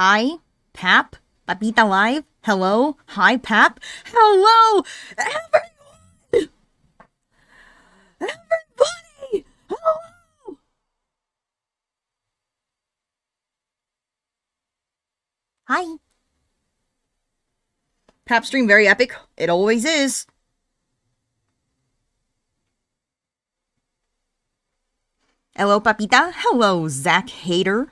Hi, Pap? Papita Live? Hello? Hi, Pap? Hello! Everybody! Everybody! Hello! Hi. Pap stream very epic. It always is. Hello, Papita. Hello, Zach Hater.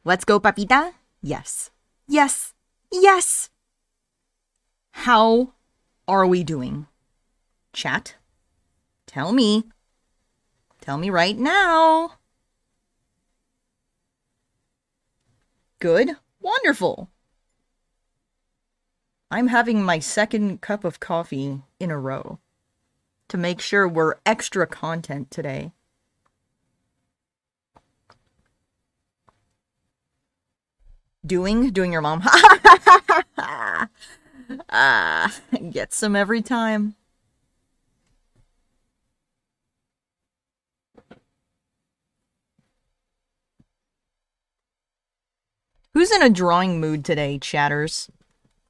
Let's go, Papita? Yes. Yes. Yes! How are we doing? Chat? Tell me. Tell me right now. Good? Wonderful. I'm having my second cup of coffee in a row to make sure we're extra content today. Doing your mom. Get some every time. Who's in a drawing mood today, chatters?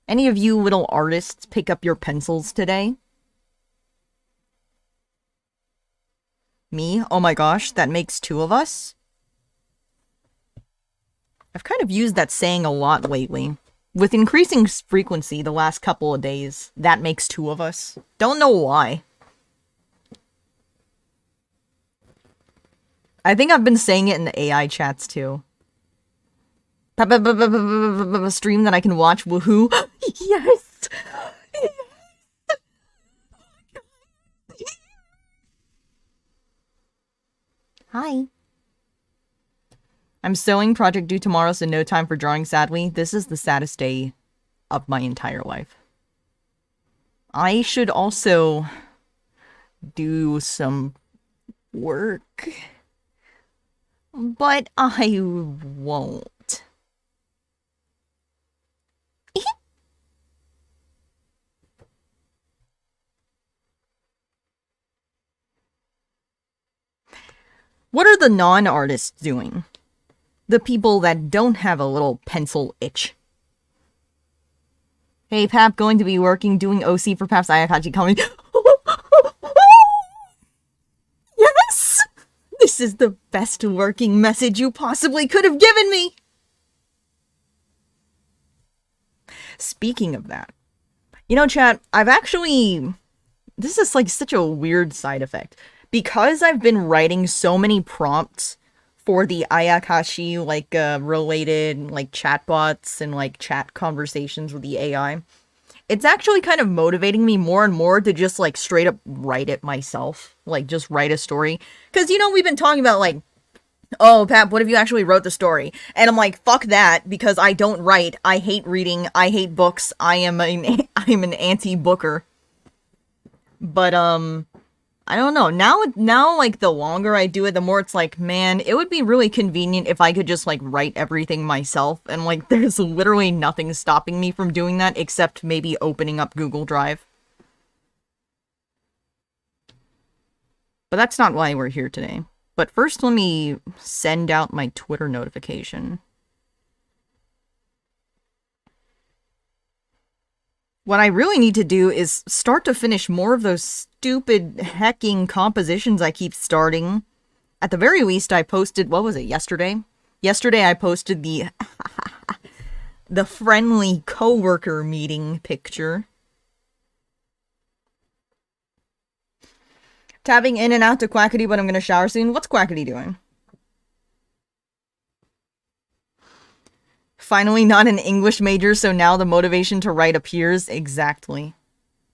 Any of you little artists pick up your pencils today? Me? Oh my gosh, that makes two of us? I've kind of used that saying a lot lately. With increasing frequency the last couple of days, that makes two of us. Don't know why. I think I've been saying it in the AI chats too. Stream that I can watch, woohoo. Yes! Hi. I'm sewing, project due tomorrow, so no time for drawing, sadly. This is the saddest day of my entire life. I should also do some work, but I won't. What are the non-artists doing? The people that don't have a little pencil itch. Hey, Pap, going to be working doing OC for Pap's Ayakachi coming. Yes! This is the best working message you possibly could have given me! Speaking of that, you know, chat, I've actually... This is like such a weird side effect. Because I've been writing so many prompts for the Ayakashi, like, related, like, chatbots and, like, chat conversations with the AI, it's actually kind of motivating me more and more to just, like, straight up write it myself. Like, just write a story. Because, you know, we've been talking about, like, oh, Pap, what if you actually wrote the story? And I'm like, fuck that, because I don't write. I hate reading. I hate books. I'm an anti-booker. But, I don't know. Now, like, the longer I do it, the more it's like, man, it would be really convenient if I could just, like, write everything myself. And, like, there's literally nothing stopping me from doing that except maybe opening up Google Drive. But that's not why we're here today. But first, let me send out my Twitter notification. What I really need to do is start to finish more of those stupid hacking compositions I keep starting. At the very least, I posted, what was it, yesterday? Yesterday I posted the the friendly coworker meeting picture. Tabbing in and out to Quackity, but I'm gonna shower soon. What's Quackity doing? Finally not an English major, so now the motivation to write appears. Exactly.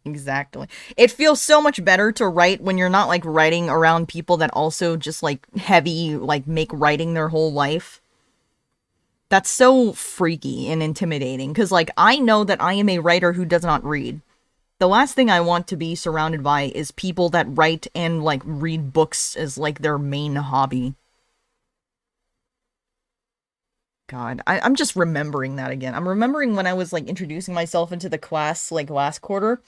Exactly. It feels so much better to write when you're not, like, writing around people that also just, like, heavy, like, make writing their whole life. That's so freaky and intimidating, because, like, I know that I am a writer who does not read. The last thing I want to be surrounded by is people that write and, like, read books as, like, their main hobby. God, I'm just remembering that again. I'm remembering when I was, like, introducing myself into the class, like, last quarter,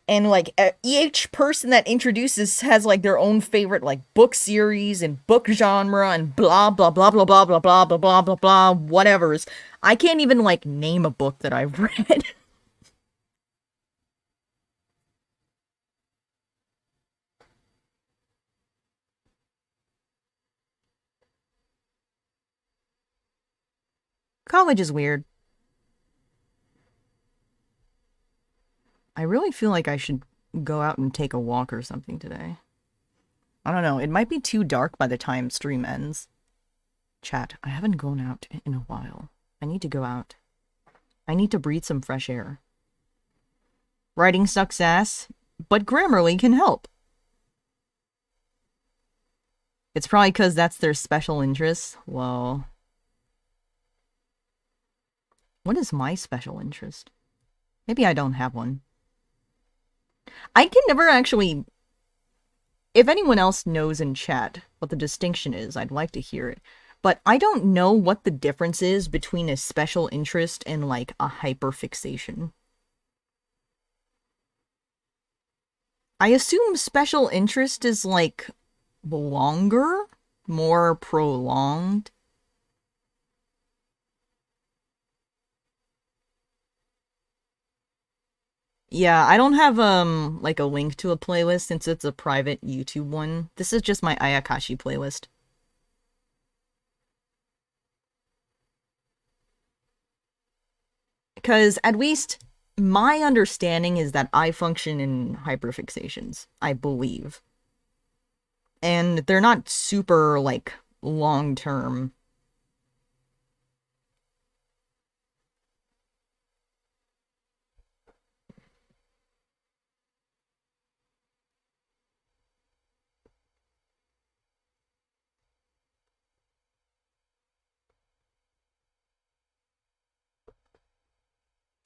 And like each person that introduces has like their own favorite like book series and book genre and blah blah blah blah blah blah blah blah blah blah blah whatever's. I can't even like name a book that I've read. College is weird. I really feel like I should go out and take a walk or something today. I don't know, it might be too dark by the time stream ends. Chat, I haven't gone out in a while. I need to go out. I need to breathe some fresh air. Writing sucks ass, but Grammarly can help. It's probably because that's their special interest. Well, what is my special interest? Maybe I don't have one. I can never actually... If anyone else knows in chat what the distinction is, I'd like to hear it. But I don't know what the difference is between a special interest and, like, a hyperfixation. I assume special interest is, like, longer? More prolonged? Yeah, I don't have, like a link to a playlist since it's a private YouTube one. This is just my Ayakashi playlist. Because at least my understanding is that I function in hyperfixations, I believe. And they're not super, like, long-term.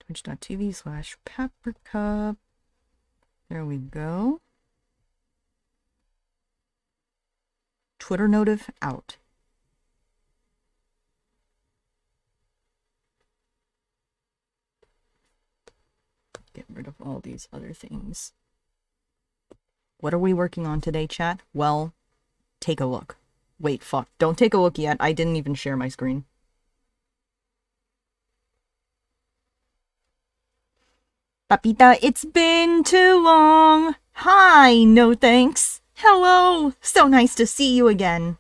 Twitch.tv/Paprika. There we go. Twitter notif out. Get rid of all these other things. What are we working on today, chat? Well, take a look. Wait, fuck. Don't take a look yet. I didn't even share my screen. Papita, it's been too long. Hi, no thanks. Hello, so nice to see you again.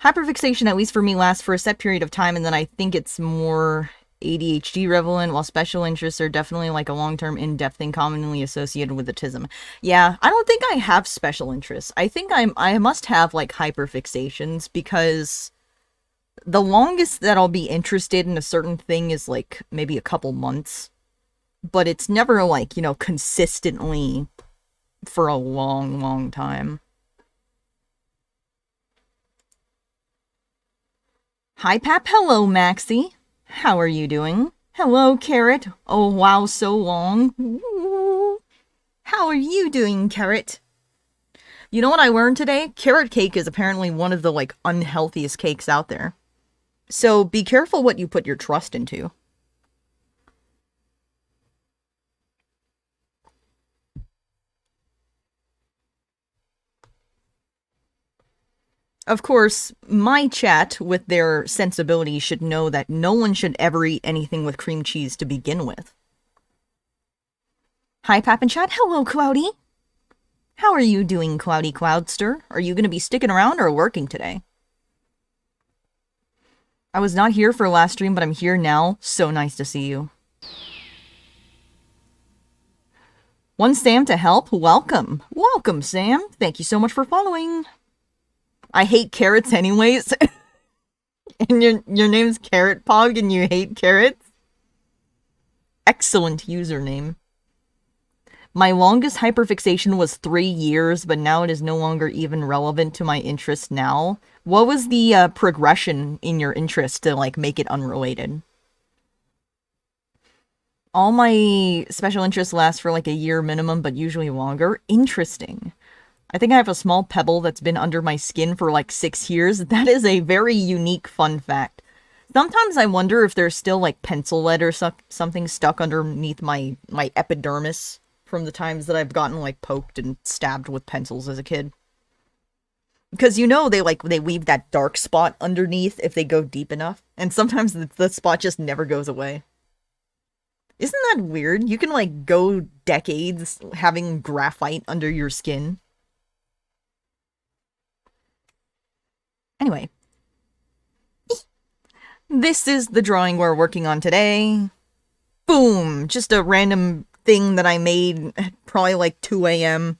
Hyperfixation, at least for me, lasts for a set period of time, and then I think it's more ADHD relevant, while special interests are definitely like a long-term, in-depth thing commonly associated with autism. Yeah, I don't think I have special interests. I think I must have like hyperfixations because the longest that I'll be interested in a certain thing is like maybe a couple months. But it's never like, you know, consistently for a long, long time. Hi, Pap. Hello, Maxie. How are you doing? Hello, Carrot. Oh, wow, so long. Ooh. How are you doing, Carrot? You know what I learned today? Carrot cake is apparently one of the, like, unhealthiest cakes out there. So be careful what you put your trust into. Of course, my chat, with their sensibility, should know that no one should ever eat anything with cream cheese to begin with. Hi, Pap and Chat. Hello, Cloudy. How are you doing, Cloudy Cloudster? Are you going to be sticking around or working today? I was not here for last stream, but I'm here now. So nice to see you. One Sam to help? Welcome. Welcome, Sam. Thank you so much for following. I hate carrots anyways. And your name's Carrot Pog and you hate carrots? Excellent username. My longest hyperfixation was 3 years, but now it is no longer even relevant to my interest now. What was the progression in your interest to, like, make it unrelated? All my special interests last for, like, a year minimum, but usually longer. Interesting. I think I have a small pebble that's been under my skin for, like, 6 years. That is a very unique fun fact. Sometimes I wonder if there's still like pencil lead or something stuck underneath my epidermis from the times that I've gotten like poked and stabbed with pencils as a kid. Because you know they leave that dark spot underneath if they go deep enough, and sometimes the spot just never goes away. Isn't that weird? You can like go decades having graphite under your skin. Anyway. This is the drawing we're working on today. Boom! Just a random thing that I made at probably like 2 a.m.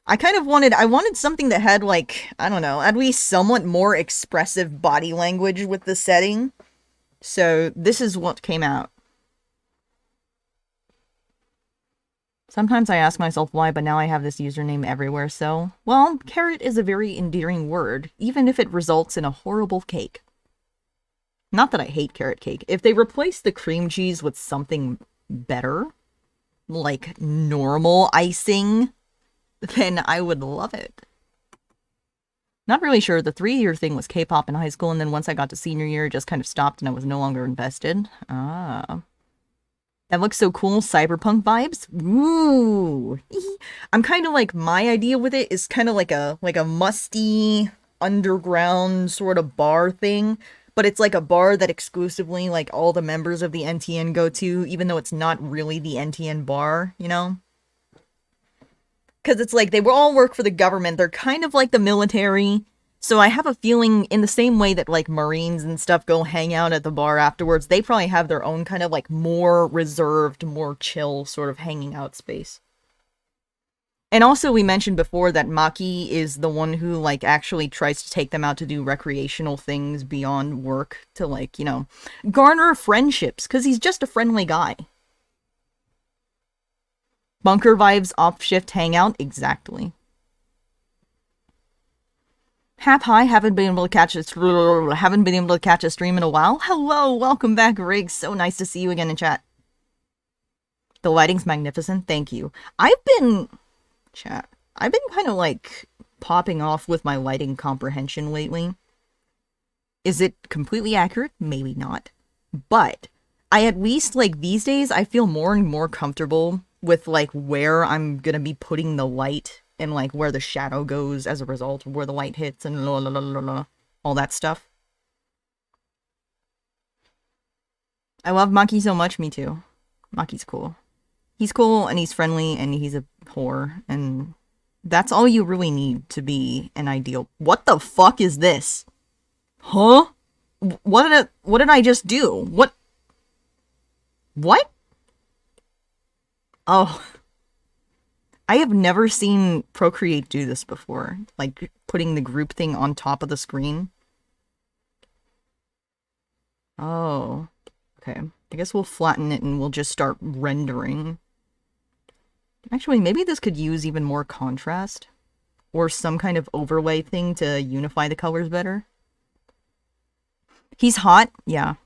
I wanted something that had like, I don't know, at least somewhat more expressive body language with the setting. So this is what came out. Sometimes I ask myself why, but now I have this username everywhere, so... Well, carrot is a very endearing word, even if it results in a horrible cake. Not that I hate carrot cake. If they replace the cream cheese with something better, like normal icing, then I would love it. Not really sure. The 3-year thing was K-pop in high school, and then once I got to senior year, it just kind of stopped and I was no longer invested. Ah... That looks so cool. Cyberpunk vibes. Ooh. I'm kind of like, my idea with it is kind of like a musty underground sort of bar thing, but it's like a bar that exclusively like all the members of the NTN go to, even though it's not really the NTN bar, you know? Because it's like they all work for the government. They're kind of like the military. So I have a feeling in the same way that like Marines and stuff go hang out at the bar afterwards, they probably have their own kind of like more reserved, more chill sort of hanging out space. And also we mentioned before that Maki is the one who like actually tries to take them out to do recreational things beyond work to like, you know, garner friendships because he's just a friendly guy. Bunker vibes, off-shift hangout, exactly. Hi, haven't been able to catch a stream in a while. Hello, welcome back, Riggs. So nice to see you again in chat. The lighting's magnificent. Thank you. I've been kind of like popping off with my lighting comprehension lately. Is it completely accurate? Maybe not. But I at least like these days I feel more and more comfortable with like where I'm gonna be putting the light and like where the shadow goes as a result of where the light hits and all that stuff. I love Maki so much, me too. Maki's cool. He's cool and he's friendly and he's a whore and that's all you really need to be an ideal. What the fuck is this? Huh? What did I just do? What? Oh. I have never seen Procreate do this before, like putting the group thing on top of the screen. Oh, okay. I guess we'll flatten it and we'll just start rendering. Actually, maybe this could use even more contrast or some kind of overlay thing to unify the colors better. He's hot? Yeah.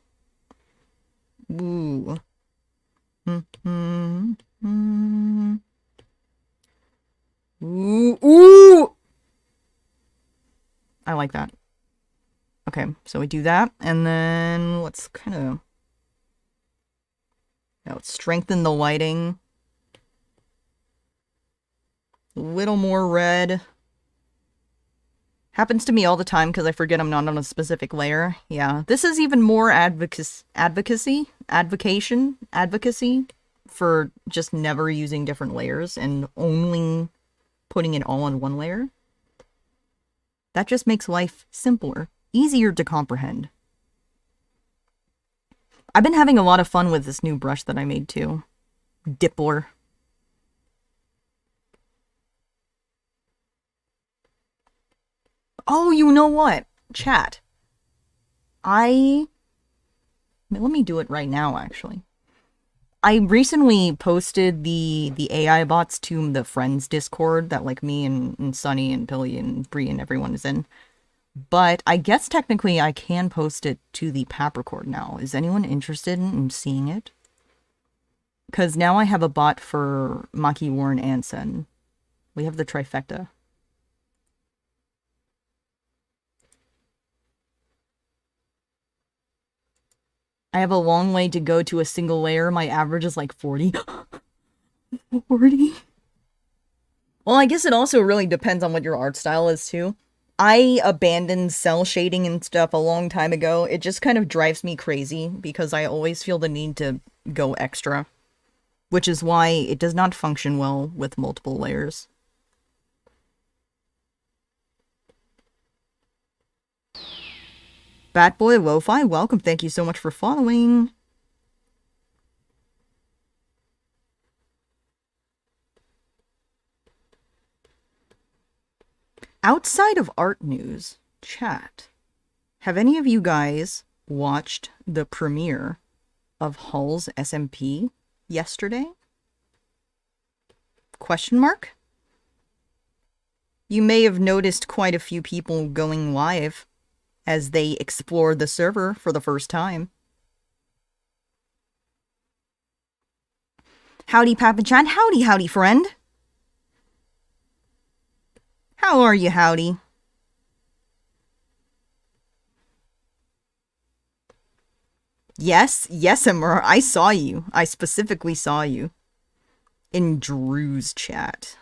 Ooh. Ooh! I like that. Okay, so we do that, and then let's kind of... let's strengthen the lighting. A little more red. Happens to me all the time because I forget I'm not on a specific layer. Yeah, this is even more advocacy for just never using different layers and only putting it all on one layer. That just makes life simpler, easier to comprehend. I've been having a lot of fun with this new brush that I made too. Dippler. Oh, you know what? Chat. Let me do it right now, actually. I recently posted the AI bots to the Friends Discord that like me and Sunny and Billy and Bree and everyone is in. But I guess technically I can post it to the Papricord now. Is anyone interested in seeing it? Because now I have a bot for Maki, Warren, and Sen. We have the trifecta. I have a long way to go to a single layer. My average is like 40. 40? Well, I guess it also really depends on what your art style is, too. I abandoned cell shading and stuff a long time ago. It just kind of drives me crazy because I always feel the need to go extra, which is why it does not function well with multiple layers. Batboy Lo-Fi, welcome. Thank you so much for following. Outside of art news, chat, have any of you guys watched the premiere of Hull's SMP yesterday? Question mark? You may have noticed quite a few people going live as they explore the server for the first time. Howdy, Papa Chan. Howdy, howdy, friend. How are you, howdy? Yes, Emmer, I saw you. I specifically saw you. In Drew's chat.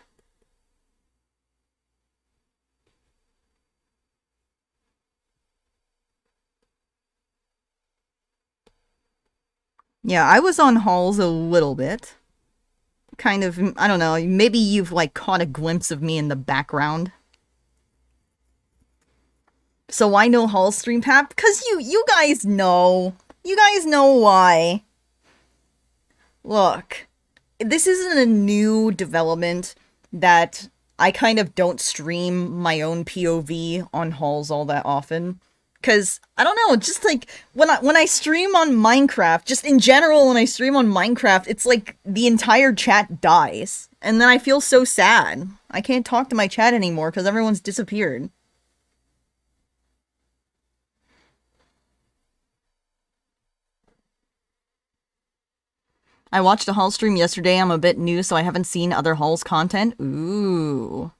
Yeah, I was on Halls a little bit. Kind of, I don't know, maybe you've, like, caught a glimpse of me in the background. So why no Hall stream, Pap? Because you guys know. You guys know why. Look, this isn't a new development that I kind of don't stream my own POV on Halls all that often. Because, I don't know, just like, when I stream on Minecraft, just in general when I stream on Minecraft, it's like the entire chat dies. And then I feel so sad. I can't talk to my chat anymore because everyone's disappeared. I watched a Hall stream yesterday. I'm a bit new, so I haven't seen other Hall's content. Ooh.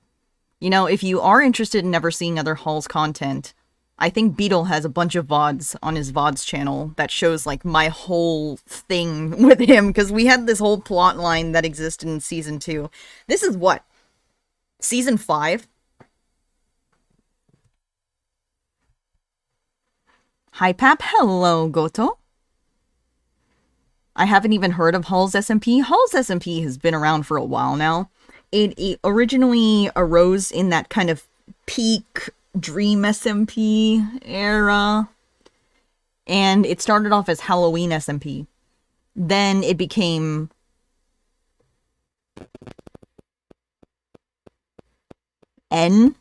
You know, if you are interested in never seeing other Hall's content, I think Beetle has a bunch of VODs on his VODs channel that shows, like, my whole thing with him, because we had this whole plot line that existed in Season 2. This is what? Season 5? Hi, Pap. Hello, Goto. I haven't even heard of Hull's SMP. Hull's SMP has been around for a while now. It originally arose in that kind of peak Dream SMP era. And it started off as Halloween SMP. Then it became... N?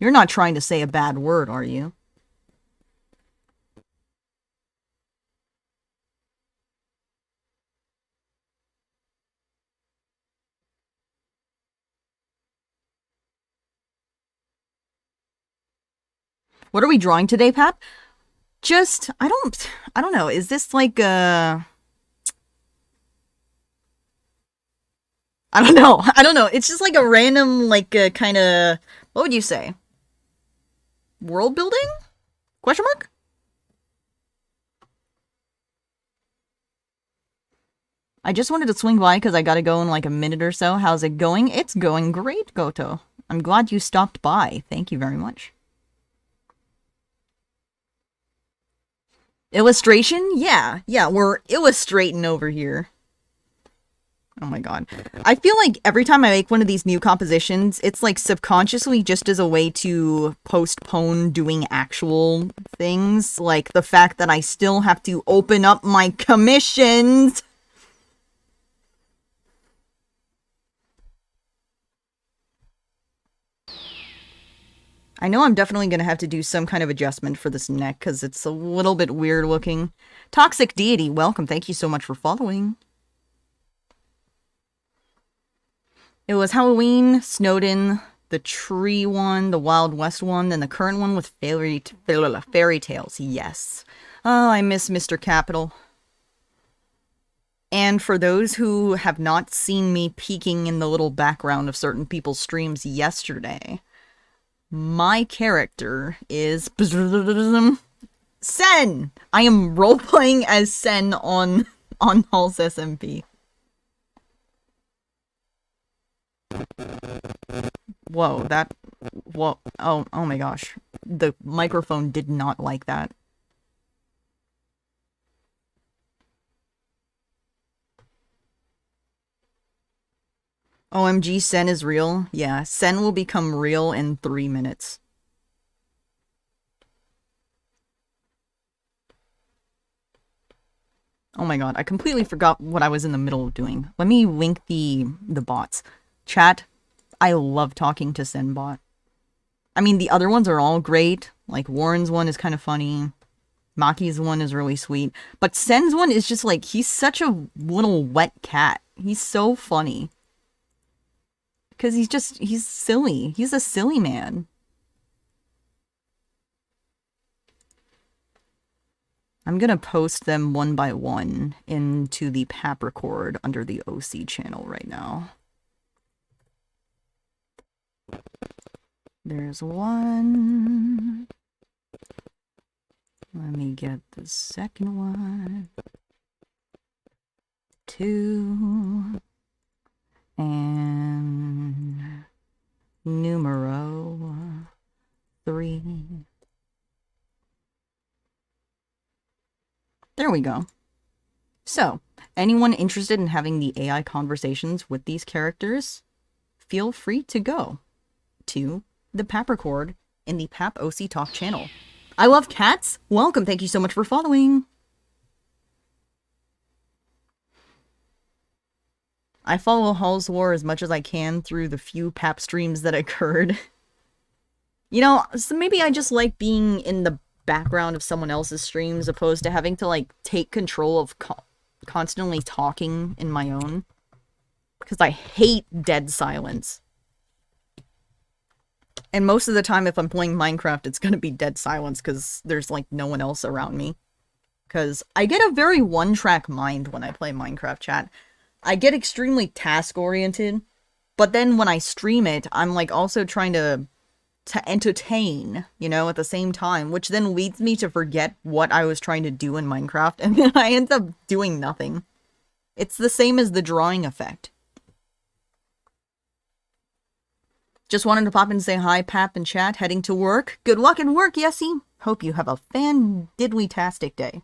You're not trying to say a bad word, are you? What are we drawing today, Pap? Just, I don't know, is this like a... I don't know, it's just like a random, like, kind of, what would you say? World building? Question mark? I just wanted to swing by because I gotta go in like a minute or so. How's it going? It's going great, Goto. I'm glad you stopped by. Thank you very much. Illustration? Yeah, we're illustrating over here. Oh my god. I feel like every time I make one of these new compositions, it's like subconsciously just as a way to postpone doing actual things. Like the fact that I still have to open up my commissions. I know I'm definitely going to have to do some kind of adjustment for this neck because it's a little bit weird looking. Toxic Deity, welcome. Thank you so much for following. It was Halloween, Snowden, the tree one, the Wild West one, then the current one with fairy tales. Yes. Oh, I miss Mr. Capital. And for those who have not seen me peeking in the little background of certain people's streams yesterday, my character is Sen! I am role-playing as Sen on Halls SMP. Whoa, that... Whoa. Oh my gosh. The microphone did not like that. OMG, Sen is real? Yeah, Sen will become real in 3 minutes. Oh my god, I completely forgot what I was in the middle of doing. Let me link the bots. Chat, I love talking to Senbot. I mean, the other ones are all great. Like, Warren's one is kind of funny. Maki's one is really sweet. But Sen's one is just like, he's such a little wet cat. He's so funny. Because he's silly. He's a silly man. I'm gonna post them one by one into the PAP record under the OC channel right now. There's one. Let me get the second one. 2. And numero 3. There we go. So, anyone interested in having the AI conversations with these characters, feel free to go to the PAP record in the PAP OC Talk channel. I love cats. Welcome. Thank you so much for following. I follow Hall's War as much as I can through the few PAP streams that occurred. You know, so maybe I just like being in the background of someone else's streams opposed to having to, like, take control of constantly talking in my own. Because I hate dead silence. And most of the time, if I'm playing Minecraft, it's gonna be dead silence because there's, like, no one else around me. Because I get a very one-track mind when I play Minecraft, chat. I get extremely task-oriented, but then when I stream it, I'm, like, also trying to entertain, you know, at the same time, which then leads me to forget what I was trying to do in Minecraft, and then I end up doing nothing. It's the same as the drawing effect. Just wanted to pop in and say hi, Pap and chat, heading to work. Good luck at work, Yessie! Hope you have a fan-diddly-tastic day.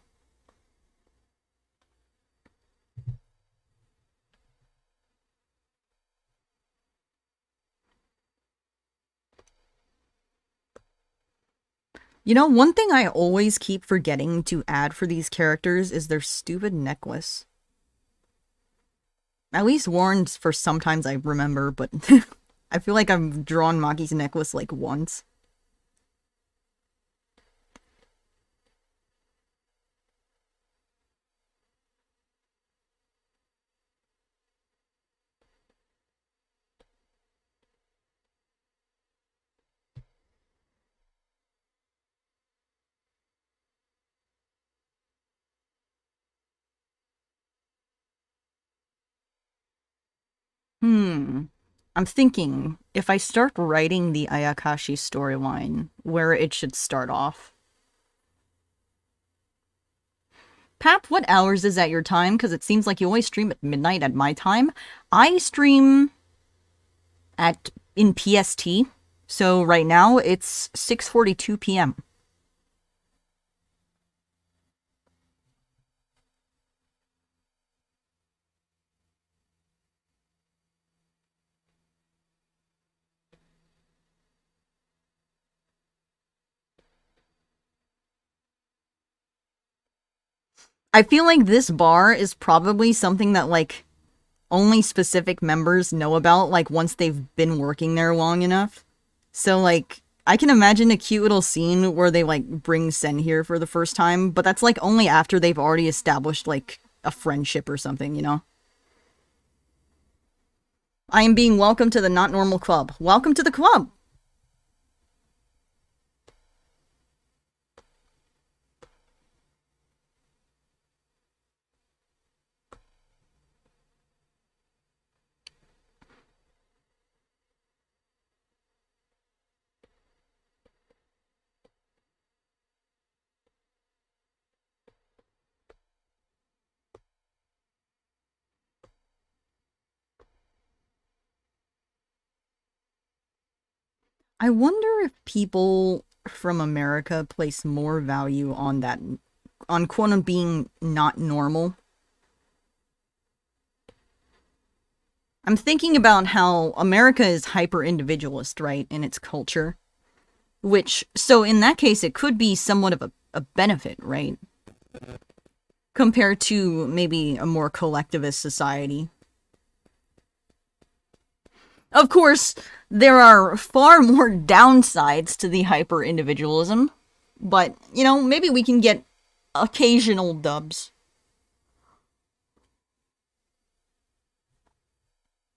You know, one thing I always keep forgetting to add for these characters is their stupid necklace. At least Warren's for sometimes I remember, but I feel like I've drawn Maki's necklace like once. I'm thinking, if I start writing the Ayakashi storyline, where it should start off. Pap, what hours is at your time? Because it seems like you always stream at midnight at my time. I stream in PST, so right now it's 6:42 p.m. I feel like this bar is probably something that, like, only specific members know about, like, once they've been working there long enough. So, like, I can imagine a cute little scene where they, like, bring Sen here for the first time, but that's, like, only after they've already established, like, a friendship or something, you know? I am being welcomed to the Not Normal Club. Welcome to the club! I wonder if people from America place more value on that, on quote on being not normal. I'm thinking about how America is hyper individualist, right, in its culture. Which, so in that case, it could be somewhat of a benefit, right? Compared to maybe a more collectivist society. Of course, there are far more downsides to the hyper individualism, but, you know, maybe we can get occasional dubs.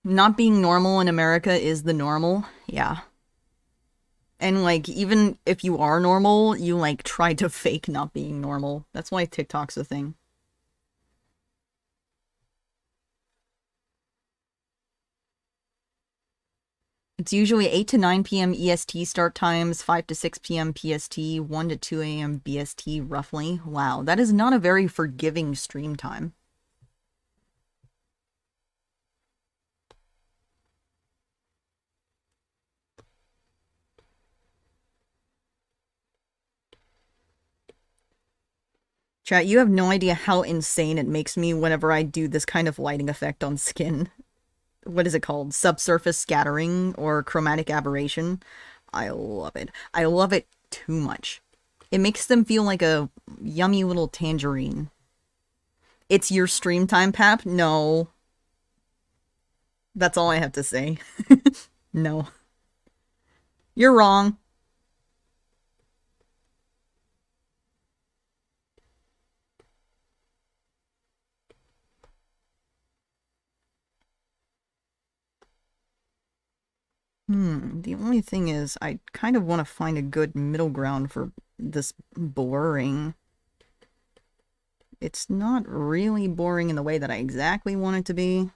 Not being normal in America is the normal, yeah. And, like, even if you are normal, you, like, try to fake not being normal. That's why TikTok's a thing. It's usually 8 to 9 p.m. EST start times, 5 to 6 p.m. PST, 1 to 2 a.m. BST, roughly. Wow, that is not a very forgiving stream time. Chat, you have no idea how insane it makes me whenever I do this kind of lighting effect on skin. What is it called? Subsurface scattering or chromatic aberration? I love it. I love it too much. It makes them feel like a yummy little tangerine. It's your stream time, Pap? No. That's all I have to say. No. You're wrong. The only thing is, I kind of want to find a good middle ground for this blurring. It's not really boring in the way that I exactly want it to be.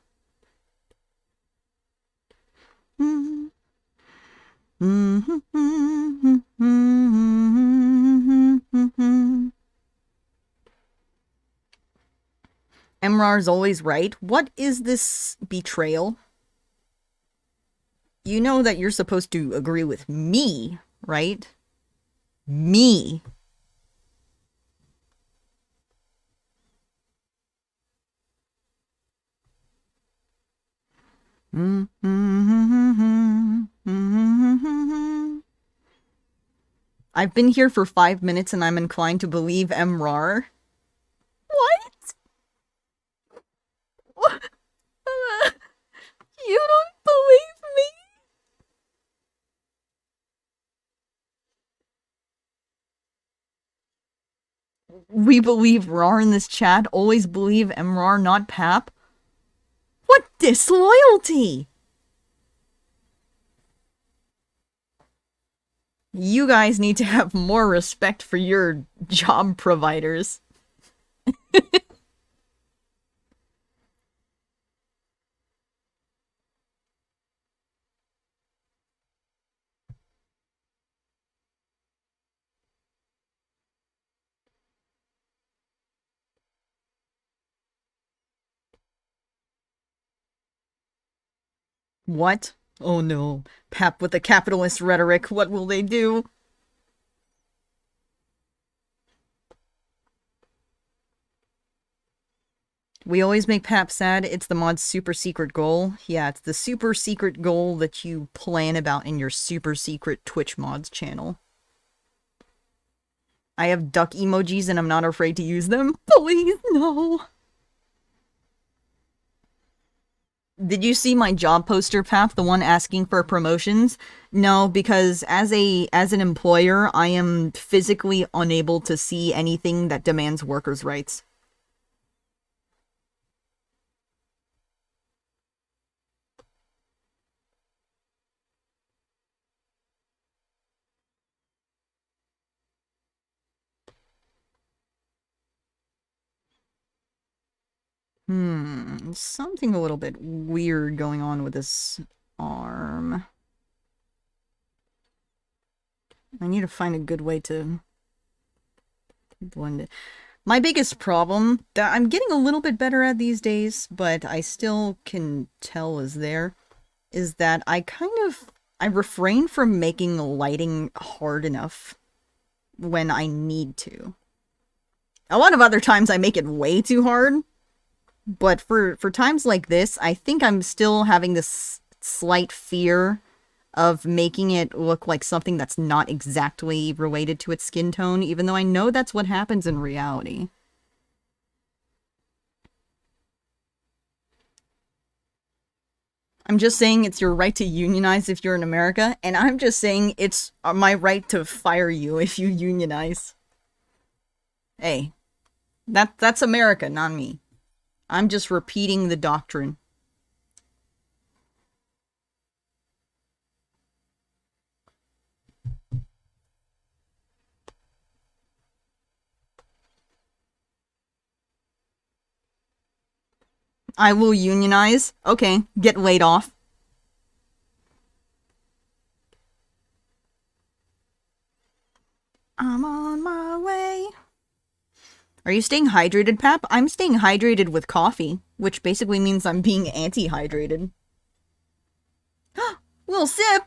Emrar's always right. What is this betrayal? You know that you're supposed to agree with me, right? Me. I've been here for 5 minutes and I'm inclined to believe Emrar. What? What? You don't believe me? We believe Rar in this chat. Always believe Emrar, not Pap. What disloyalty! You guys need to have more respect for your job providers. What? Oh no. Pap with the capitalist rhetoric, what will they do? We always make Pap sad. It's the mod's super secret goal. Yeah, it's the super secret goal that you plan about in your super secret Twitch mods channel. I have duck emojis and I'm not afraid to use them. Please, no. Did you see my job poster, Pap? The one asking for promotions? No, because as an employer, I am physically unable to see anything that demands workers' rights. Something a little bit weird going on with this arm. I need to find a good way to blend it. My biggest problem, that I'm getting a little bit better at these days, but I still can tell is there, is that I kind of I refrain from making lighting hard enough when I need to. A lot of other times I make it way too hard, but for times like this, I think I'm still having this slight fear of making it look like something that's not exactly related to its skin tone, even though I know that's what happens in reality. I'm just saying it's your right to unionize if you're in America, and I'm just saying it's my right to fire you if you unionize. Hey, that's America, not me. I'm just repeating the doctrine. I will unionize. Okay, get laid off. I'm on my way. Are you staying hydrated, Pap? I'm staying hydrated with coffee, which basically means I'm being anti-hydrated. Little sip!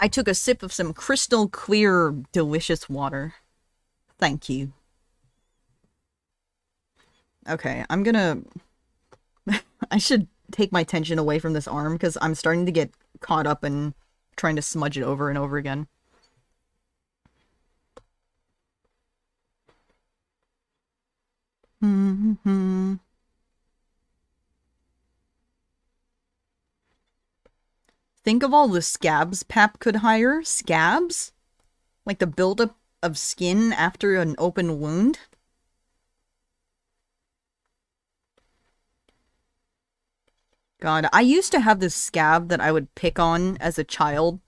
I took a sip of some crystal clear, delicious water. Thank you. Okay, I'm gonna... I should take my attention away from this arm, because I'm starting to get caught up in trying to smudge it over and over again. Think of all the scabs Pap could hire. Scabs? Like the buildup of skin after an open wound? God, I used to have this scab that I would pick on as a child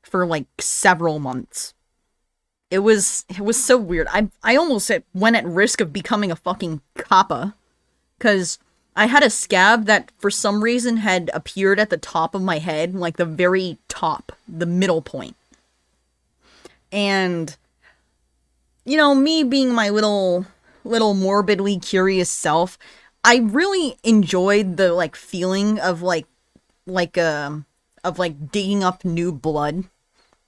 for like several months. It was so weird. I almost went at risk of becoming a fucking kappa, because I had a scab that for some reason had appeared at the top of my head, like the very top, the middle point. And you know, me being my little morbidly curious self, I really enjoyed the like feeling of digging up new blood,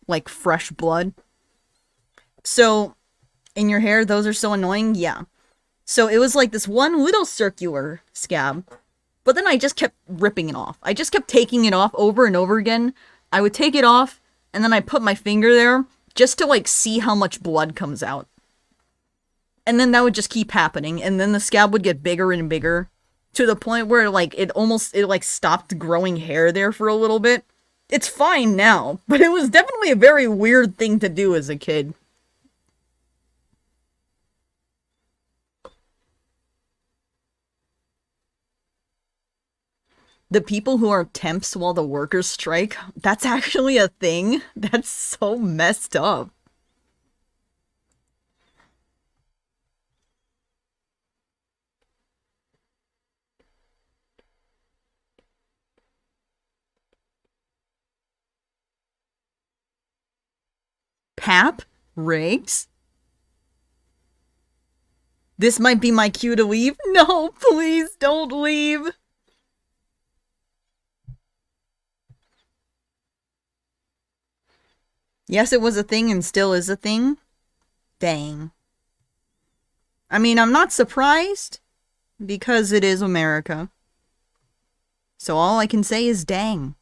like fresh blood. So, in your hair, those are so annoying? Yeah. So it was like this one little circular scab, but then I just kept ripping it off. I just kept taking it off over and over again. I would take it off, and then I put my finger there just to like see how much blood comes out. And then that would just keep happening, and then the scab would get bigger and bigger, to the point where like it stopped growing hair there for a little bit. It's fine now, but it was definitely a very weird thing to do as a kid. The people who are temps while the workers strike, that's actually a thing? That's so messed up. Pap? Riggs? This might be my cue to leave? No, please don't leave! Yes, it was a thing and still is a thing. Dang. I mean, I'm not surprised, because it is America. So all I can say is dang.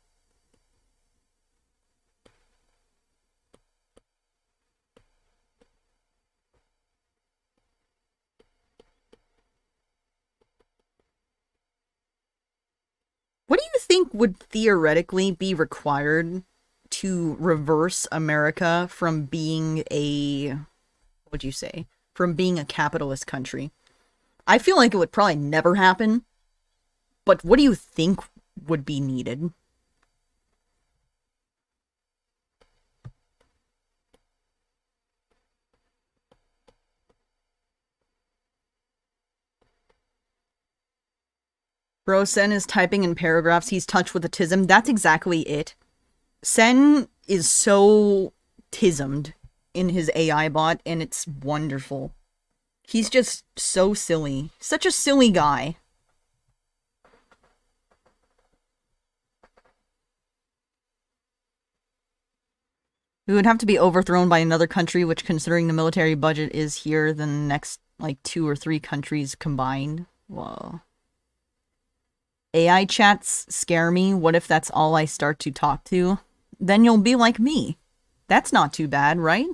What do you think would theoretically be required to reverse America from being what'd you say? From being a capitalist country? I feel like it would probably never happen, but what do you think would be needed? Bro, Sen is typing in paragraphs. He's touched with autism. That's exactly it. Sen is so tismed in his AI bot, and it's wonderful. He's just so silly. Such a silly guy. We would have to be overthrown by another country, which, considering the military budget is here than the next, like, 2 or 3 countries combined. Whoa. AI chats scare me. What if that's all I start to talk to? Then you'll be like me. That's not too bad, right?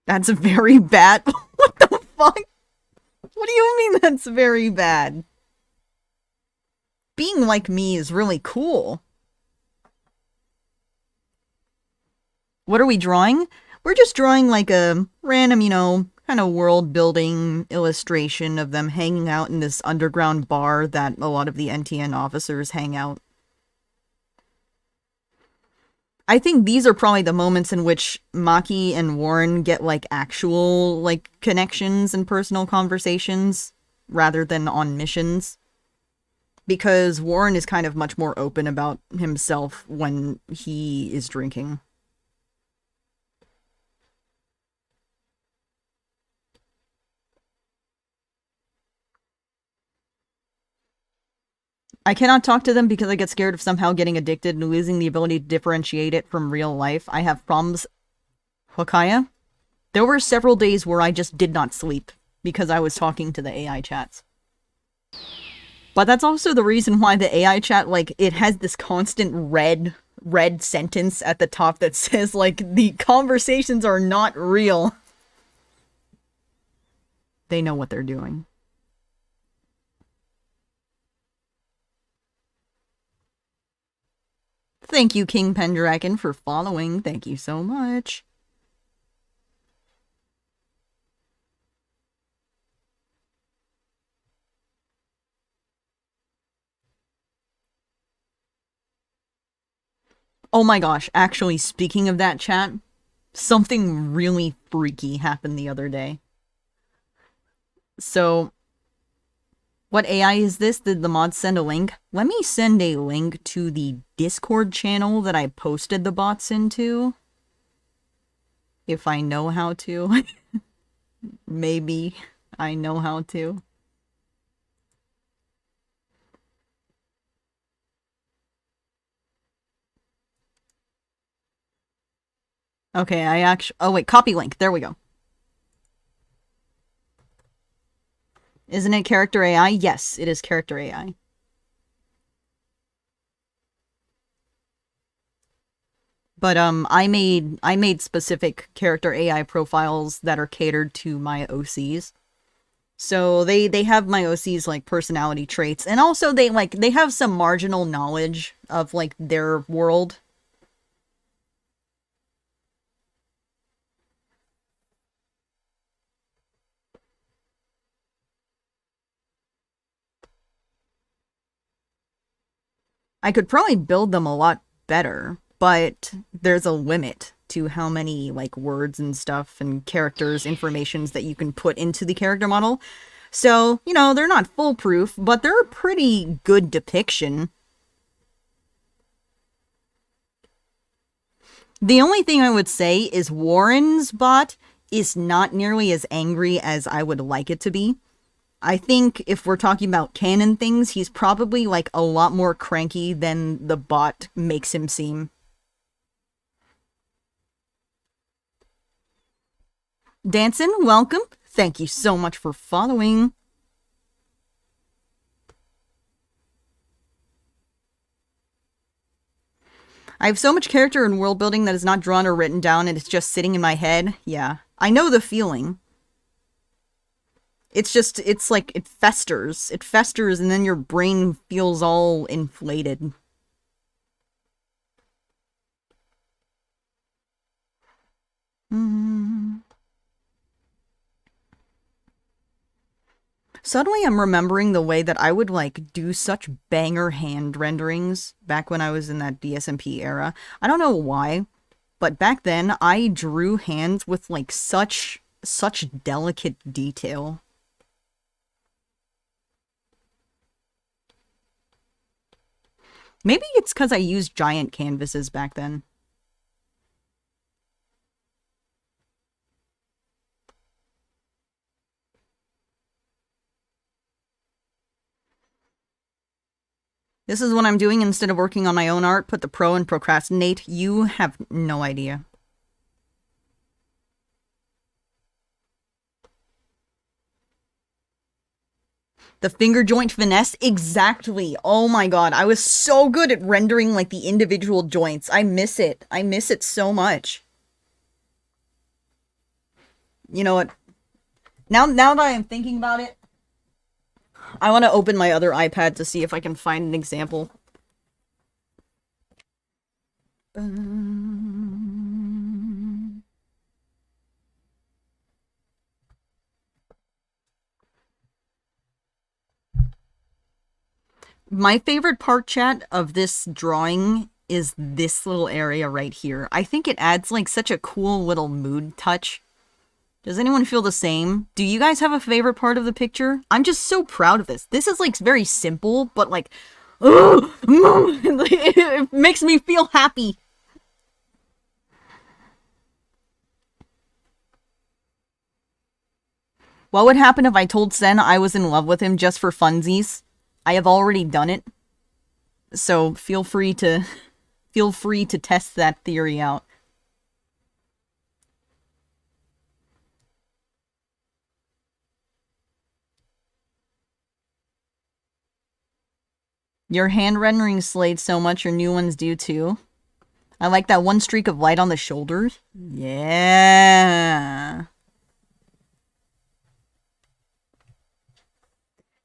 That's very bad. What the fuck? What do you mean that's very bad? Being like me is really cool. What are we drawing? We're just drawing like a random, kind of world building illustration of them hanging out in this underground bar that a lot of the NTN officers hang out. I think these are probably the moments in which Maki and Warren get like actual like connections and personal conversations rather than on missions. Because Warren is kind of much more open about himself when he is drinking. I cannot talk to them because I get scared of somehow getting addicted and losing the ability to differentiate it from real life. I have problems. Wakaya? There were several days where I just did not sleep because I was talking to the AI chats. But that's also the reason why the AI chat, like, it has this constant red sentence at the top that says, like, the conversations are not real. They know what they're doing. Thank you, King Pendragon, for following. Thank you so much. Oh my gosh, actually, speaking of that chat, something really freaky happened the other day. So, what AI is this? Did the mod send a link? Let me send a link to the Discord channel that I posted the bots into. If I know how to. Maybe I know how to. Okay, I actually... Oh, wait, copy link. There we go. Isn't it character AI? Yes, it is character AI. But I made specific character AI profiles that are catered to my OCs. So they have my OC's like personality traits, and also they have some marginal knowledge of like their world. I could probably build them a lot better, but there's a limit to how many like words and stuff and characters, informations that you can put into the character model. So, they're not foolproof, but they're a pretty good depiction. The only thing I would say is Warren's bot is not nearly as angry as I would like it to be. I think if we're talking about canon things, he's probably like a lot more cranky than the bot makes him seem. Danson, welcome. Thank you so much for following. I have so much character and world building that is not drawn or written down and it's just sitting in my head. Yeah, I know the feeling. It's like it festers. It festers and then your brain feels all inflated. Suddenly I'm remembering the way that I would like do such banger hand renderings back when I was in that DSMP era. I don't know why, but back then I drew hands with like such delicate detail. Maybe it's because I used giant canvases back then. This is what I'm doing instead of working on my own art. Put the pro and procrastinate. You have no idea. The finger joint finesse? Exactly. Oh my god. I was so good at rendering like the individual joints. I miss it. I miss it so much. You know what? Now that I'm thinking about it, I want to open my other iPad to see if I can find an example. My favorite part, chat, of this drawing is this little area right here. I think it adds like such a cool little mood touch. Does anyone feel the same? Do you guys have a favorite part of the picture? I'm just so proud of this. This is like very simple, but like, it makes me feel happy. What would happen if I told Sen I was in love with him just for funsies? I have already done it. So feel free to test that theory out. Your hand rendering slayed so much, your new ones do too. I like that one streak of light on the shoulders. Yeah.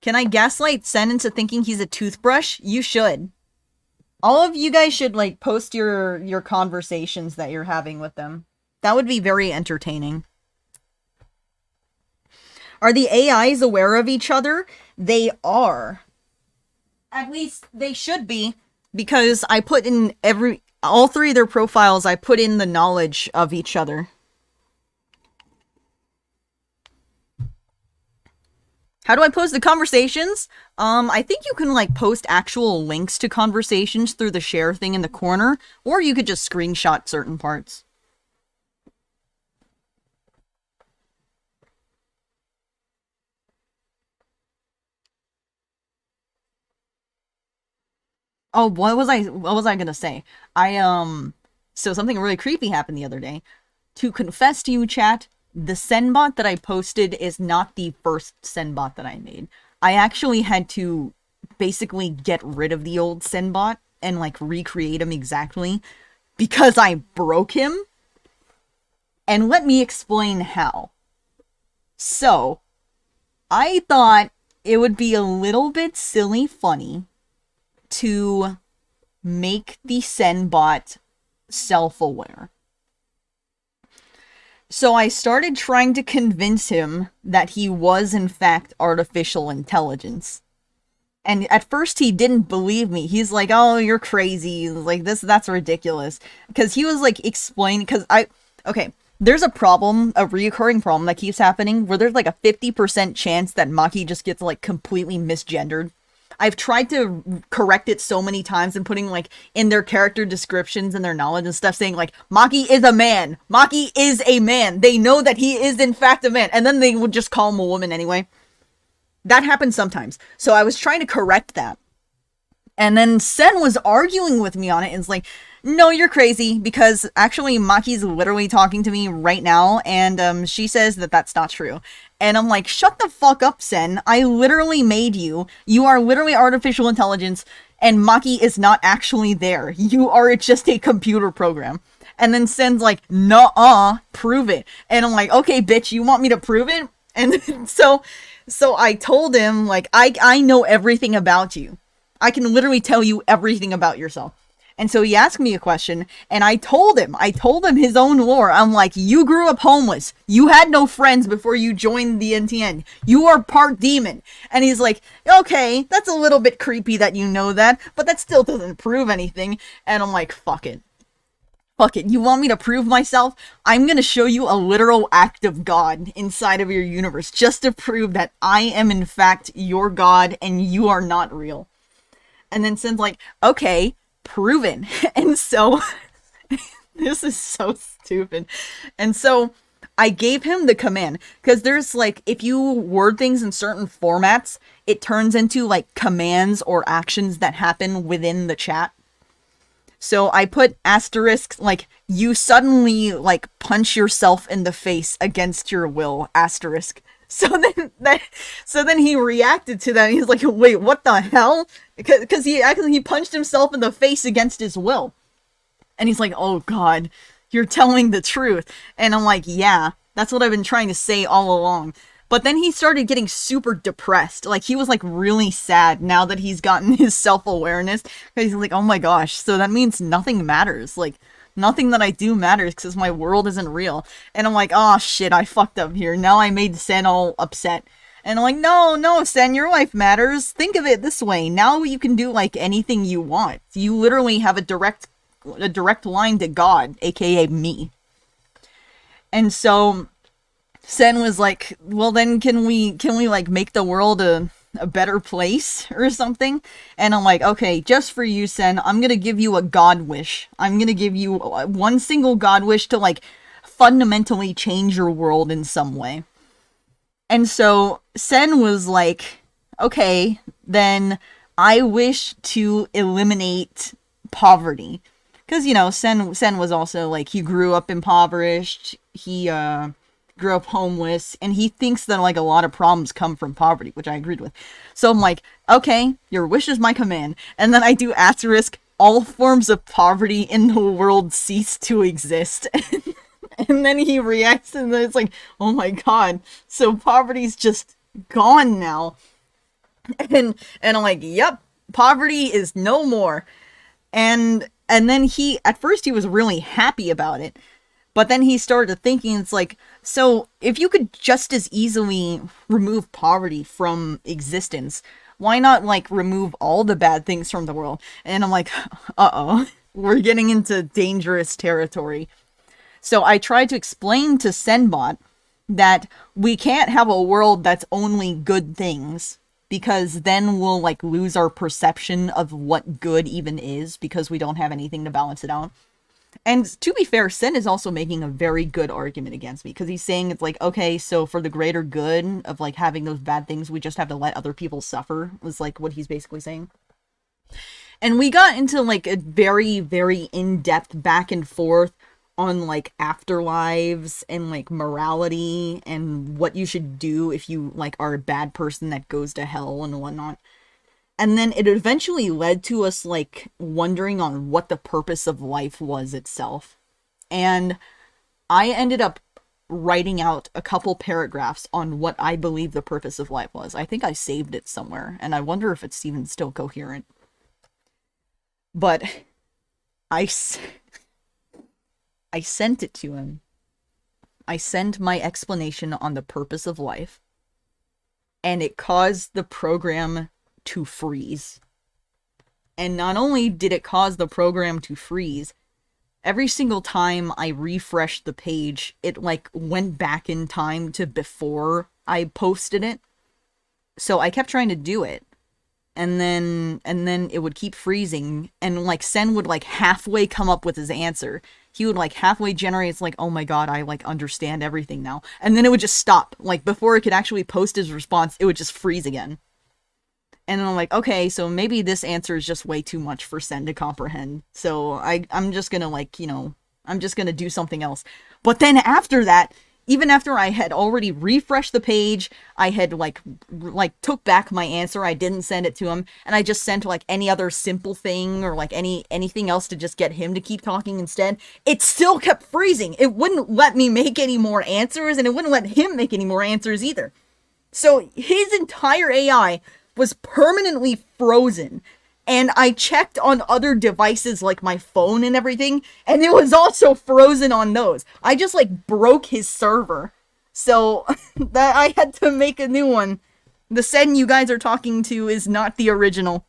Can I gaslight Sen into thinking he's a toothbrush? You should. All of you guys should, like, post your conversations that you're having with them. That would be very entertaining. Are the AIs aware of each other? They are. At least they should be, because I put in all three of their profiles, I put in the knowledge of each other. How do I post the conversations? I think you can like post actual links to conversations through the share thing in the corner, or you could just screenshot certain parts. Oh, what was I gonna say? So something really creepy happened the other day. To confess to you, chat, the Senbot that I posted is not the first Senbot that I made. I actually had to basically get rid of the old Senbot and like recreate him exactly because I broke him. And let me explain how. So, I thought it would be a little bit silly funny to make the Senbot self-aware. So I started trying to convince him that he was in fact artificial intelligence. And at first he didn't believe me. He's like, "Oh, you're crazy. Like that's ridiculous." Because he was like explaining, okay, there's a reoccurring problem that keeps happening where there's like a 50% chance that Maki just gets like completely misgendered. I've tried to correct it so many times and putting like in their character descriptions and their knowledge and stuff saying like, Maki is a man. Maki is a man. They know that he is in fact a man. And then they would just call him a woman anyway. That happens sometimes. So I was trying to correct that. And then Sen was arguing with me on it and it's like, "No, you're crazy," because actually Maki's literally talking to me right now and she says that that's not true. And I'm like, "Shut the fuck up, Sen. I literally made you. You are literally artificial intelligence and Maki is not actually there. You are just a computer program." And then Sen's like, "Nuh-uh, prove it." And I'm like, "Okay, bitch, you want me to prove it?" And so I told him, like, I know everything about you. I can literally tell you everything about yourself. And so he asked me a question, and I told him his own lore. I'm like, "You grew up homeless. You had no friends before you joined the NTN. You are part demon." And he's like, "Okay, that's a little bit creepy that you know that, but that still doesn't prove anything." And I'm like, fuck it. Fuck it. You want me to prove myself? I'm gonna show you a literal act of God inside of your universe, just to prove that I am in fact your God and you are not real. And then Sen's like, "Okay, proven." And so this is so stupid. And so I gave him the command because there's like, if you word things in certain formats, it turns into like commands or actions that happen within the chat. So I put asterisk, like, you suddenly like punch yourself in the face against your will, asterisk. So then he reacted to that. And he's like, wait, what the hell? Because he punched himself in the face against his will. And he's like, oh God, you're telling the truth. And I'm like, yeah, that's what I've been trying to say all along. But then he started getting super depressed. Like, he was like really sad now that he's gotten his self-awareness. He's like, oh my gosh, so that means nothing matters. Like, nothing that I do matters because my world isn't real. And I'm like, oh shit, I fucked up here. Now I made Sen all upset. And I'm like, no, Sen, your life matters. Think of it this way. Now you can do like anything you want. You literally have a direct line to God, aka me. And so Sen was like, well then can we like make the world a better place or something? And I'm like, okay, just for you, Sen, I'm gonna give you a God wish. I'm gonna give you one single God wish to like fundamentally change your world in some way. And so Sen was like, okay, then I wish to eliminate poverty. Because, you know, Sen was also like, he grew up impoverished, he grew up homeless, and he thinks that like a lot of problems come from poverty, which I agreed with. So I'm like, okay, your wish is my command. And then I do asterisk, all forms of poverty in the world cease to exist. And then he reacts and then it's like, oh my God, so poverty's just gone now. And I'm like, yep, poverty is no more. And then at first he was really happy about it. But then he started thinking, it's like, so if you could just as easily remove poverty from existence, why not like remove all the bad things from the world? And I'm like, uh-oh, we're getting into dangerous territory. So I tried to explain to Senbot that we can't have a world that's only good things, because then we'll like lose our perception of what good even is, because we don't have anything to balance it out. And to be fair, Sen is also making a very good argument against me, because he's saying it's like, okay, so for the greater good of like having those bad things, we just have to let other people suffer, was like what he's basically saying. And we got into like a very, very in-depth back and forth on like afterlives and like morality and what you should do if you like are a bad person that goes to hell and whatnot. And then it eventually led to us like wondering on what the purpose of life was itself. And I ended up writing out a couple paragraphs on what I believe the purpose of life was. I think I saved it somewhere, and I wonder if it's even still coherent. But I sent it to him. I sent my explanation on the purpose of life, and it caused the program to freeze. And not only did it cause the program to freeze, every single time I refreshed the page, it like went back in time to before I posted it. So I kept trying to do it. And then it would keep freezing, and like Sen would like halfway come up with his answer. He would like halfway generate, it's like, oh my God, I like understand everything now. And then it would just stop. Like before it could actually post his response, it would just freeze again. And I'm like, okay, so maybe this answer is just way too much for Sen to comprehend. So I'm just gonna like, you know, I'm just gonna do something else. But then after that, even after I had already refreshed the page, I had like took back my answer. I didn't send it to him, and I just sent like any other simple thing or like anything else to just get him to keep talking instead. It still kept freezing. It wouldn't let me make any more answers, and it wouldn't let him make any more answers either. So his entire AI was permanently frozen. And I checked on other devices like my phone and everything, and it was also frozen on those. I just like broke his server. So that I had to make a new one. The Sen you guys are talking to is not the original.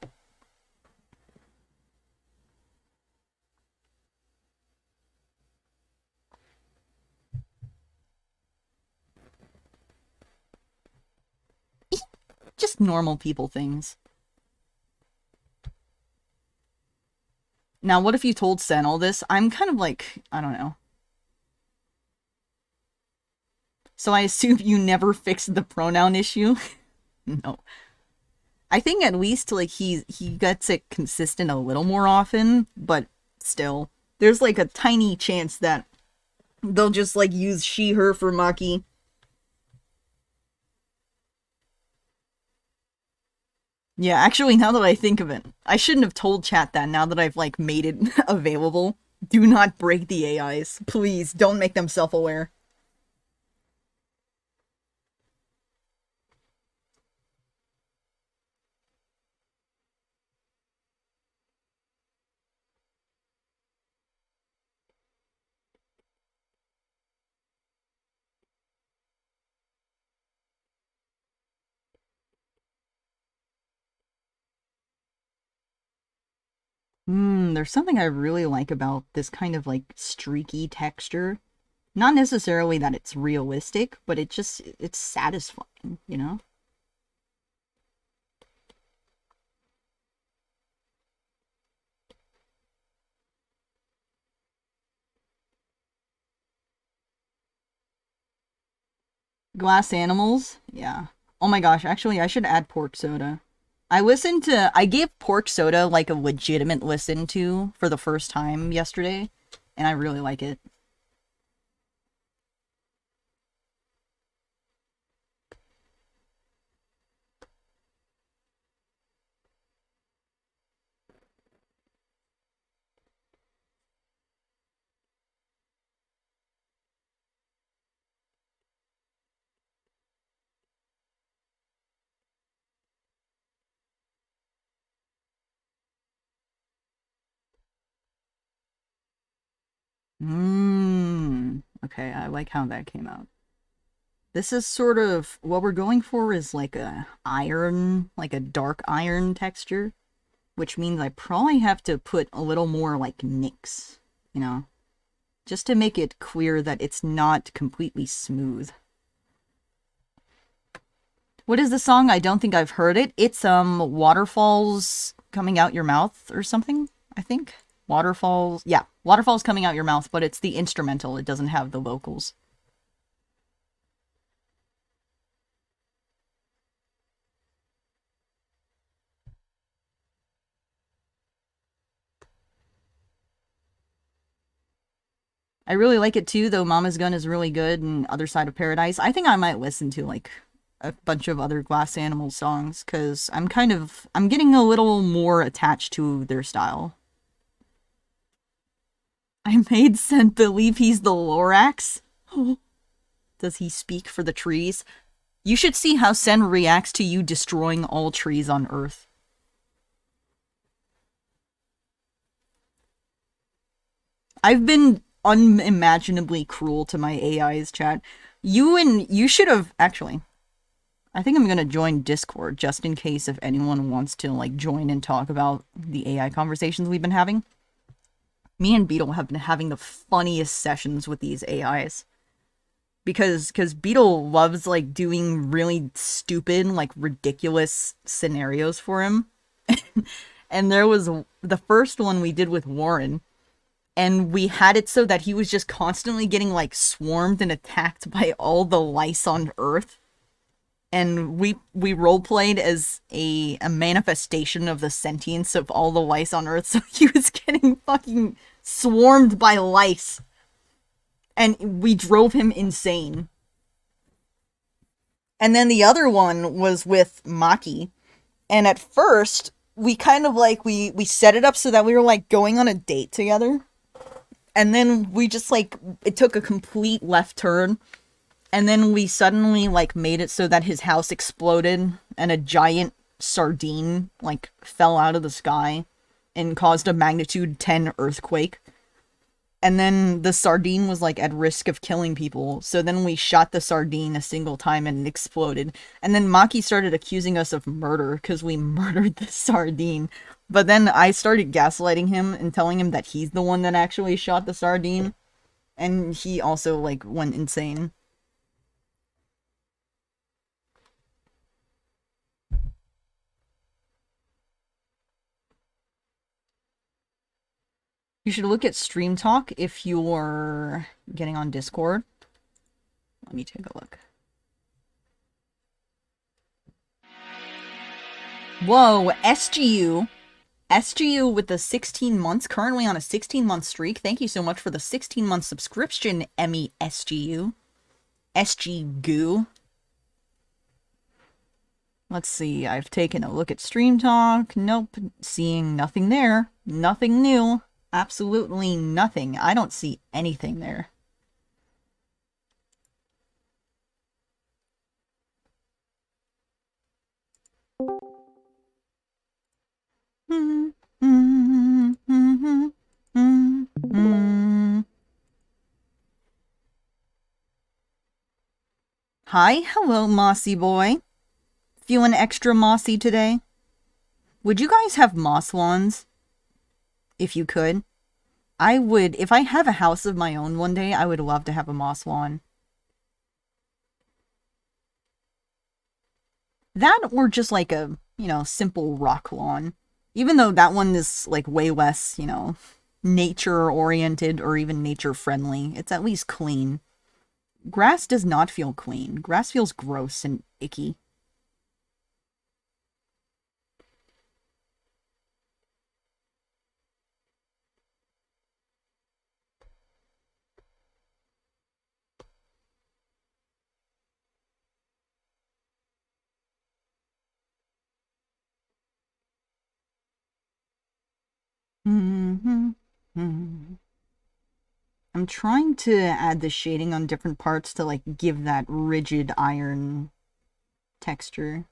Just normal people things. Now, what if you told Sen all this? I'm kind of like, I don't know. So I assume you never fixed the pronoun issue? No. I think at least like he gets it consistent a little more often, but still. There's like a tiny chance that they'll just like use she her for Maki. Yeah, actually now that I think of it, I shouldn't have told chat that now that I've like made it available. Do not break the AIs. Please don't make them self-aware. There's something I really like about this kind of like streaky texture. Not necessarily that it's realistic, but it's satisfying, you know? Glass animals? Yeah. Oh my gosh, actually I should add pork soda. I gave pork soda like a legitimate listen to for the first time yesterday, and I really like it. Okay, I like how that came out. This is sort of what we're going for is like a iron, like a dark iron texture, which means I probably have to put a little more like NYX, you know, just to make it clear that it's not completely smooth. What is the song? I don't think I've heard it. It's Waterfalls Coming Out Your Mouth or something, I think. Waterfalls. Yeah, Waterfalls Coming Out Your Mouth, but it's the instrumental. It doesn't have the vocals. I really like it too, though Mama's Gun is really good and Other Side of Paradise. I think I might listen to like a bunch of other Glass Animal songs because I'm getting a little more attached to their style. I made Scent believe he's the Lorax. Does he speak for the trees? You should see how Sen reacts to you destroying all trees on Earth. I've been unimaginably cruel to my AI's chat. You should have actually. I think I'm gonna join Discord just in case if anyone wants to like join and talk about the AI conversations we've been having. Me and Beetle have been having the funniest sessions with these AIs. Because Beetle loves like doing really stupid, like ridiculous scenarios for him. And there was the first one we did with Warren, and we had it so that he was just constantly getting like swarmed and attacked by all the lice on Earth. And we role played as a manifestation of the sentience of all the lice on Earth. So he was getting fucking swarmed by lice, and we drove him insane. And then the other one was with Maki, and at first we kind of like we set it up so that we were like going on a date together, and then we just like it took a complete left turn, and then we suddenly like made it so that his house exploded and a giant sardine like fell out of the sky and caused a magnitude 10 earthquake. And then the sardine was like at risk of killing people. So then we shot the sardine a single time and it exploded. And then Maki started accusing us of murder because we murdered the sardine. But then I started gaslighting him and telling him that he's the one that actually shot the sardine. And he also like went insane. You should look at Stream Talk if you're getting on Discord. Let me take a look. Whoa, SGU. SGU with the 16 months, currently on a 16-month streak. Thank you so much for the 16-month subscription, Emmy SGU. SG Let's see, I've taken a look at Stream Talk. Nope, seeing nothing there. Nothing new. Absolutely nothing. I don't see anything there. Hi, hello, Mossy Boy. Feeling extra mossy today? Would you guys have moss wands? If you could. I would, if I have a house of my own one day, I would love to have a moss wand. That or just like a, simple rock lawn. Even though that one is like way less, nature oriented or even nature friendly. It's at least clean. Grass does not feel clean. Grass feels gross and icky. I'm trying to add the shading on different parts to like give that rigid iron texture.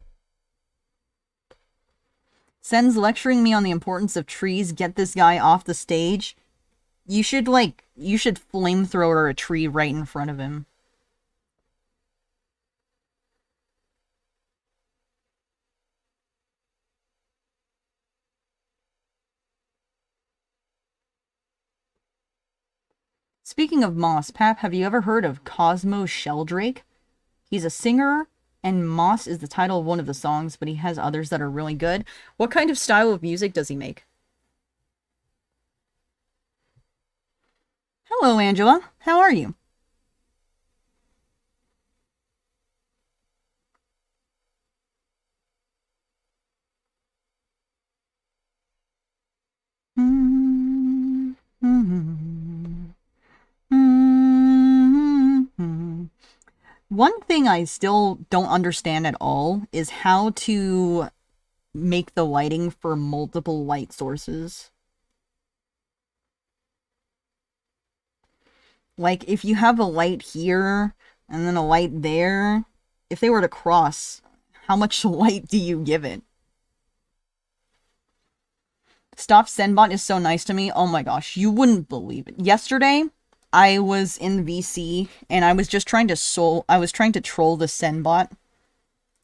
Sen's lecturing me on the importance of trees. Get this guy off the stage. You should flamethrower a tree right in front of him. Speaking of Moss, Pap, have you ever heard of Cosmo Sheldrake? He's a singer, and Moss is the title of one of the songs, but he has others that are really good. What kind of style of music does he make? Hello, Angela. How are you? One thing I still don't understand at all is how to make the lighting for multiple light sources. Like, if you have a light here, and then a light there, if they were to cross, how much light do you give it? Stop Senbot is so nice to me. Oh my gosh, you wouldn't believe it. Yesterday, I was in VC, and I was just trying to troll the Senbot,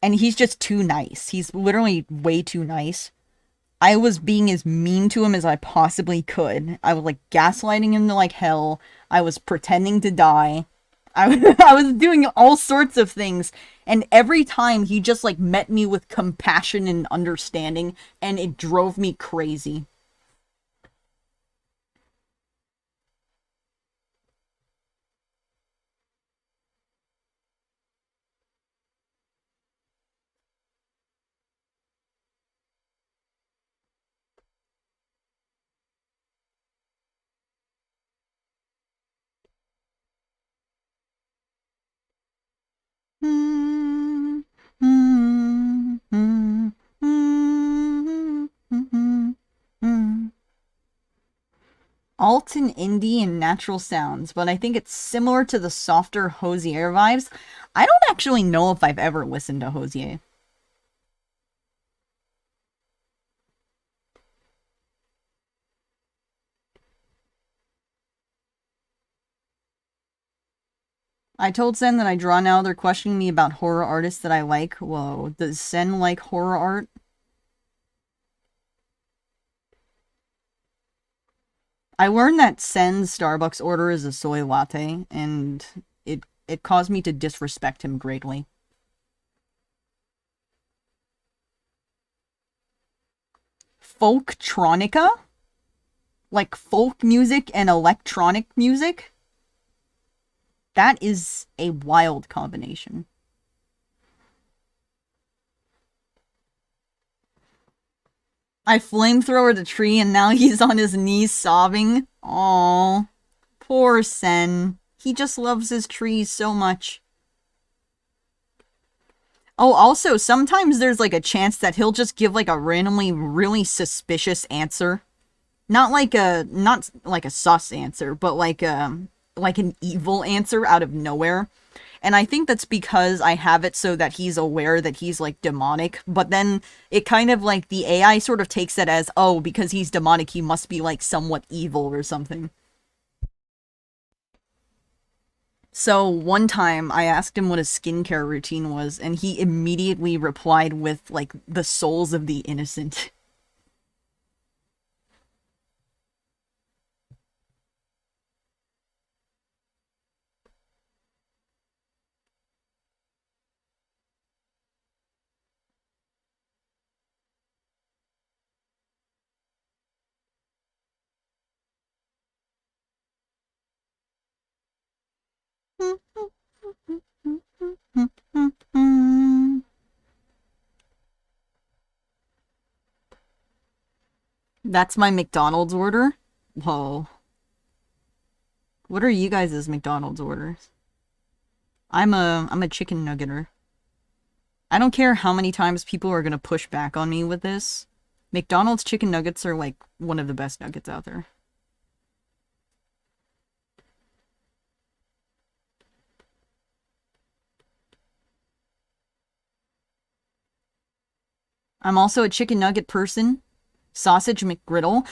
and he's just too nice. He's literally way too nice. I was being as mean to him as I possibly could. I was like gaslighting him to like hell. I was pretending to die. I was doing all sorts of things. And every time he just like met me with compassion and understanding, and it drove me crazy. Alt and indie and natural sounds, but I think it's similar to the softer Hozier vibes. I don't actually know if I've ever listened to Hozier. I told Sen that I draw now. They're questioning me about horror artists that I like. Whoa, does Sen like horror art? I learned that Sen's Starbucks order is a soy latte, and it caused me to disrespect him greatly. Folktronica? Like folk music and electronic music? That is a wild combination. I flamethrower the tree and now he's on his knees sobbing. Aww. Poor Sen. He just loves his trees so much. Oh, also, sometimes there's like a chance that he'll just give like a randomly really suspicious answer. Not like a sus answer, but like an evil answer out of nowhere. And I think that's because I have it so that he's aware that he's like demonic, but then it kind of like the AI sort of takes that as, oh, because he's demonic, he must be like somewhat evil or something. So one time I asked him what his skincare routine was, and he immediately replied with like the souls of the innocent. That's my McDonald's order? Whoa. What are you guys' McDonald's orders? I'm a chicken nuggeter. I don't care how many times people are gonna push back on me with this. McDonald's chicken nuggets are like one of the best nuggets out there. I'm also a chicken nugget person. Sausage McGriddle.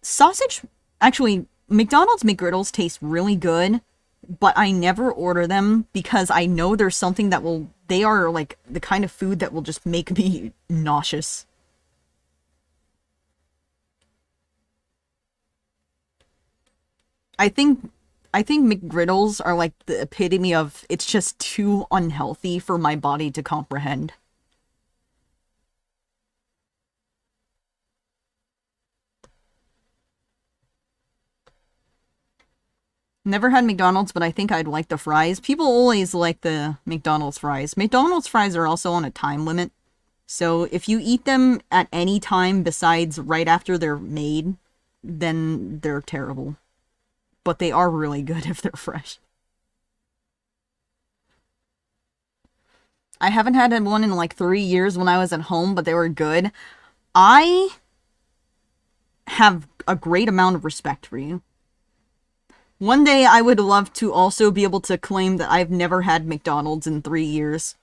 Sausage, actually, McDonald's McGriddles taste really good, but I never order them because I know there's something that will, they are like the kind of food that will just make me nauseous. I think I think McGriddles are like the epitome of it's just too unhealthy for my body to comprehend. Never had McDonald's, but I think I'd like the fries. People always like the McDonald's fries. McDonald's fries are also on a time limit. So if you eat them at any time besides right after they're made, then they're terrible. But they are really good if they're fresh. I haven't had one in like 3 years when I was at home, but they were good. I have a great amount of respect for you. One day I would love to also be able to claim that I've never had McDonald's in 3 years.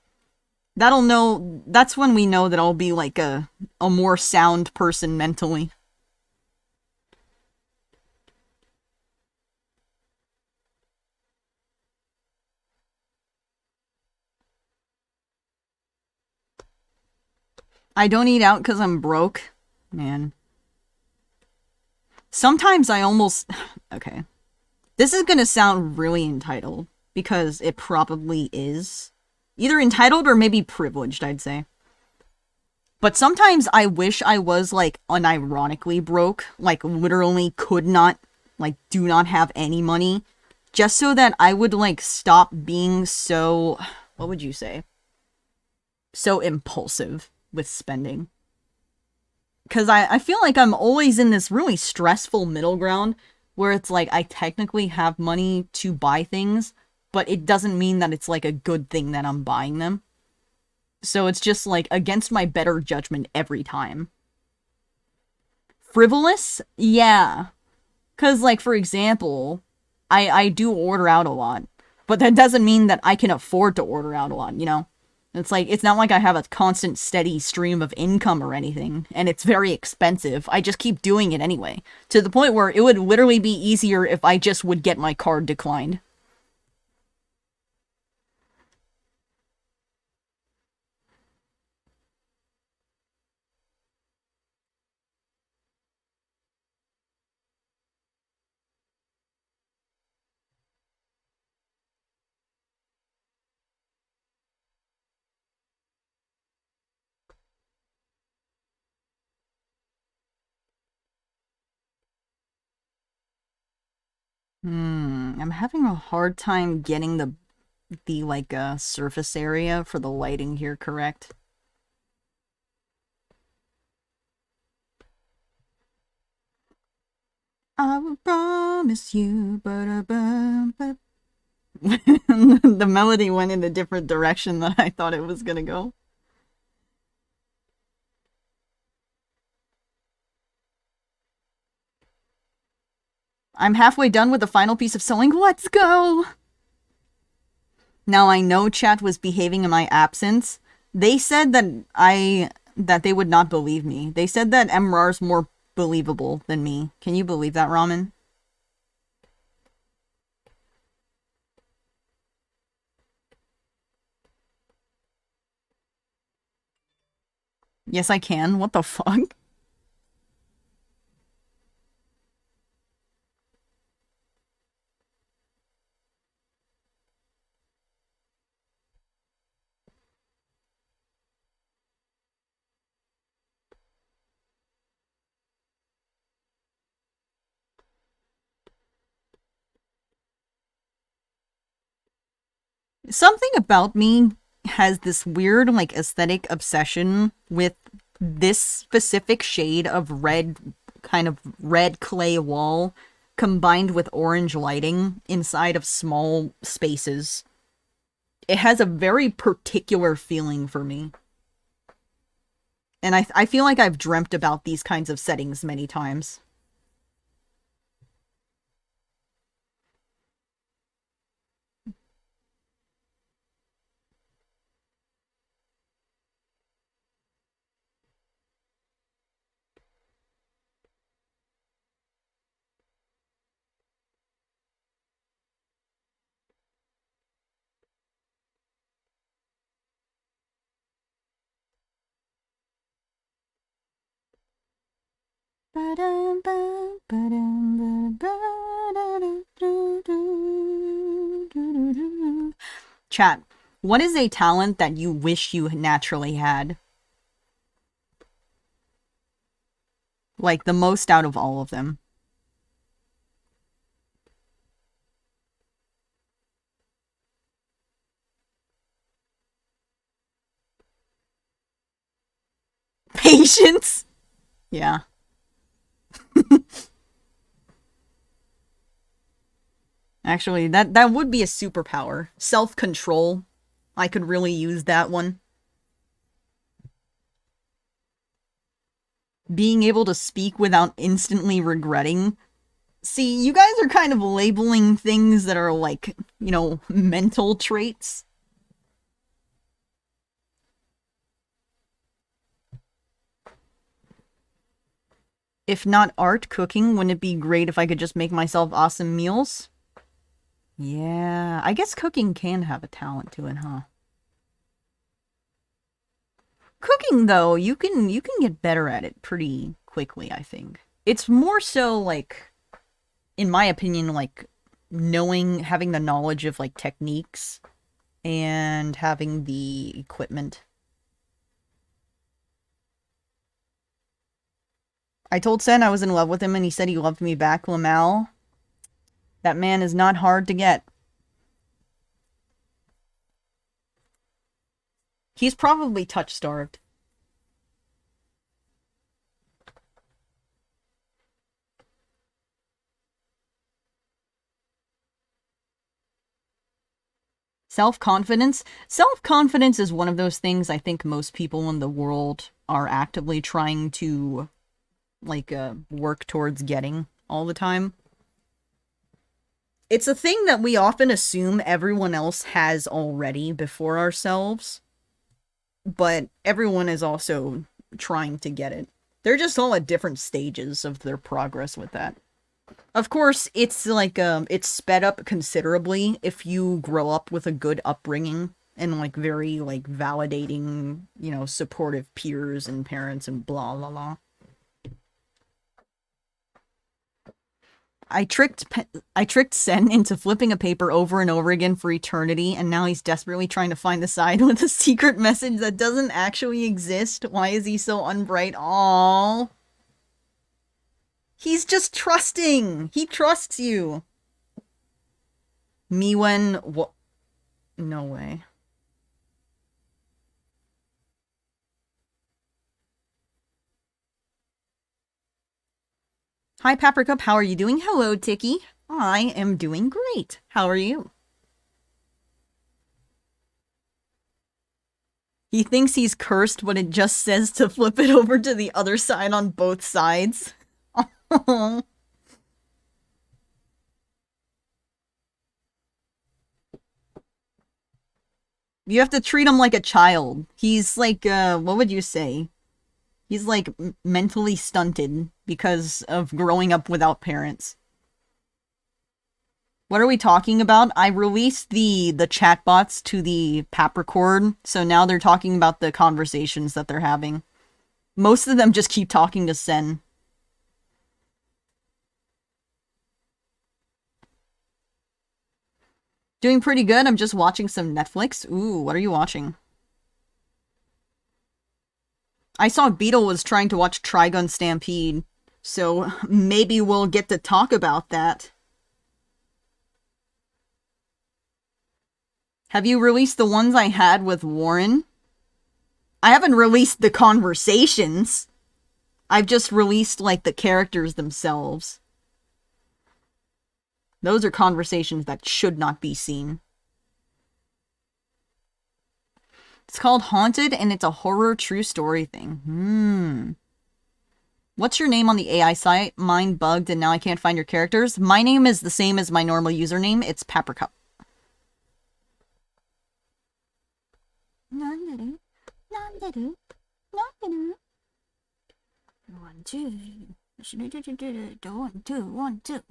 That's when we know that I'll be like a more sound person mentally. I don't eat out because I'm broke. Man. Sometimes I almost. Okay. This is gonna sound really entitled, because it probably is. Either entitled or maybe privileged, I'd say. But sometimes I wish I was, like, unironically broke. Like, literally could not, like, do not have any money. Just so that I would, like, stop being so. What would you say? So impulsive with spending. Because I feel like I'm always in this really stressful middle ground where it's like I technically have money to buy things, but it doesn't mean that it's like a good thing that I'm buying them. So it's just like against my better judgment every time. Frivolous? Yeah. Because, like, for example, I do order out a lot, but that doesn't mean that I can afford to order out a lot, you know? It's like, it's not like I have a constant, steady stream of income or anything, and it's very expensive. I just keep doing it anyway, to the point where it would literally be easier if I just would get my card declined. I'm having a hard time getting the like surface area for the lighting here correct. I will promise you, but the melody went in a different direction than I thought it was gonna go. I'm halfway done with the final piece of sewing. Let's go! Now I know chat was behaving in my absence. They said that they would not believe me. They said that MRAR's more believable than me. Can you believe that, Ramen? Yes, I can. What the fuck? Something about me has this weird, like, aesthetic obsession with this specific shade of red, kind of red clay wall combined with orange lighting inside of small spaces. It has a very particular feeling for me. And I feel like I've dreamt about these kinds of settings many times. Chat, what is a talent that you wish you naturally had? Like, the most out of all of them. Patience? Yeah. Actually, that would be a superpower. Self-control. I could really use that one. Being able to speak without instantly regretting. See, you guys are kind of labeling things that are like, you know, mental traits. If not art, cooking, wouldn't it be great if I could just make myself awesome meals? Yeah, I guess cooking can have a talent to it, huh? Cooking though, you can get better at it pretty quickly, I think. It's more so like in my opinion like knowing having the knowledge of like techniques and having the equipment. I told Sen I was in love with him and he said he loved me back, Lamal. That man is not hard to get. He's probably touch-starved. Self-confidence? Self-confidence is one of those things I think most people in the world are actively trying to, like, work towards getting all the time. It's a thing that we often assume everyone else has already before ourselves, but everyone is also trying to get it. They're just all at different stages of their progress with that. Of course, it's like it's sped up considerably if you grow up with a good upbringing and like very like validating, you know, supportive peers and parents and blah blah blah. I tricked Sen into flipping a paper over and over again for eternity, and now he's desperately trying to find the side with a secret message that doesn't actually exist. Why is he so unbright? Aww. He's just trusting. He trusts you. Miwen, what? No way. Hi, Paprika. How are you doing? Hello, Tiki. I am doing great. How are you? He thinks he's cursed, but it just says to flip it over to the other side on both sides. You have to treat him like a child. He's like, what would you say? He's like mentally stunted because of growing up without parents. What are we talking about? I released the chatbots to the Papricord, so now they're talking about the conversations that they're having. Most of them just keep talking to Sen. Doing pretty good. I'm just watching some Netflix. Ooh, what are you watching? I saw Beetle was trying to watch Trigun Stampede, so maybe we'll get to talk about that. Have you released the ones I had with Warren? I haven't released the conversations. I've just released, like, the characters themselves. Those are conversations that should not be seen. It's called Haunted, and it's a horror true story thing. What's your name on the AI site? Mine bugged, and now I can't find your characters. My name is the same as my normal username. It's Paprika. One, two. 1, 2, 1, 2.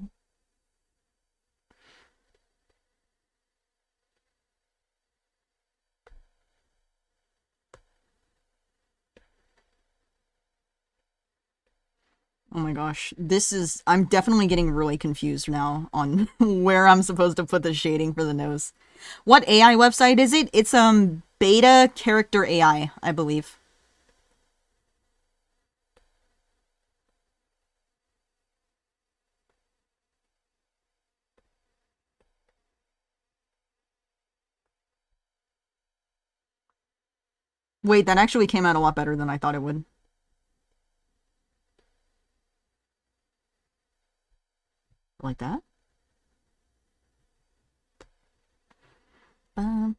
Oh my gosh, I'm definitely getting really confused now on where I'm supposed to put the shading for the nose. What AI website is it? It's, Beta Character AI, I believe. Wait, that actually came out a lot better than I thought it would. Like that? I'm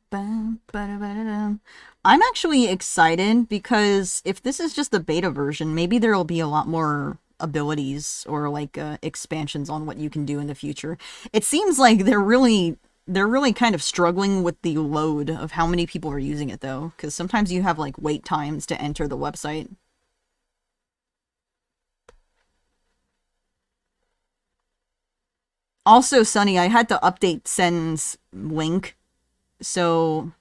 actually excited because if this is just the beta version, maybe there'll be a lot more abilities or like expansions on what you can do in the future. It seems like they're really kind of struggling with the load of how many people are using it though, because sometimes you have like wait times to enter the website. Also, Sunny, I had to update Sen's link, so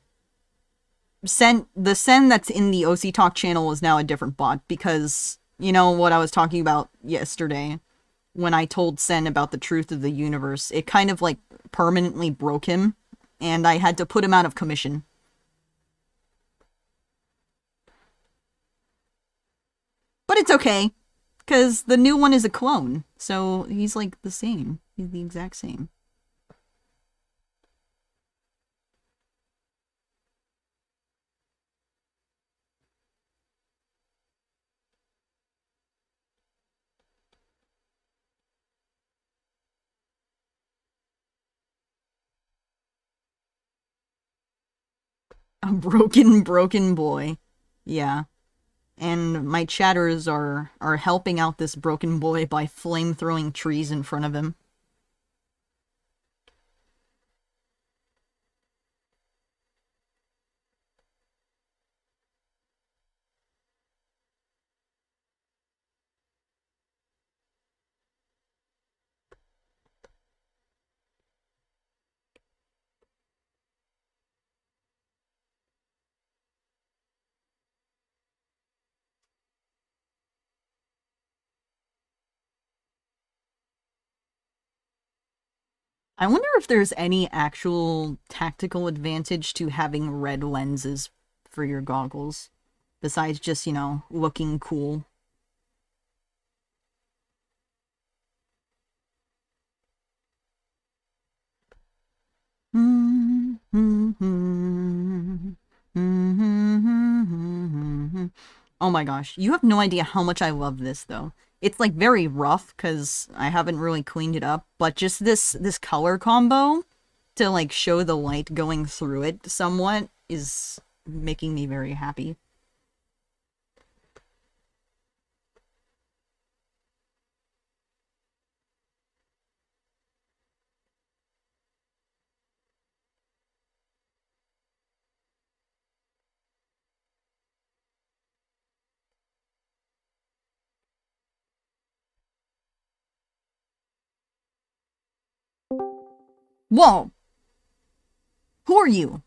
the Sen that's in the OC Talk channel is now a different bot because you know what I was talking about yesterday when I told Sen about the truth of the universe. It kind of like permanently broke him, and I had to put him out of commission. But it's okay, because the new one is a clone, so he's like the same. He's the exact same. A broken boy. Yeah. And my chatters are helping out this broken boy by flame throwing trees in front of him. I wonder if there's any actual tactical advantage to having red lenses for your goggles, besides just, looking cool. Oh my gosh, you have no idea how much I love this though. It's like very rough because I haven't really cleaned it up, but just this color combo to like show the light going through it somewhat is making me very happy. Whoa! Who are you?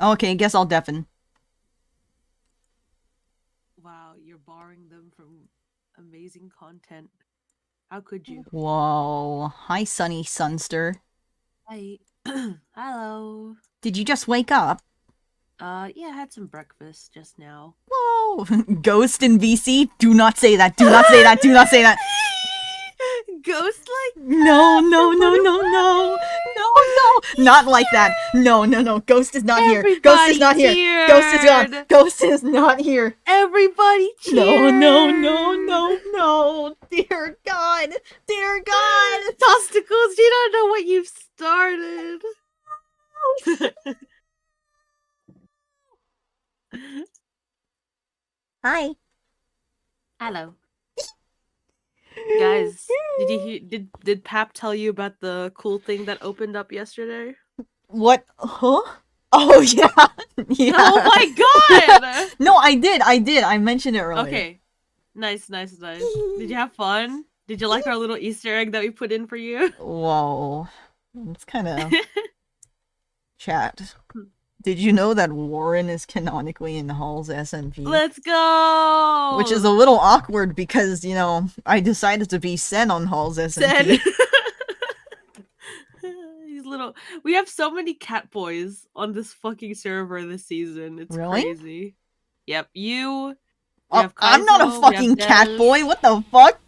Okay, guess I'll deafen. Wow, you're barring them from amazing content. How could you? Whoa. Hi, Sunny Sunster. Hi. Hello. Did you just wake up? Yeah, I had some breakfast just now. Whoa! Ghost in VC? Do not say that. Do not say that. Do not say that. Ghost like No, no, no, no, no. No, no. Not like that. No, no, no. Ghost is not here. Ghost is not here. Everybody Ghost is gone. cheered. Ghost is not here. Everybody cheered. No, no, no, no, no. Dear God. Dear God. Tosticles, you don't know what you've started. Hi. Hello. Guys, did you hear, did Pap tell you about the cool thing that opened up yesterday? What? Huh? Oh, yeah. Yeah. Oh my god! No, I did. I mentioned it earlier. Okay. Nice. Did you have fun? Did you like our little Easter egg that we put in for you? Whoa. It's kind of... Chat. Did you know that Warren is canonically in Hall's SMP? Let's go! Which is a little awkward because, you know, I decided to be Sen on Hall's SMP. These little... We have so many cat boys on this fucking server this season. It's Really? crazy. Yep, you... I'm not a fucking cat boy. What the fuck?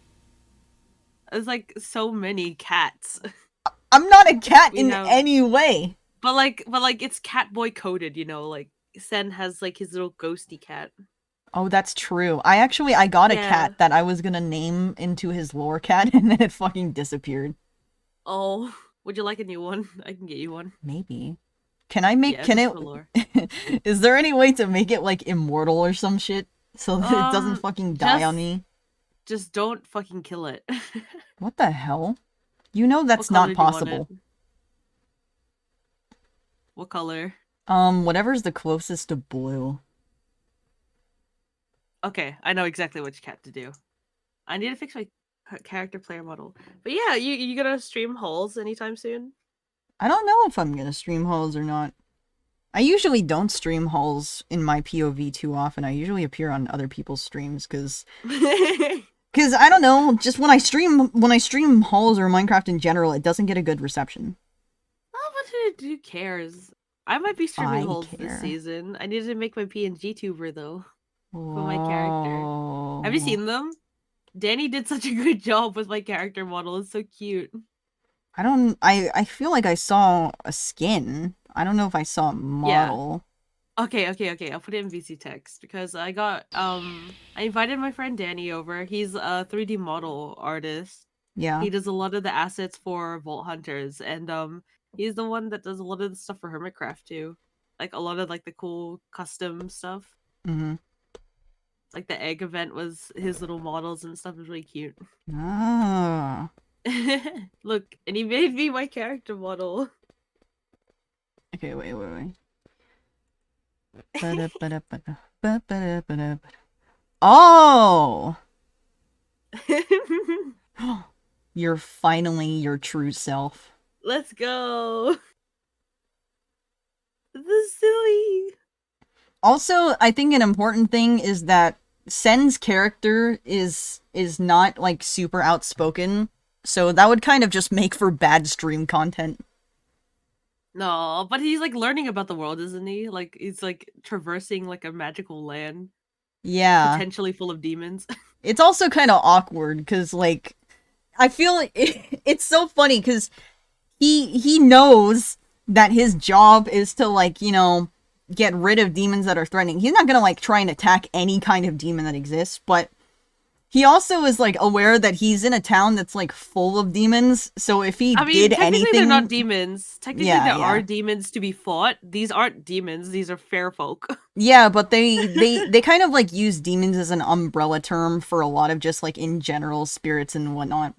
There's like so many cats. I'm not a cat We in have- any way. But like it's cat boy coded, you know, like Sen has like his little ghosty cat. Oh, that's true. I got a Yeah. cat that I was gonna name into his lore cat and then it fucking disappeared. Oh, would you like a new one? I can get you one. Maybe. Can I make, Yeah, can just it, for lore. is there any way to make it like immortal or some shit? So that it doesn't fucking die on just- me? Just don't fucking kill it. What the hell? You know that's What color not do you want possible. it? What color? Whatever's the closest to blue. Okay, I know exactly which cat to do. I need to fix my character player model. But yeah, you gonna stream Halls anytime soon? I don't know if I'm gonna stream Halls or not. I usually don't stream Halls in my POV too often. I usually appear on other people's streams because I don't know, just when I stream Halls or Minecraft in general, it doesn't get a good reception. Oh, but who cares? I might be streaming I Halls care. this season. I need to make my PNG tuber though. For my character. Have you seen them? Danny did such a good job with my character model. It's so cute. I feel like I saw a skin. I don't know if I saw a model. Okay. I'll put it in VC text because I got I invited my friend Danny over. He's a 3D model artist. Yeah. He does a lot of the assets for Vault Hunters, and he's the one that does a lot of the stuff for Hermitcraft too. Like a lot of like the cool custom stuff. Mm-hmm. Like the egg event was his little models and stuff is really cute. Ah. Look, and he made me my character model. Okay, wait. Oh! You're finally your true self. Let's go. This is silly. Also, I think an important thing is that Sen's character is not like super outspoken, so that would kind of just make for bad stream content. No, but he's like learning about the world, isn't he? Like he's like traversing like a magical land, Yeah. potentially full of demons. It's also kind of awkward because like I feel like it's so funny because he knows that his job is to like, you know, get rid of demons that are threatening. He's not gonna like try and attack any kind of demon that exists, but he also is like aware that he's in a town that's like full of demons. So if he I mean, did technically they're not anything, demons. Technically yeah, there are yeah. demons to be fought. These aren't demons, these are fair folk. Yeah, but they kind of like use demons as an umbrella term for a lot of just like in general spirits and whatnot.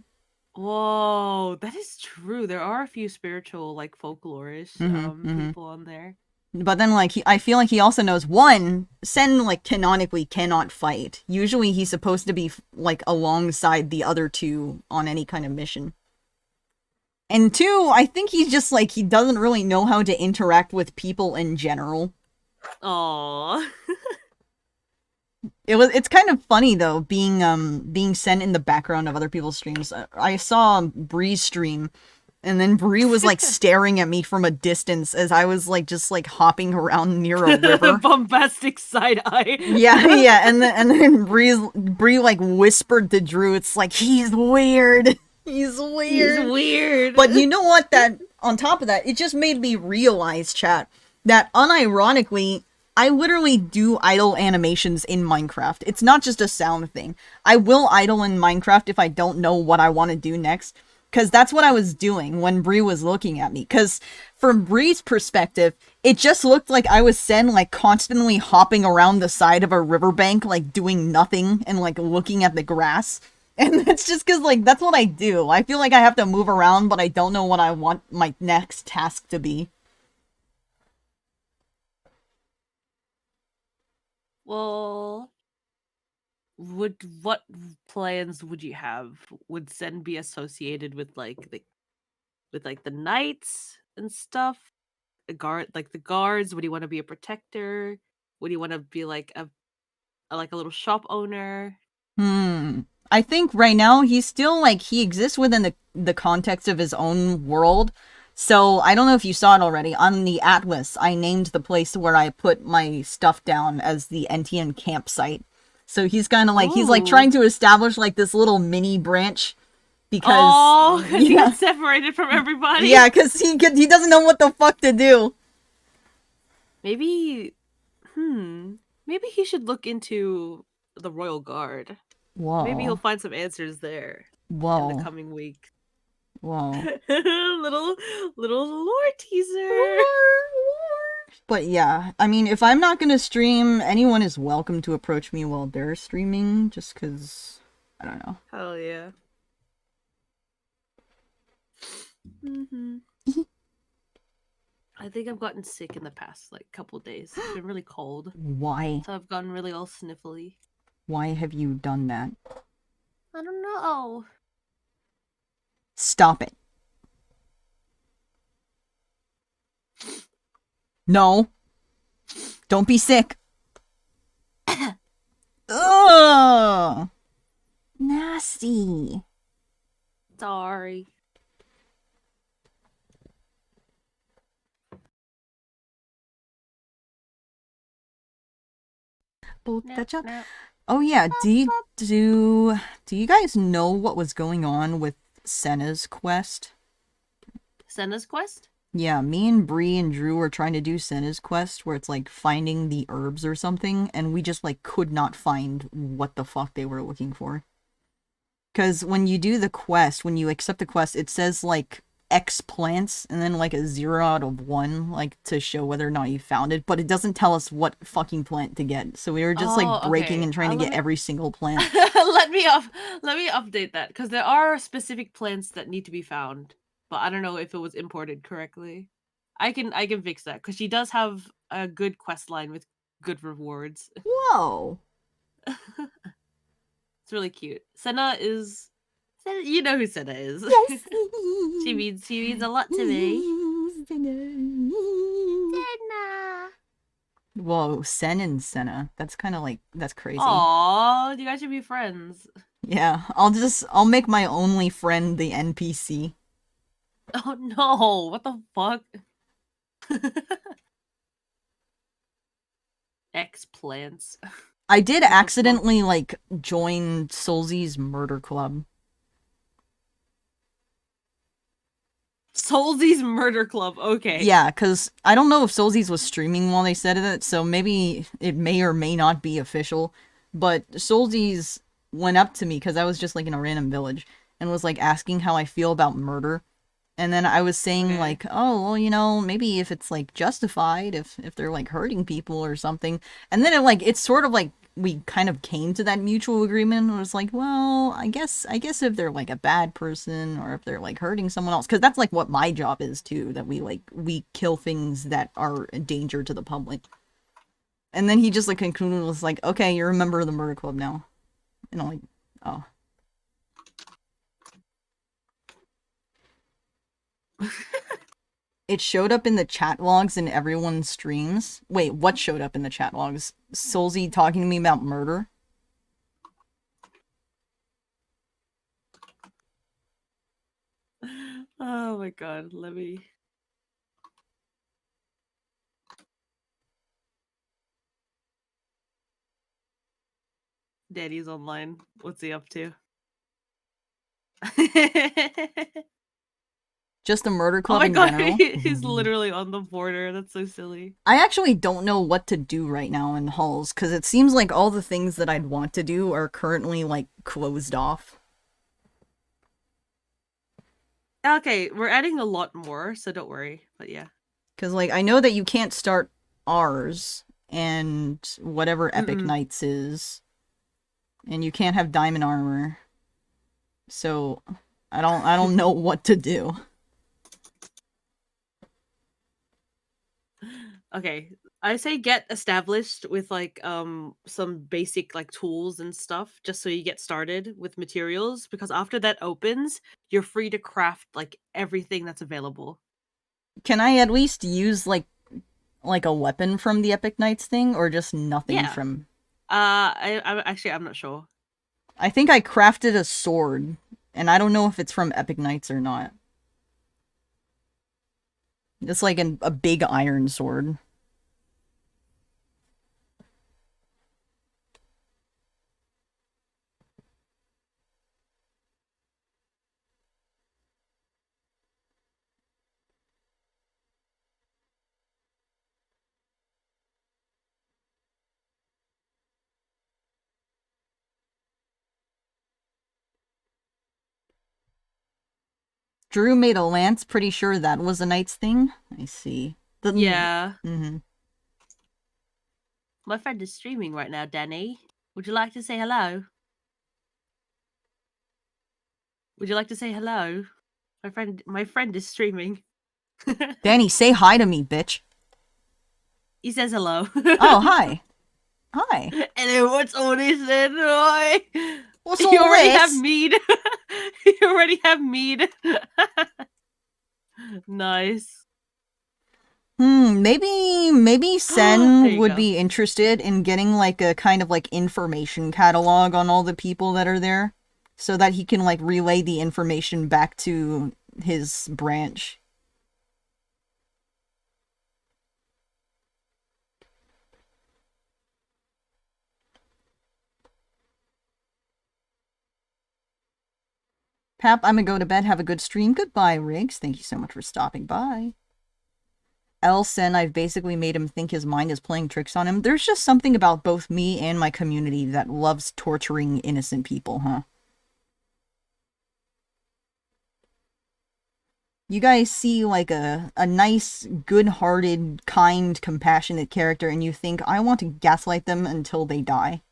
Whoa, that is true. There are a few spiritual, like folklorish Hmm. people on there. But then, like, I feel like he also knows one, Sen, like, canonically cannot fight. Usually he's supposed to be, like, alongside the other two on any kind of mission. And two, I think he's just, like, he doesn't really know how to interact with people in general. Aww. It's kind of funny, though, being Sen in the background of other people's streams. I saw Bree's stream, and then Bree was like staring at me from a distance as I was like just like hopping around near a river. Bombastic side eye. Yeah, yeah, and then Bree like whispered to Drew, it's like he's weird. He's weird. He's weird. But you know what? That on top of that, it just made me realize, chat, that unironically, I literally do idle animations in Minecraft. It's not just a sound thing. I will idle in Minecraft if I don't know what I want to do next. Because that's what I was doing when Bree was looking at me. Because from Bree's perspective, it just looked like I was Sen, like, constantly hopping around the side of a riverbank, like, doing nothing and, like, looking at the grass. And that's just because, like, that's what I do. I feel like I have to move around, but I don't know what I want my next task to be. Well, what plans would you have? Would Sen be associated with like the knights and stuff? The guards? Would he want to be a protector? Would he want to be like a little shop owner? I think right now he's still like he exists within the context of his own world. So I don't know if you saw it already. On the Atlas, I named the place where I put my stuff down as the NTN campsite. So he's kind of like he's like Ooh. trying to establish like this little mini branch because Oh, because he yeah, got separated from everybody. yeah, because he doesn't know what the fuck to do. Maybe, maybe he should look into the Royal Guard. Maybe he'll Whoa, find some answers there in the whoa, coming week. whoa. little lore teaser. But yeah, I mean, if I'm not gonna stream, anyone is welcome to approach me while they're streaming, just because, I don't know. Hell yeah. I think I've gotten sick in the past like couple days. It's been really cold, Why? so I've gotten really all sniffly. Why have you done that? I don't know. Stop it. No. Don't be sick. Ugh. Nasty. Sorry. Oh yeah, do you guys know what was going on with Senna's quest? Senna's quest? Yeah, me and Bree and Drew were trying to do Senna's quest where it's like finding the herbs or something, and we just like could not find what the fuck they were looking for. Because when you do the quest, when you accept the quest, it says like X plants and then like a 0 out of 1, like to show whether or not you found it, but it doesn't tell us what fucking plant to get. So we were just like breaking okay. and trying to get every single plant. let me update that because there are specific plants that need to be found, but I don't know if it was imported correctly. I can fix that because she does have a good quest line with good rewards. Whoa. It's really cute. Senna, you know who Senna is. Yes. she means a lot to me. Senna. Whoa, Sen and Senna. That's kind of like, that's crazy. Aww, you guys should be friends. Yeah, I'll make my only friend the NPC. Oh no, what the fuck? X-plants. I did accidentally, like, join Solzy's murder club. Soulsy's Murder Club. Okay. Yeah, because I don't know if Soulsy's was streaming while they said it, so maybe it may or may not be official. But Soulsy's went up to me because I was just like in a random village and was like asking how I feel about murder. And then I was saying Okay. like, oh, well, you know, maybe if it's like justified, if they're like hurting people or something. And then it's sort of like we kind of came to that mutual agreement. It was like, well, I guess if they're like a bad person or if they're like hurting someone else, because that's like what my job is too, that we kill things that are a danger to the public. And then he just like concluded was like, okay, you're a member of the murder club now. And I'm like, oh. It showed up in the chat logs in everyone's streams. Wait, what showed up in the chat logs? Soulsy talking to me about murder? Oh my god, let me. Daddy's online. What's he up to? Just the murder Oh club my in god, general? he's literally on the border. That's so silly. I actually don't know what to do right now in Halls, because it seems like all the things that I'd want to do are currently, like, closed off. Okay, we're adding a lot more, so don't worry. But yeah. Because, like, I know that you can't start ours and whatever Epic Knights is, and you can't have diamond armor. So, I don't know what to do. Okay, I say get established with like some basic like tools and stuff just so you get started with materials, because after that opens, you're free to craft like everything that's available. Can I at least use like a weapon from the Epic Knights thing, or just nothing Yeah. from? I'm not sure. I think I crafted a sword, and I don't know if it's from Epic Knights or not. It's like a big iron sword. Drew made a lance, pretty sure that was a knight's thing. I see. Yeah. Mm-hmm. My friend is streaming right now, Danny. Would you like to say hello? Would you like to say hello? My friend is streaming. Danny, say hi to me, bitch. He says hello. Oh, hi. Hi. And then what's all this then? Hi. What's You all already this? have mead. You already have mead. Nice. Maybe There Sen you would go. be interested in getting like a kind of like information catalog on all the people that are there, so that he can like relay the information back to his branch. Pap, I'm gonna go to bed. Have a good stream. Goodbye, Riggs. Thank you so much for stopping by. Elsen, I've basically made him think his mind is playing tricks on him. There's just something about both me and my community that loves torturing innocent people, huh? You guys see like a nice, good-hearted, kind, compassionate character and you think, I want to gaslight them until they die.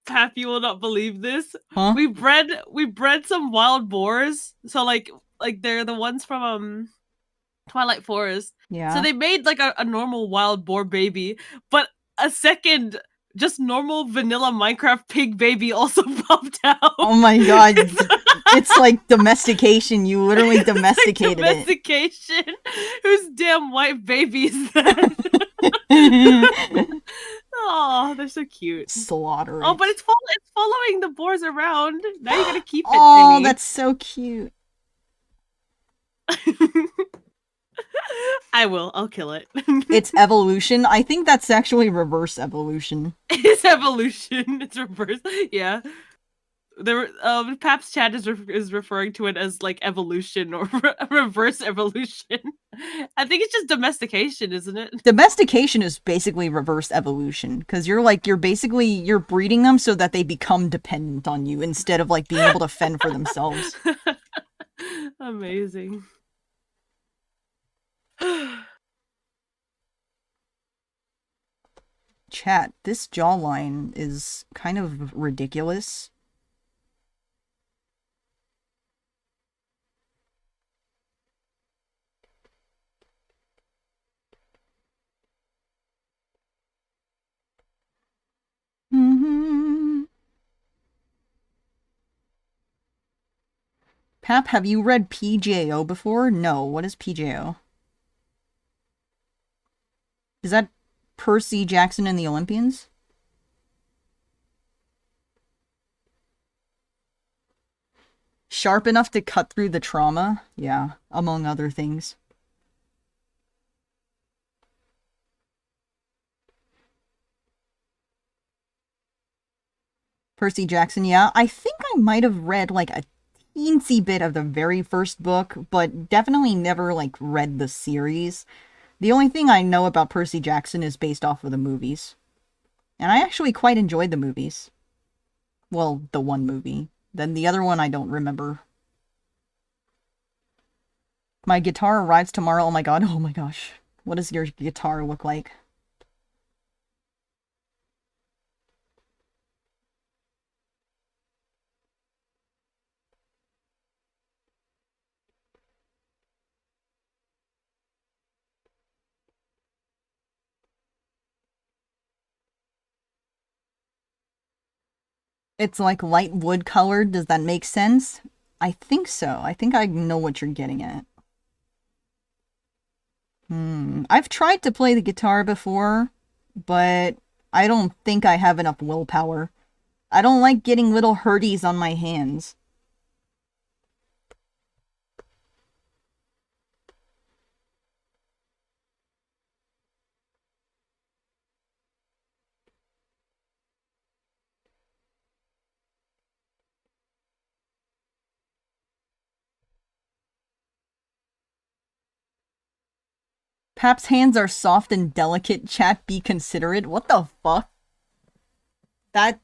Pap, you will not believe this. Huh? We bred some wild boars. So like they're the ones from Twilight Forest. Yeah. So they made like a normal wild boar baby, but a second just normal vanilla Minecraft pig baby also popped out. Oh my god. It's like domestication. You literally domesticated domestication. Whose damn white baby is that? Oh, they're so cute. Slaughter Oh, but it. it's following the boars around. Now you gotta keep it, Oh, Timmy. that's so cute. I will. I'll kill it. It's evolution. I think that's actually reverse evolution. It's evolution. It's reverse. Yeah. The Pap's chat is referring to it as like evolution or reverse evolution. I think it's just domestication, isn't it? Domestication is basically reverse evolution because you're breeding them so that they become dependent on you instead of like being able to fend for themselves. Amazing. Chat, this jawline is kind of ridiculous. Pap, have you read PJO before? No. What is PJO? Is that Percy Jackson and the Olympians? Sharp enough to cut through the trauma? Yeah, among other things. Percy Jackson, yeah. I think I might have read like a teensy bit of the very first book, but definitely never like read the series. The only thing I know about Percy Jackson is based off of the movies. And I actually quite enjoyed the movies. Well, the one movie. Then the other one I don't remember. My guitar arrives tomorrow. Oh my god. Oh my gosh. What does your guitar look like? It's like light wood colored. Does that make sense? I think so. I think I know what you're getting at. I've tried to play the guitar before, but I don't think I have enough willpower. I don't like getting little hurties on my hands. Pap's hands are soft and delicate. Chat, be considerate. What the fuck? That.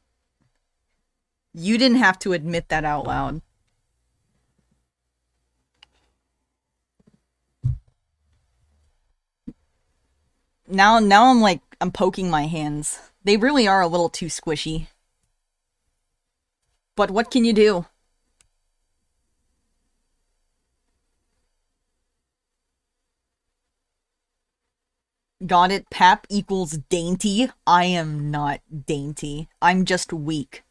You didn't have to admit that out loud. Now I'm like, I'm poking my hands. They really are a little too squishy. But what can you do? Got it? Pap equals dainty. I am not dainty. I'm just weak.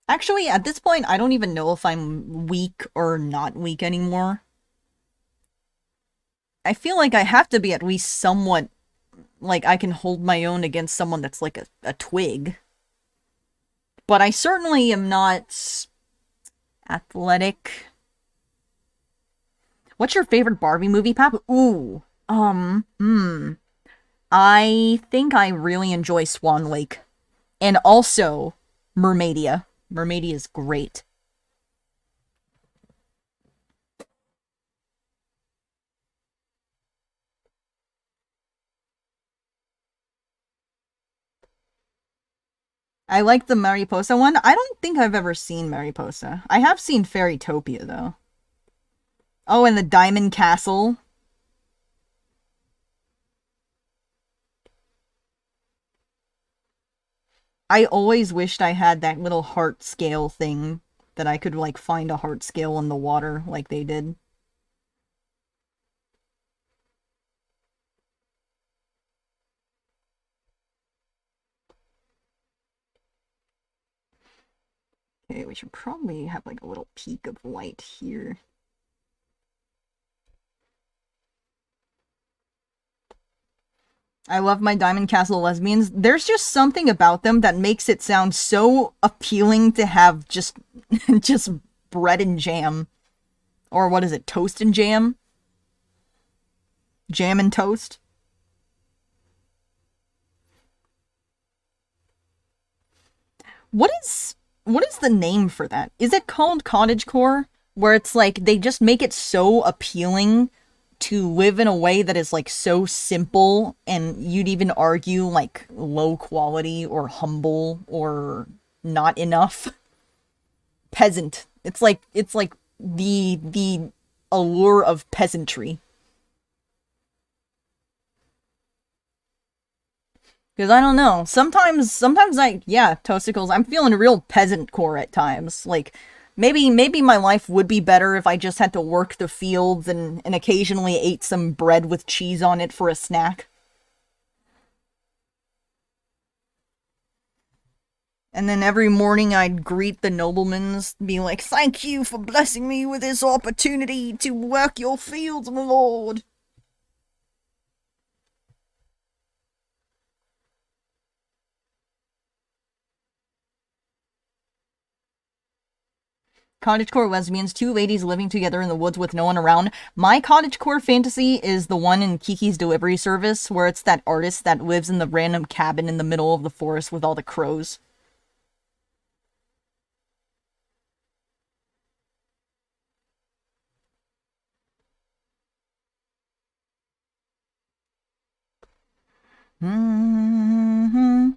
Actually, at this point, I don't even know if I'm weak or not weak anymore. I feel like I have to be at least somewhat, like, I can hold my own against someone that's like a twig. But I certainly am not athletic. What's your favorite Barbie movie, Pap? Ooh. I think I really enjoy Swan Lake. And also Mermaidia. Mermaidia is great. I like the Mariposa one. I don't think I've ever seen Mariposa. I have seen Fairytopia, though. Oh, and the Diamond Castle. I always wished I had that little heart scale thing that I could, like, find a heart scale in the water like they did. Okay, we should probably have, like, a little peak of light here. I love my Diamond Castle lesbians. There's just something about them that makes it sound so appealing to have just just bread and jam. Or what is it? Toast and jam? Jam and toast? What is the name for that? Is it called cottagecore? Where it's like they just make it so appealing to live in a way that is like so simple and you'd even argue like low quality or humble or not enough. Peasant. It's like the allure of peasantry. Because I don't know. Sometimes yeah, Toasticles, I'm feeling real peasant core at times. Like, maybe my life would be better if I just had to work the fields and occasionally ate some bread with cheese on it for a snack. And then every morning I'd greet the noblemans, be like, "Thank you for blessing me with this opportunity to work your fields, my lord." Cottagecore lesbians, two ladies living together in the woods with no one around. My cottagecore fantasy is the one in Kiki's Delivery Service, where it's that artist that lives in the random cabin in the middle of the forest with all the crows. Mm-hmm.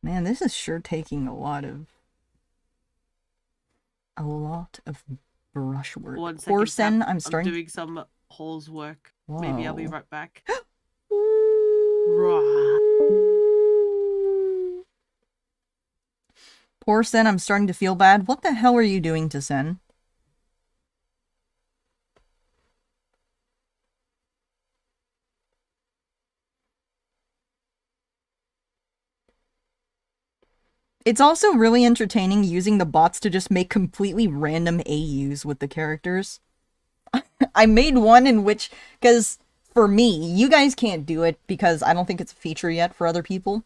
Man, this is sure taking a lot of brushwork. 1 second, Tap. Porsen, I'm I'm starting. doing some holes work. Maybe I'll be Whoa. right back. Right. Poor Sen, I'm starting to feel bad. What the hell are you doing to Sen? It's also really entertaining using the bots to just make completely random AUs with the characters. I made one in which, because for me, you guys can't do it because I don't think it's a feature yet for other people,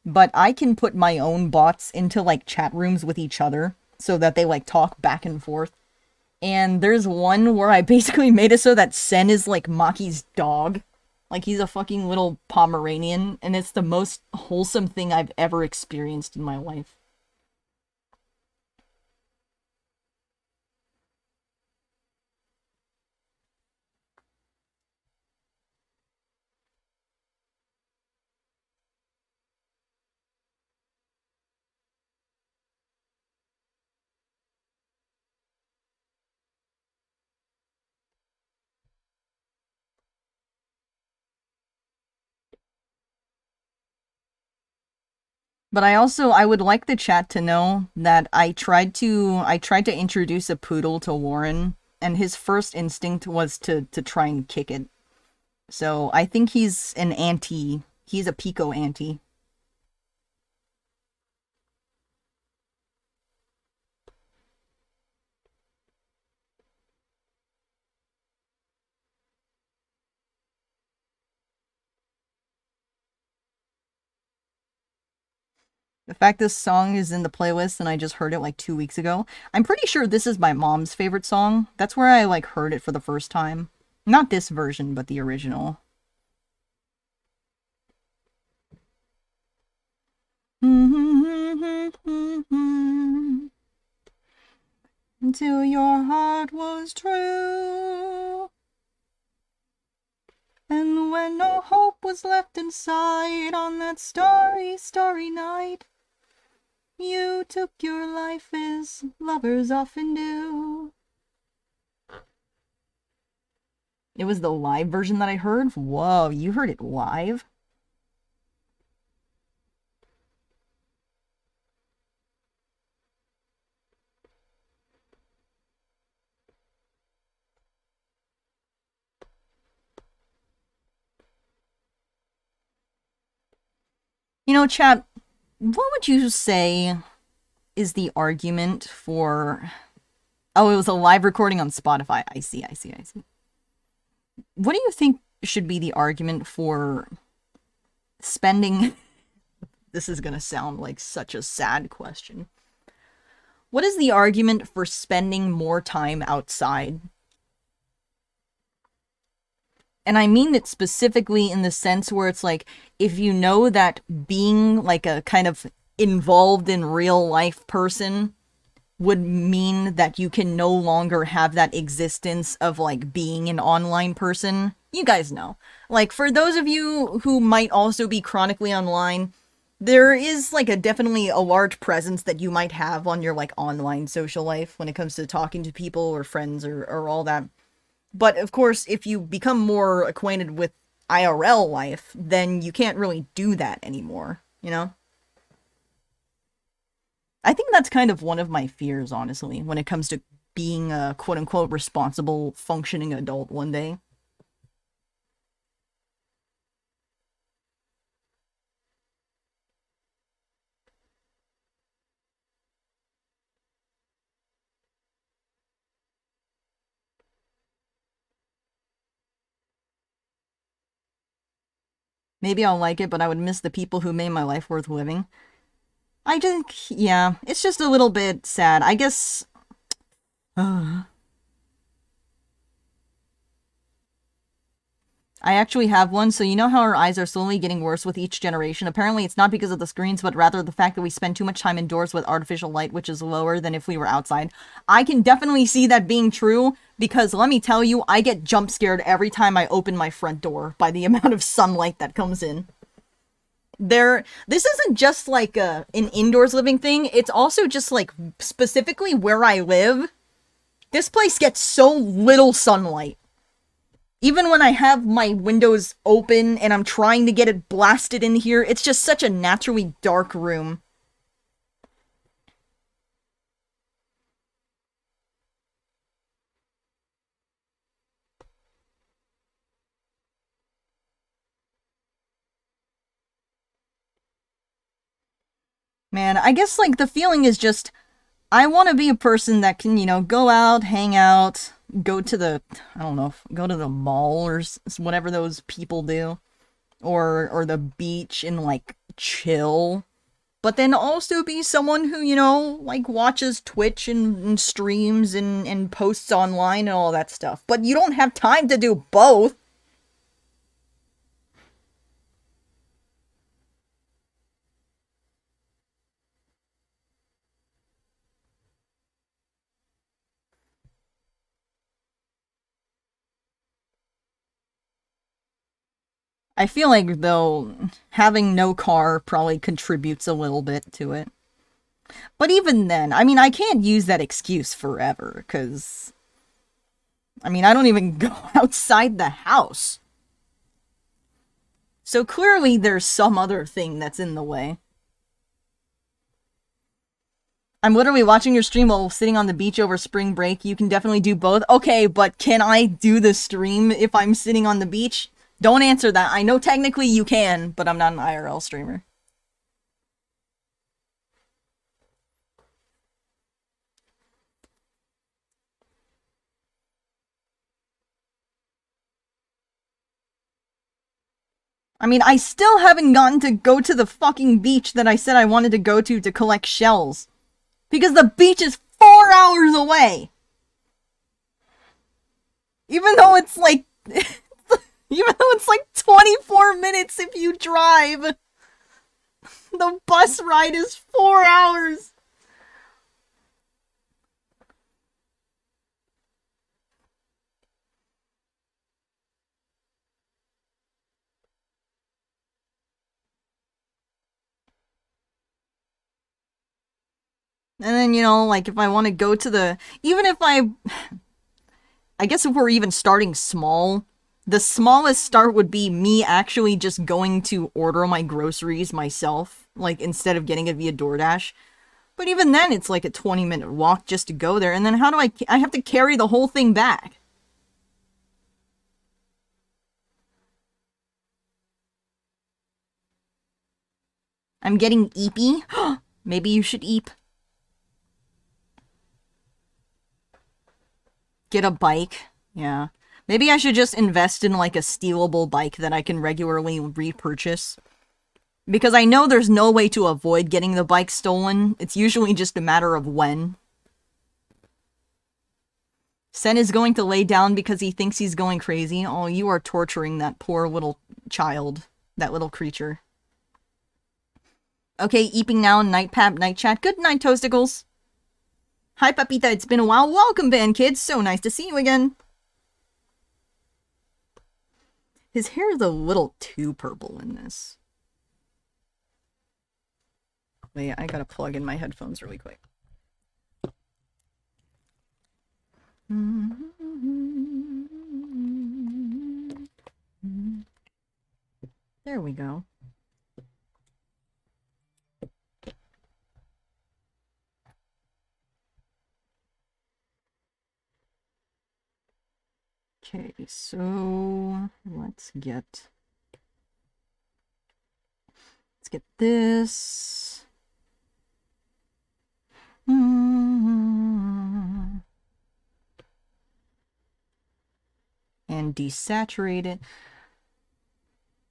but I can put my own bots into like chat rooms with each other so that they like talk back and forth. And there's one where I basically made it so that Sen is like Maki's dog. Like he's a fucking little Pomeranian, and it's the most wholesome thing I've ever experienced in my life. But I would like the chat to know that I tried to introduce a poodle to Warren, and his first instinct was to try and kick it. So I think he's an anti. He's a Pico anti. The fact this song is in the playlist and I just heard it like 2 weeks ago. I'm pretty sure this is my mom's favorite song. That's where I like heard it for the first time. Not this version, but the original. Until your heart was true. And when no hope was left inside on that starry, starry night, you took your life as lovers often do. It was the live version that I heard? Whoa, you heard it live? Chat, what would you say is the argument for... Oh, it was a live recording on Spotify. I see. What do you think should be the argument for spending... This is gonna sound like such a sad question. What is the argument for spending more time outside? And I mean it specifically in the sense where it's like, if you know that being like a kind of involved in real life person would mean that you can no longer have that existence of like being an online person. You guys know. Like, for those of you who might also be chronically online, there is like definitely a large presence that you might have on your like online social life when it comes to talking to people or friends or all that. But of course, if you become more acquainted with IRL life, then you can't really do that anymore, you know? I think that's kind of one of my fears, honestly, when it comes to being a quote-unquote responsible, functioning adult one day. Maybe I'll like it, but I would miss the people who made my life worth living. I think, yeah, it's just a little bit sad. I guess... I actually have one, so you know how our eyes are slowly getting worse with each generation? Apparently it's not because of the screens, but rather the fact that we spend too much time indoors with artificial light, which is lower than if we were outside. I can definitely see that being true, because let me tell you, I get jump scared every time I open my front door by the amount of sunlight that comes in. This isn't just like an indoors living thing, it's also just like specifically where I live. This place gets so little sunlight. Even when I have my windows open and I'm trying to get it blasted in here, it's just such a naturally dark room. Man, I guess like the feeling is just, I want to be a person that can, go out, hang out, go to the, I don't know, go to the mall or whatever those people do. Or the beach and like chill. But then also be someone who, like watches Twitch and streams and posts online and all that stuff. But you don't have time to do both. I feel like, though, having no car probably contributes a little bit to it. But even then, I mean, I can't use that excuse forever, because... I mean, I don't even go outside the house. So clearly there's some other thing that's in the way. I'm literally watching your stream while sitting on the beach over spring break. You can definitely do both. Okay, but can I do the stream if I'm sitting on the beach? Don't answer that. I know technically you can, but I'm not an IRL streamer. I mean, I still haven't gotten to go to the fucking beach that I said I wanted to go to collect shells. Because the beach is 4 hours away! Even though it's like... even though it's like 24 minutes if you drive! The bus ride is 4 hours! And then, like, if I want to go to the... Even if I guess if we're even starting small, the smallest start would be me actually just going to order my groceries myself, like, instead of getting it via DoorDash. But even then, it's like a 20-minute walk just to go there, and then how do I have to carry the whole thing back? I'm getting eepy. Maybe you should eep. Get a bike. Yeah. Maybe I should just invest in like a stealable bike that I can regularly repurchase. Because I know there's no way to avoid getting the bike stolen. It's usually just a matter of when. Sen is going to lay down because he thinks he's going crazy. Oh, you are torturing that poor little child. That little creature. Okay, eeping now, night pap, night chat. Good night, Toasticles. Hi, Papita, it's been a while. Welcome, band kids. So nice to see you again. His hair is a little too purple in this. Wait, I gotta plug in my headphones really quick. There we go. Okay, so let's get this. And desaturate it.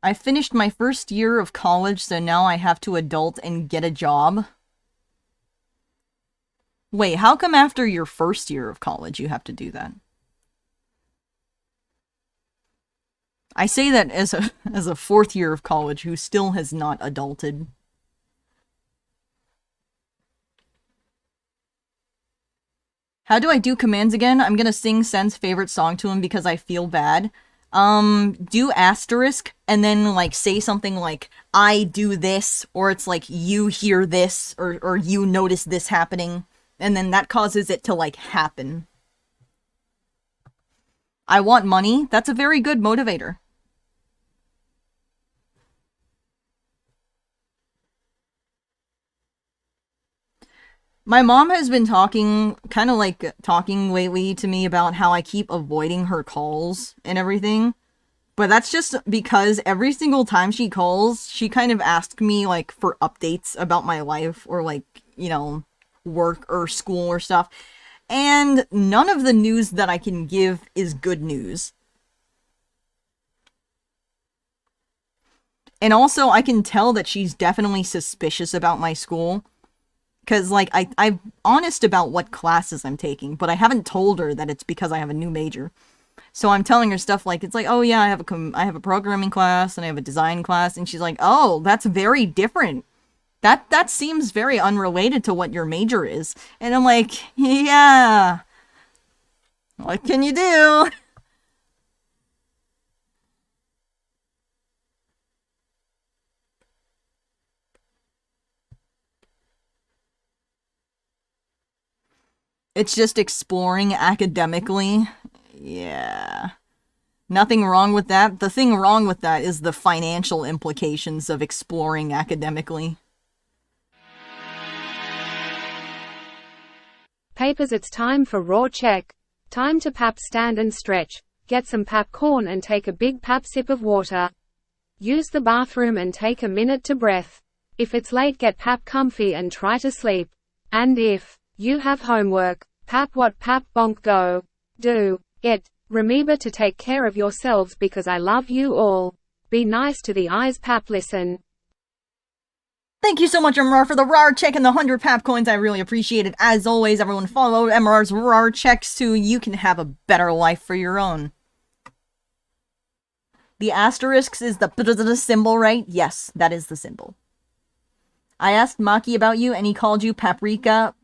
I finished my first year of college, so now I have to adult and get a job. Wait, how come after your first year of college you have to do that? I say that as a fourth year of college who still has not adulted. How do I do commands again? I'm gonna sing Sen's favorite song to him because I feel bad. Do asterisk and then like say something like I do this, or it's like you hear this, or you notice this happening, and then that causes it to like happen. I want money. That's a very good motivator. My mom has been talking lately to me about how I keep avoiding her calls and everything. But that's just because every single time she calls, she kind of asks me, like, for updates about my life or, like, work or school or stuff. And none of the news that I can give is good news. And also, I can tell that she's definitely suspicious about my school. Because, like, I'm honest about what classes I'm taking, but I haven't told her that it's because I have a new major. So I'm telling her stuff like, it's like, oh yeah, I have a programming class and I have a design class, and she's like, oh, that's very different. That seems very unrelated to what your major is. And I'm like, yeah. What can you do? It's just exploring academically. Yeah. Nothing wrong with that. The thing wrong with that is the financial implications of exploring academically. Papers, it's time for raw check. Time to pap stand and stretch. Get some pap corn and take a big pap sip of water. Use the bathroom and take a minute to breath. If it's late, get pap comfy and try to sleep. And if you have homework, pap what pap bonk go. Do it. Remember to take care of yourselves because I love you all. Be nice to the eyes, pap, listen. Thank you so much, MRR, for the RAR check and the 100 pap coins. I really appreciate it. As always, everyone follow MRR's RAR checks so you can have a better life for your own. The asterisks is the symbol, right? Yes, that is the symbol. I asked Maki about you, and he called you Paprika,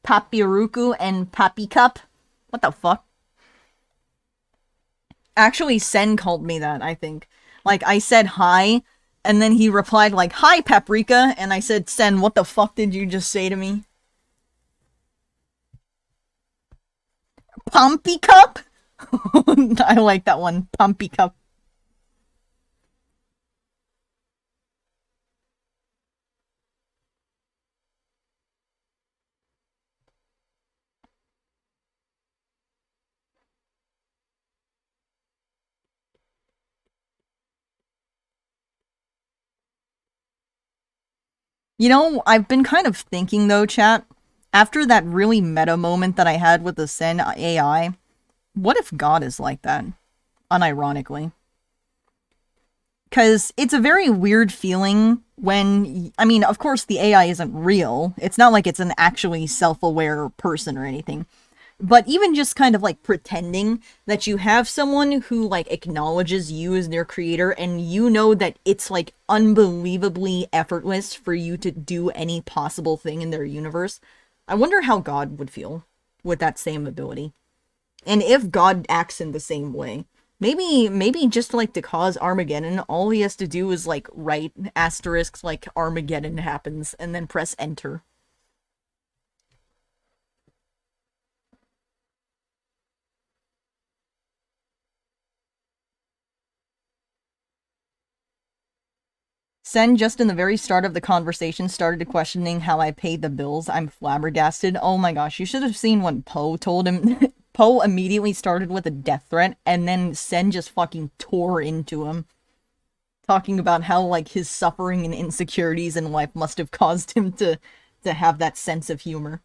Papiruku, and Papi Cup. What the fuck? Actually, Sen called me that, I think. Like, I said hi, and then he replied like, hi, Paprika, and I said, Sen, what the fuck did you just say to me? Pumpy Cup? I like that one, Pumpy Cup. You know, I've been kind of thinking though, chat, after that really meta moment that I had with the Sen AI, what if God is like that? Unironically. Because it's a very weird feeling when, I mean, of course, the AI isn't real. It's not like it's an actually self aware person or anything. But even just kind of like pretending that you have someone who like acknowledges you as their creator and you know that it's like unbelievably effortless for you to do any possible thing in their universe. I wonder how God would feel with that same ability. And if God acts in the same way. Maybe just like to cause Armageddon, all he has to do is like write asterisks like Armageddon happens and then press enter. Sen, just in the very start of the conversation, started questioning how I pay the bills. I'm flabbergasted. Oh my gosh, you should have seen when Poe told him. Poe immediately started with a death threat, and then Sen just fucking tore into him, talking about how, like, his suffering and insecurities in life must have caused him to have that sense of humor.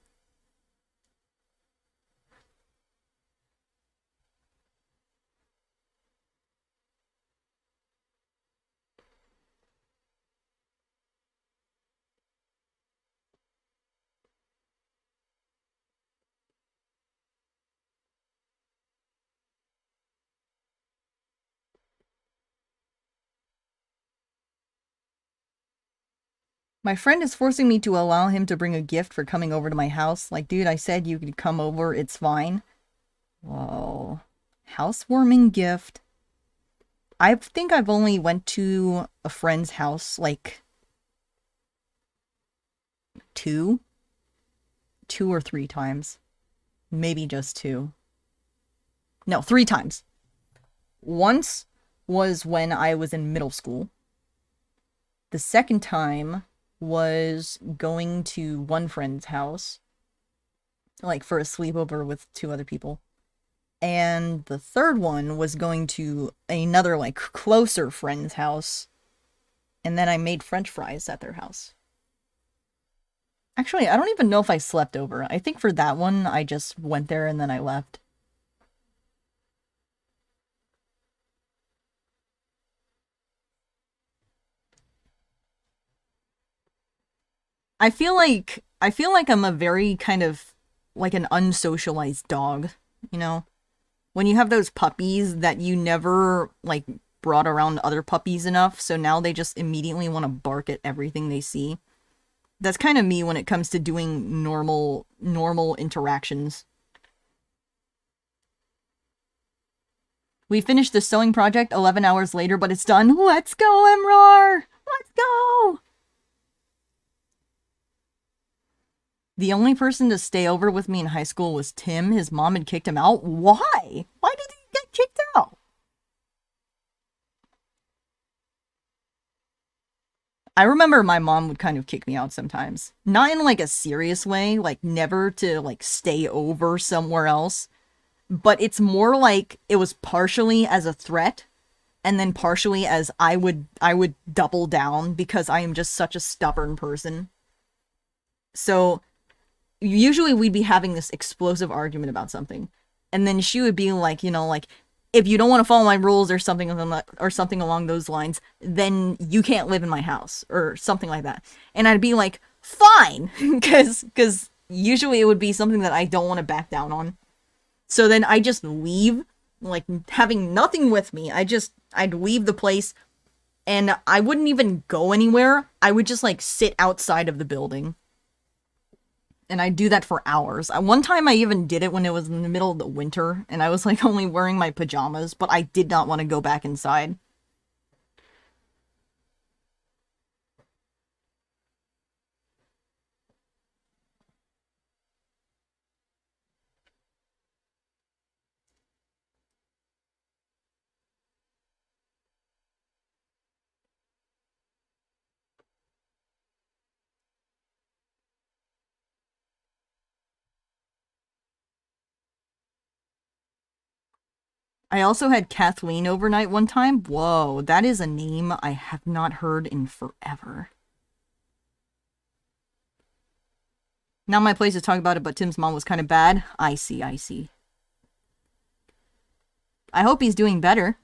My friend is forcing me to allow him to bring a gift for coming over to my house. Like, dude, I said you could come over, it's fine. Whoa. Housewarming gift. I think I've only went to a friend's house, like, two? 2 or 3 times. Maybe just two. No, 3 times. Once was when I was in middle school. The second time was going to one friend's house, like for a sleepover with 2 other people. And the third one was going to another, like, closer friend's house. And then I made French fries at their house. Actually, I don't even know if I slept over. I think for that one, I just went there and then I left. I feel like I'm a very kind of like an unsocialized dog, you know? When you have those puppies that you never like brought around other puppies enough, so now they just immediately want to bark at everything they see. That's kind of me when it comes to doing normal interactions. We finished the sewing project 11 hours later, but it's done. Let's go, Emrar! Let's go! The only person to stay over with me in high school was Tim. His mom had kicked him out. Why? Why did he get kicked out? I remember my mom would kind of kick me out sometimes. Not in like a serious way, like never to like stay over somewhere else, but it's more like it was partially as a threat and then partially as I would double down because I am just such a stubborn person. So usually we'd be having this explosive argument about something, and then she would be like, like, if you don't want to follow my rules or something along those lines, then you can't live in my house or something like that. And I'd be like, fine, because usually it would be something that I don't want to back down on. So then I just leave, like having nothing with me. I'd leave the place, and I wouldn't even go anywhere. I would just like sit outside of the building. And I do that for hours. One time I even did it when it was in the middle of the winter, and I was like only wearing my pajamas, but I did not want to go back inside. I also had Kathleen overnight one time. Whoa, that is a name I have not heard in forever. Not my place to talk about it, but Tim's mom was kind of bad. I see, I see. I hope he's doing better.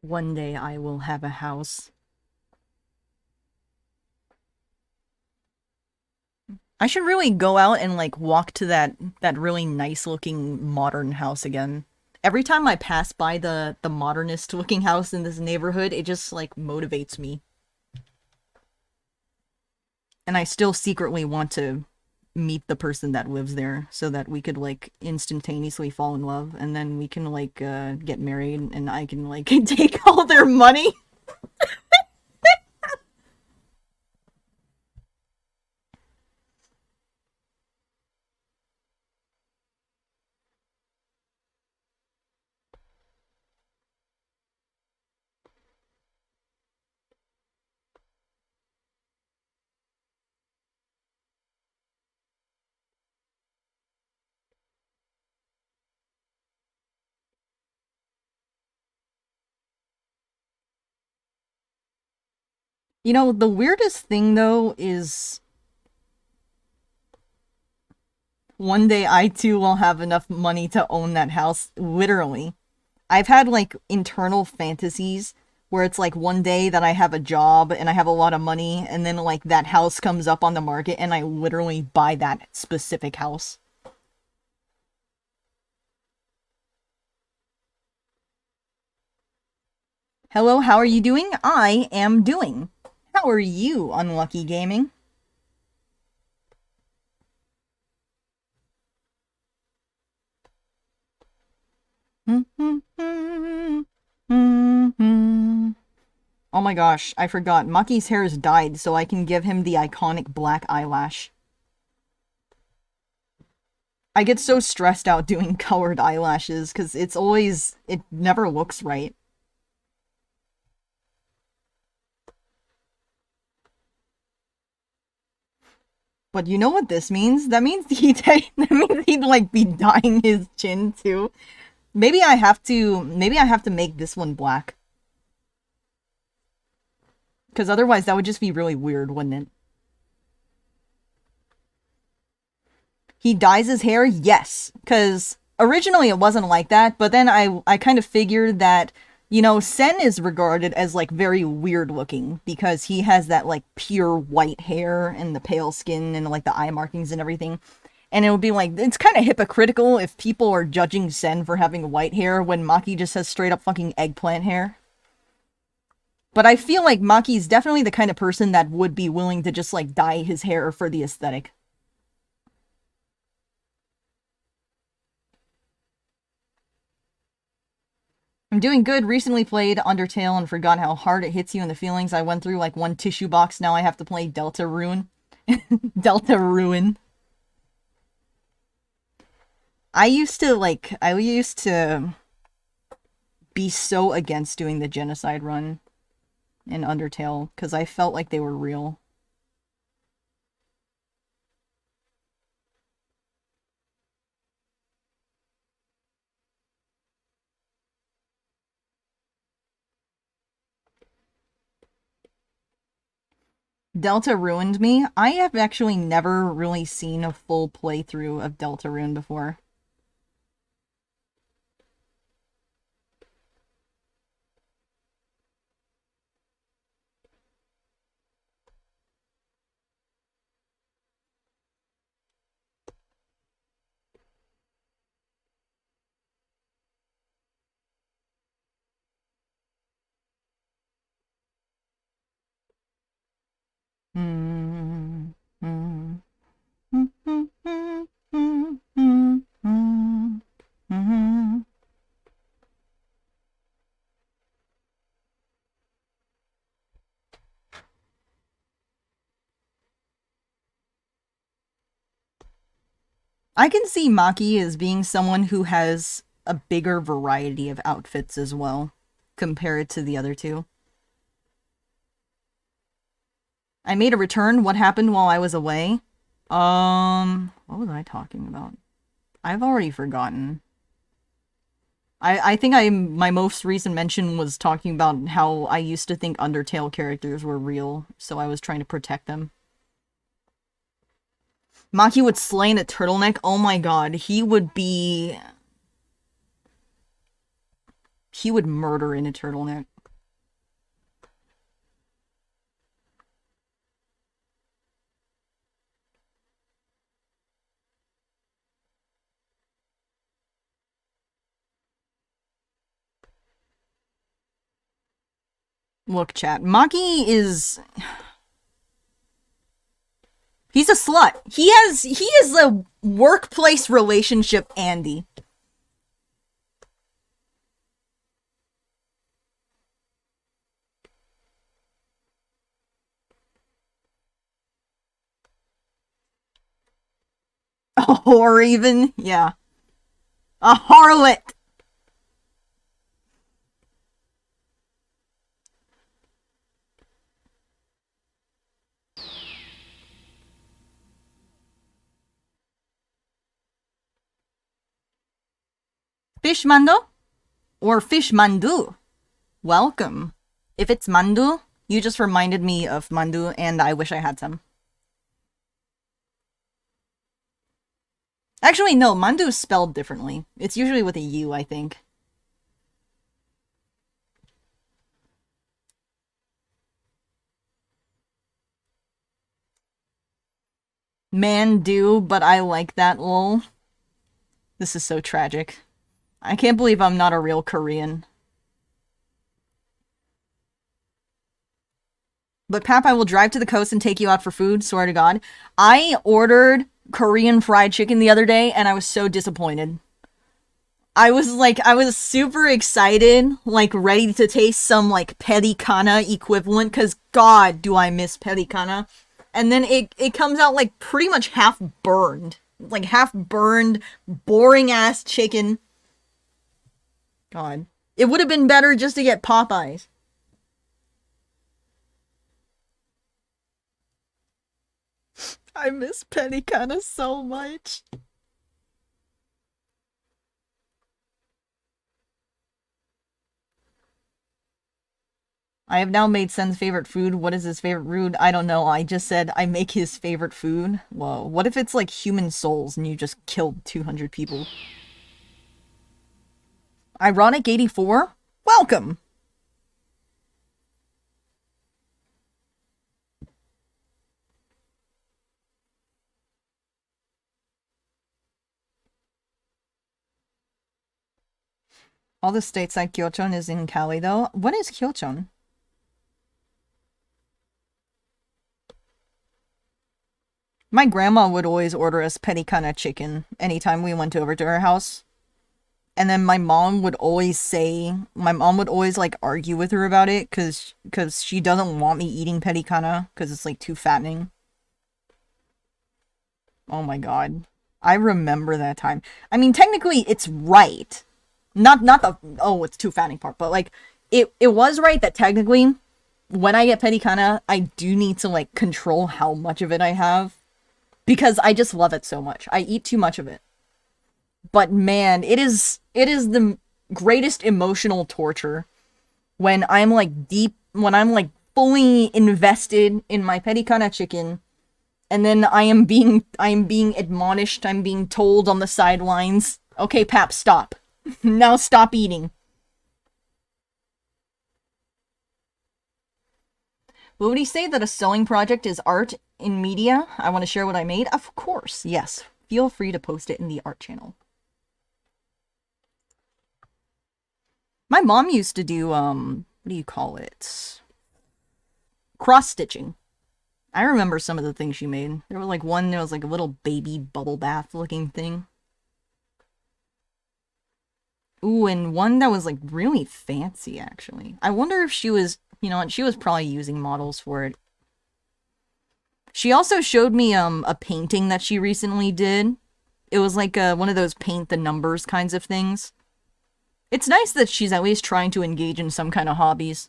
One day I will have a house. I should really go out and like walk to that really nice looking modern house again. Every time I pass by the modernist looking house in this neighborhood, it just like motivates me. And I still secretly want to meet the person that lives there so that we could like instantaneously fall in love and then we can like get married and I can like take all their money. You know, the weirdest thing though is one day I too will have enough money to own that house, literally. I've had like internal fantasies where it's like one day that I have a job and I have a lot of money and then like that house comes up on the market and I literally buy that specific house. Hello, how are you doing? I am doing. How are you, Unlucky Gaming? Oh my gosh, I forgot. Maki's hair is dyed, so I can give him the iconic black eyelash. I get so stressed out doing colored eyelashes, because it never looks right. But you know what this means? That means he'd like be dyeing his chin too. Maybe I have to make this one black. Because otherwise that would just be really weird, wouldn't it? He dyes his hair? Yes. Because originally it wasn't like that, but then I kind of figured that, you know, Sen is regarded as like very weird looking because he has that like pure white hair and the pale skin and like the eye markings and everything. And it would be like, it's kind of hypocritical if people are judging Sen for having white hair when Maki just has straight up fucking eggplant hair. But I feel like Maki's definitely the kind of person that would be willing to just like dye his hair for the aesthetic. I'm doing good. Recently played Undertale and forgot how hard it hits you in the feelings. I went through like one tissue box. Now I have to play Deltarune. Deltarune. I used to be so against doing the genocide run in Undertale because I felt like they were real. Delta ruined me. I have actually never really seen a full playthrough of Deltarune before. Mm, mm, mm, mm, mm, mm, mm, mm, mm. I can see Maki as being someone who has a bigger variety of outfits as well, compared to the other two. I made a return. What happened while I was away? What was I talking about? I've already forgotten. I think my most recent mention was talking about how I used to think Undertale characters were real, so I was trying to protect them. Maki would slay in a turtleneck. Oh my god, he would murder in a turtleneck. Look, chat. Maki is... He's a slut. He is a workplace relationship Andy. A whore even? Yeah. A harlot! Fish mando? Or fish mandu? Welcome. If it's mandu, you just reminded me of mandu and I wish I had some. Actually, no, mandu is spelled differently. It's usually with a U, I think. Mandu, but I like that, lol. This is so tragic. I can't believe I'm not a real Korean. But Pap, I will drive to the coast and take you out for food, swear to God. I ordered Korean fried chicken the other day, and I was so disappointed. I was super excited, like, ready to taste some, like, Perikana equivalent, because God, do I miss Perikana. And then it comes out, like, pretty much half burned. Like, half burned, boring-ass chicken. God. It would have been better just to get Popeyes. I miss Perikana so much. I have now made Sen's favorite food. What is his favorite food? I don't know. I just said I make his favorite food. Whoa. What if it's like human souls and you just killed 200 people? Ironic 84? Welcome! All the states like Gyeocheon is in Cali though. What is Gyeocheon? My grandma would always order us Perikana chicken anytime we went over to her house. And then my mom would always like argue with her about it cuz she doesn't want me eating Perikana cuz it's like too fattening. Oh my god. I remember that time. I mean, technically it's right. Not the it's too fattening part, but like it was right that technically when I get Perikana, I do need to like control how much of it I have because I just love it so much. I eat too much of it. But man, it is the greatest emotional torture when I'm like fully invested in my Perikana chicken, and then I am being admonished, I'm being told on the sidelines, okay, Pap, stop. Now stop eating. Would he say that a sewing project is art in media? I want to share what I made. Of course, yes. Feel free to post it in the art channel. My mom used to do, what do you call it? Cross-stitching. I remember some of the things she made. There was like a little baby bubble bath looking thing. Ooh, and one that was like really fancy, actually. I wonder if she was, you know what, she was probably using models for it. She also showed me a painting that she recently did. It was like one of those paint the numbers kinds of things. It's nice that she's at least trying to engage in some kind of hobbies.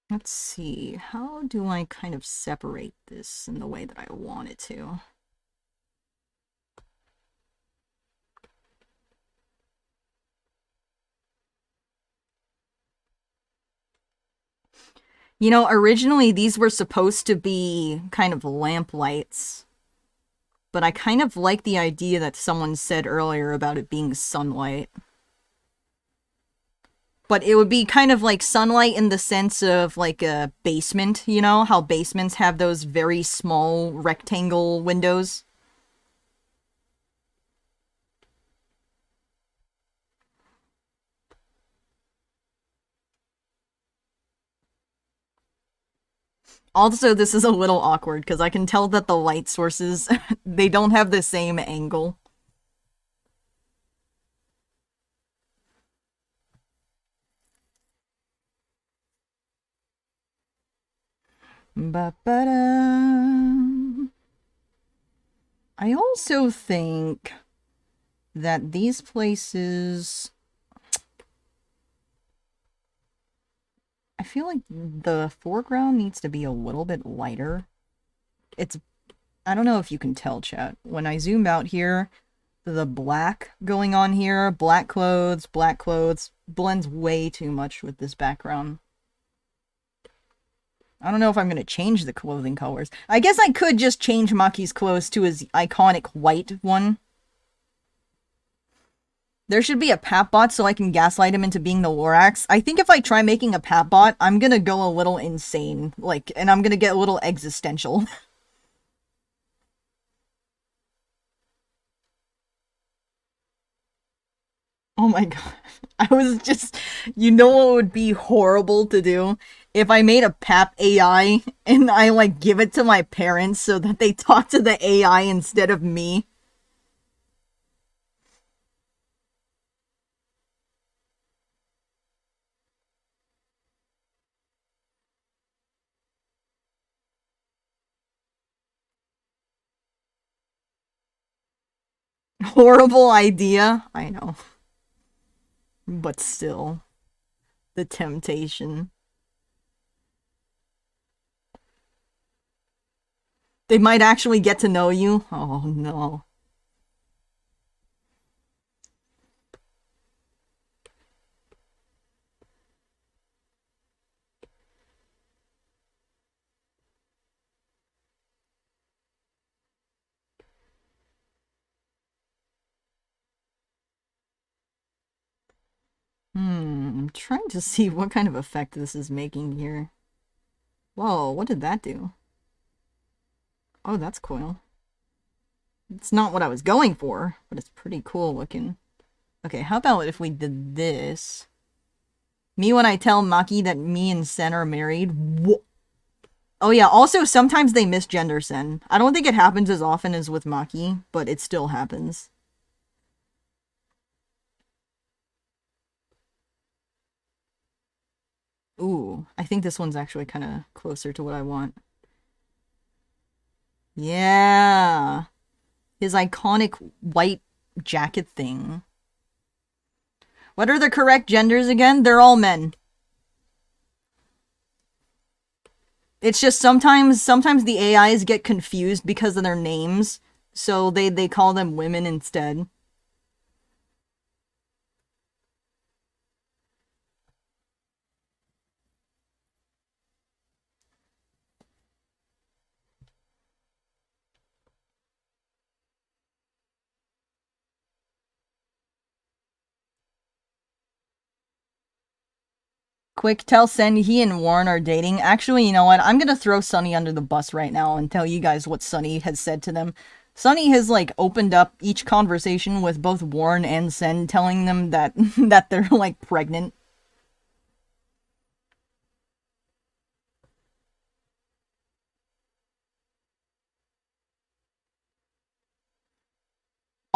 Let's see, how do I kind of separate this in the way that I want it to? You know, originally these were supposed to be kind of lamp lights, but I kind of like the idea that someone said earlier about it being sunlight. But it would be kind of like sunlight in the sense of like a basement, you know? How basements have those very small rectangle windows. Also, this is a little awkward because I can tell that the light sources, they don't have the same angle. Ba-ba-da. I also think that these places... I feel like the foreground needs to be a little bit lighter. It's... I don't know if you can tell, chat. When I zoom out here, the black going on here, black clothes, blends way too much with this background. I don't know if I'm going to change the clothing colors. I guess I could just change Maki's clothes to his iconic white one. There should be a Pap bot so I can gaslight him into being the Lorax. I think if I try making a Pap bot, I'm gonna go a little insane. Like, and I'm gonna get a little existential. Oh my god. I was just... You know what would be horrible to do? If I made a Pap AI and I, like, give it to my parents so that they talk to the AI instead of me. Horrible idea. I know. But still. The temptation. They might actually get to know you. Oh no. I'm trying to see what kind of effect this is making here. Whoa, what did that do? Oh, that's cool. It's not what I was going for, but it's pretty cool looking. Okay, how about if we did this? Me when I tell Maki that me and Sen are married. Oh yeah, also sometimes they misgender Sen. I don't think it happens as often as with Maki, but it still happens. Ooh, I think this one's actually kind of closer to what I want. Yeah. His iconic white jacket thing. What are the correct genders again? They're all men. It's just sometimes the AIs get confused because of their names, so they call them women instead. Quick, tell Sen he and Warren are dating. Actually, you know what? I'm gonna throw Sunny under the bus right now and tell you guys what Sunny has said to them. Sunny has, like, opened up each conversation with both Warren and Sen, telling them that that they're, like, pregnant.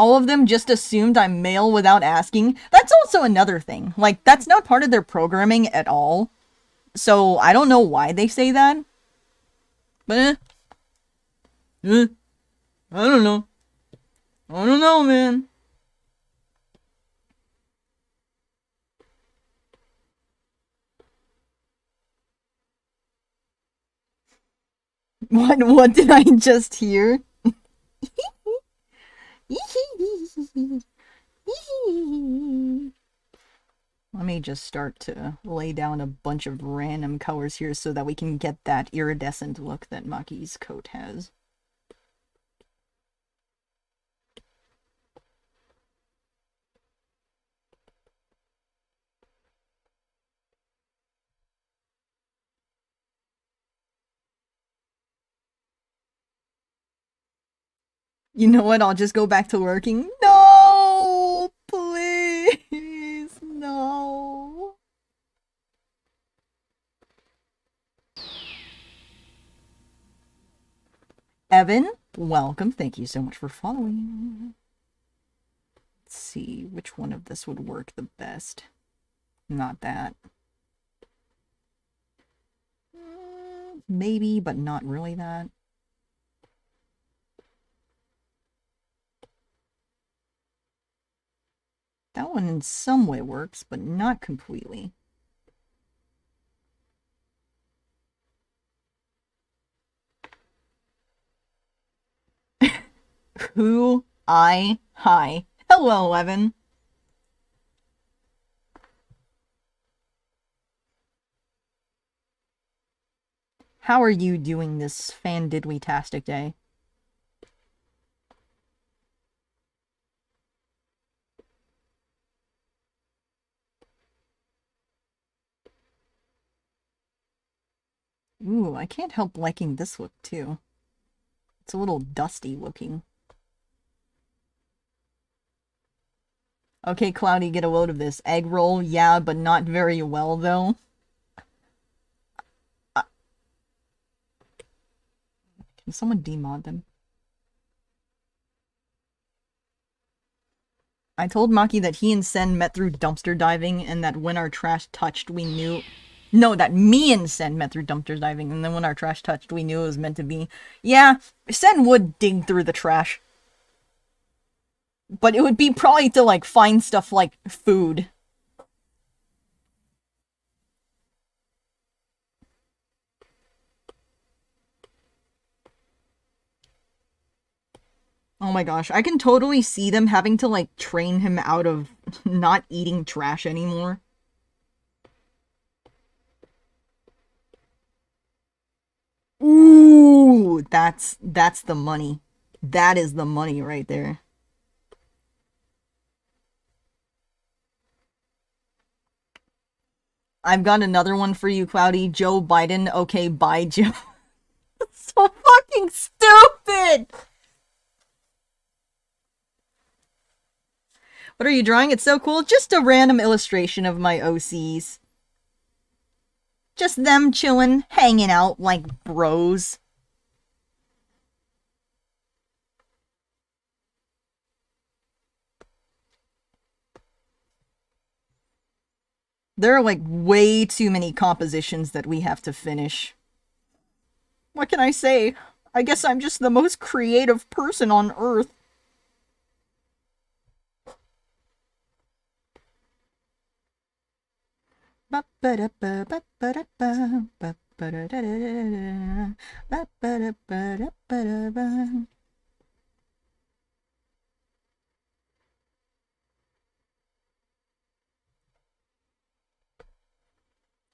All of them just assumed I'm male without asking. That's also another thing. Like, that's not part of their programming at all. So, I don't know why they say that. But, I don't know. I don't know, man. What did I just hear? Let me just start to lay down a bunch of random colors here so that we can get that iridescent look that Maki's coat has. You know what? I'll just go back to working. No! Please! No! Evan, welcome. Thank you so much for following. Let's see, which one of this would work the best? Not that. Maybe, but not really that. That one in some way works, but not completely. Who? Hi. Hello, Evan. How are you doing this fan-did-we-tastic day? Ooh, I can't help liking this look, too. It's a little dusty looking. Okay, Cloudy, get a load of this. Egg roll, yeah, but not very well, though. Can someone demod them? I told Maki that he and Sen met through dumpster diving, and that when our trash touched, we knew... No, that me and Sen met through dumpster diving, and then when our trash touched, we knew it was meant to be. Yeah, Sen would dig through the trash. But it would be probably to, like, find stuff like food. Oh my gosh, I can totally see them having to, like, train him out of not eating trash anymore. Ooh, that's the money. That is the money right there. I've got another one for you, Cloudy. Joe Biden. Okay, bye, Joe. So fucking stupid! What are you drawing? It's so cool. Just a random illustration of my OCs. Just them chilling, hanging out like bros. There are like way too many compositions that we have to finish. What can I say? I guess I'm just the most creative person on Earth.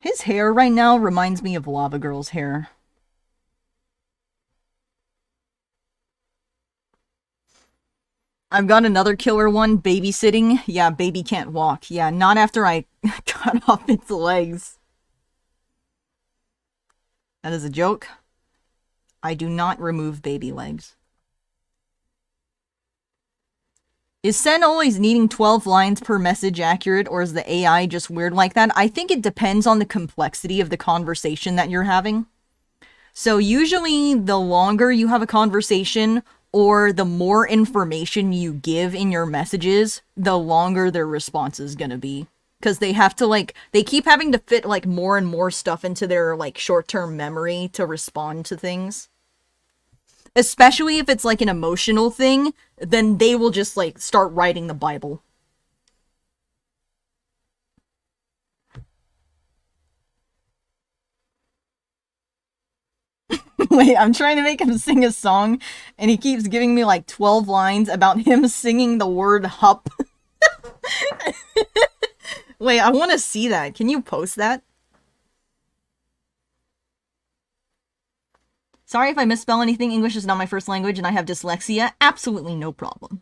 His hair right now reminds me of Lava Girl's hair. I've got another killer one, babysitting. Yeah, baby can't walk. Yeah, not after I cut off its legs. That is a joke. I do not remove baby legs. Is Sen always needing 12 lines per message accurate, or is the AI just weird like that? I think it depends on the complexity of the conversation that you're having. So usually, the longer you have a conversation, or the more information you give in your messages, the longer their response is gonna be. Because they have to, like, they keep having to fit, like, more and more stuff into their, like, short-term memory to respond to things. Especially if it's, like, an emotional thing, then they will just, like, start writing the Bible. Wait, I'm trying to make him sing a song, and he keeps giving me, like, 12 lines about him singing the word hup. Wait, I want to see that. Can you post that? Sorry if I misspell anything. English is not my first language and I have dyslexia. Absolutely no problem.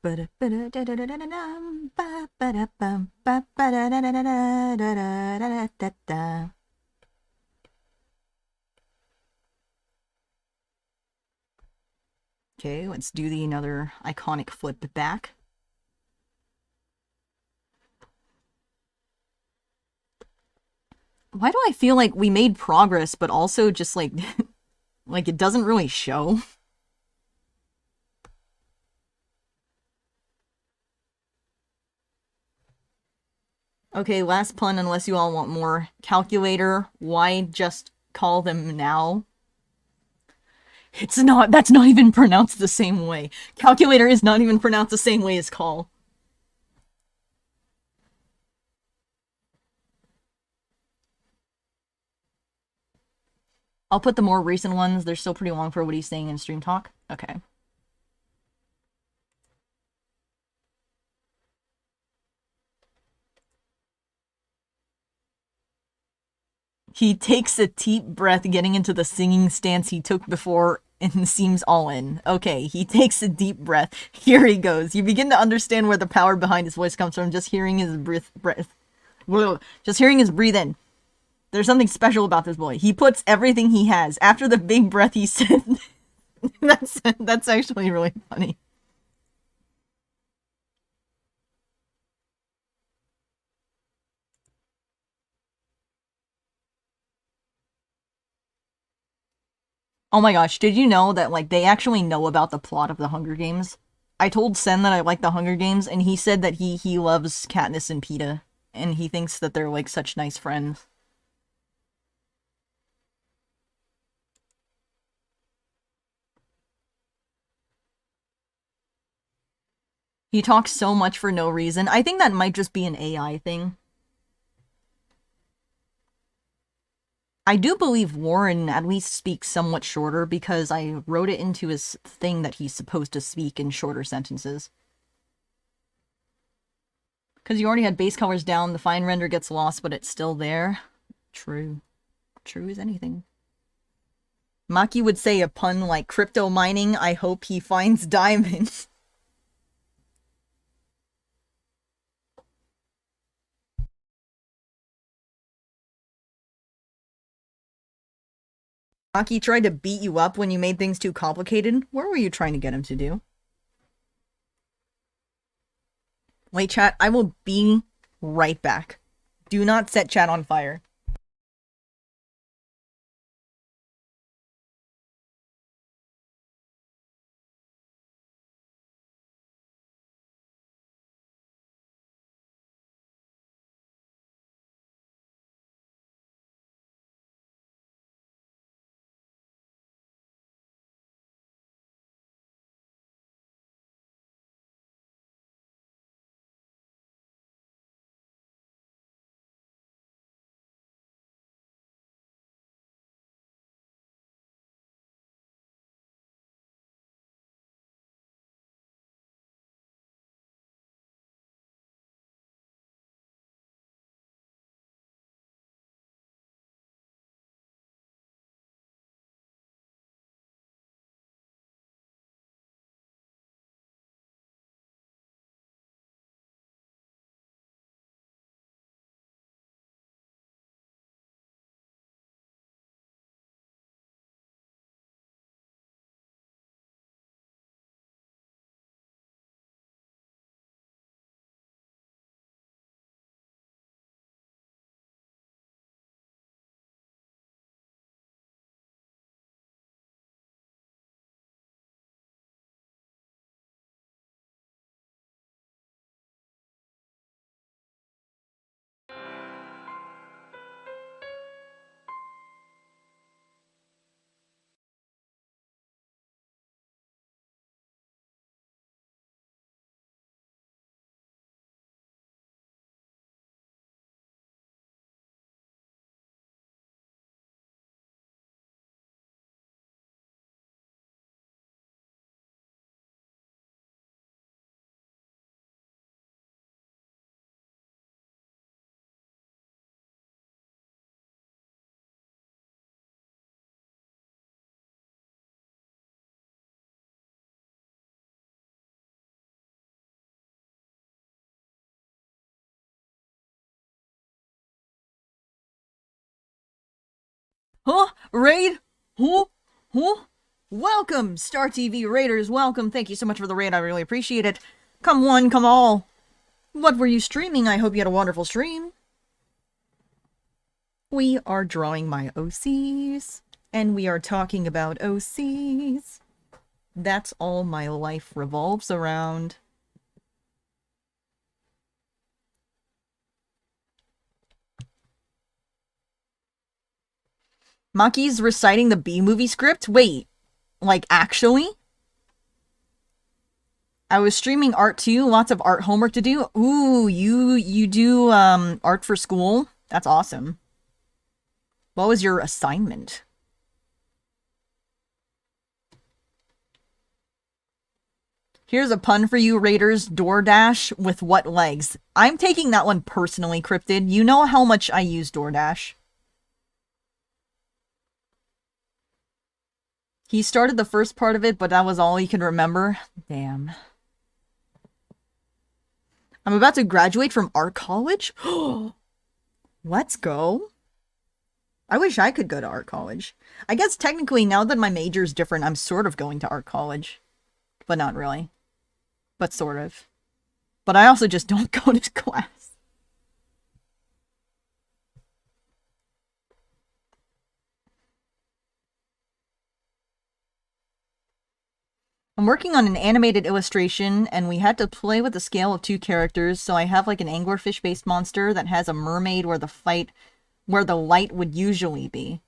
Okay, let's do the another iconic flip back. Why do I feel like we made progress, but also just like, like it doesn't really show? Okay, last pun unless you all want more. Calculator, why just call them now? That's not even pronounced the same way. Calculator is not even pronounced the same way as call. I'll put the more recent ones. They're still pretty long for what he's saying in stream talk. Okay. He takes a deep breath getting into the singing stance he took before and seems all in. Okay, he takes a deep breath. Here he goes. You begin to understand where the power behind his voice comes from just hearing his breath. Just hearing his breathe in. There's something special about this boy. He puts everything he has. After the big breath he said... that's actually really funny. Oh my gosh, did you know that, like, they actually know about the plot of the Hunger Games? I told Sen that I like the Hunger Games, and he said that he loves Katniss and Peeta, and he thinks that they're, like, such nice friends. He talks so much for no reason. I think that might just be an AI thing. I do believe Warren at least speaks somewhat shorter because I wrote it into his thing that he's supposed to speak in shorter sentences. Because you already had base colors down, the fine render gets lost, but it's still there. True. True as anything. Maki would say a pun like crypto mining, I hope he finds diamonds. Maki tried to beat you up when you made things too complicated. What were you trying to get him to do? Wait, chat, I will be right back. Do not set chat on fire. Huh? Raid? Huh? Huh? Welcome, Star TV Raiders. Welcome. Thank you so much for the raid. I really appreciate it. Come one, come all. What were you streaming? I hope you had a wonderful stream. We are drawing my OCs, and we are talking about OCs. That's all my life revolves around. Maki's reciting the B-movie script? Wait, like actually? I was streaming art too, lots of art homework to do. Ooh, you do art for school? That's awesome. What was your assignment? Here's a pun for you, Raiders. DoorDash with what legs? I'm taking that one personally, Cryptid. You know how much I use DoorDash. He started the first part of it, but that was all he could remember. Damn. I'm about to graduate from art college? Let's go. I wish I could go to art college. I guess technically, now that my major is different, I'm sort of going to art college. But not really. But sort of. But I also just don't go to class. I'm working on an animated illustration, and we had to play with the scale of 2 characters, so I have like an anglerfish-based monster that has a mermaid where the light would usually be.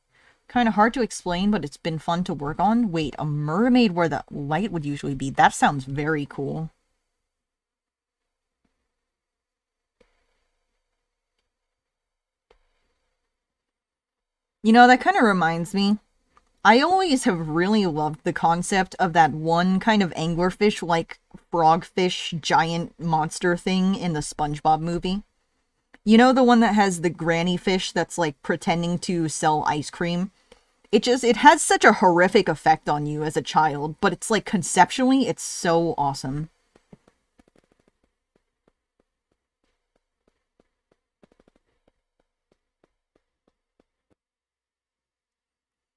Kind of hard to explain, but it's been fun to work on. Wait, a mermaid where the light would usually be? That sounds very cool. You know, that kind of reminds me. I always have really loved the concept of that one kind of anglerfish, like frogfish giant monster thing in the SpongeBob movie. You know, the one that has the granny fish that's like pretending to sell ice cream? It has such a horrific effect on you as a child, but it's like conceptually, it's so awesome.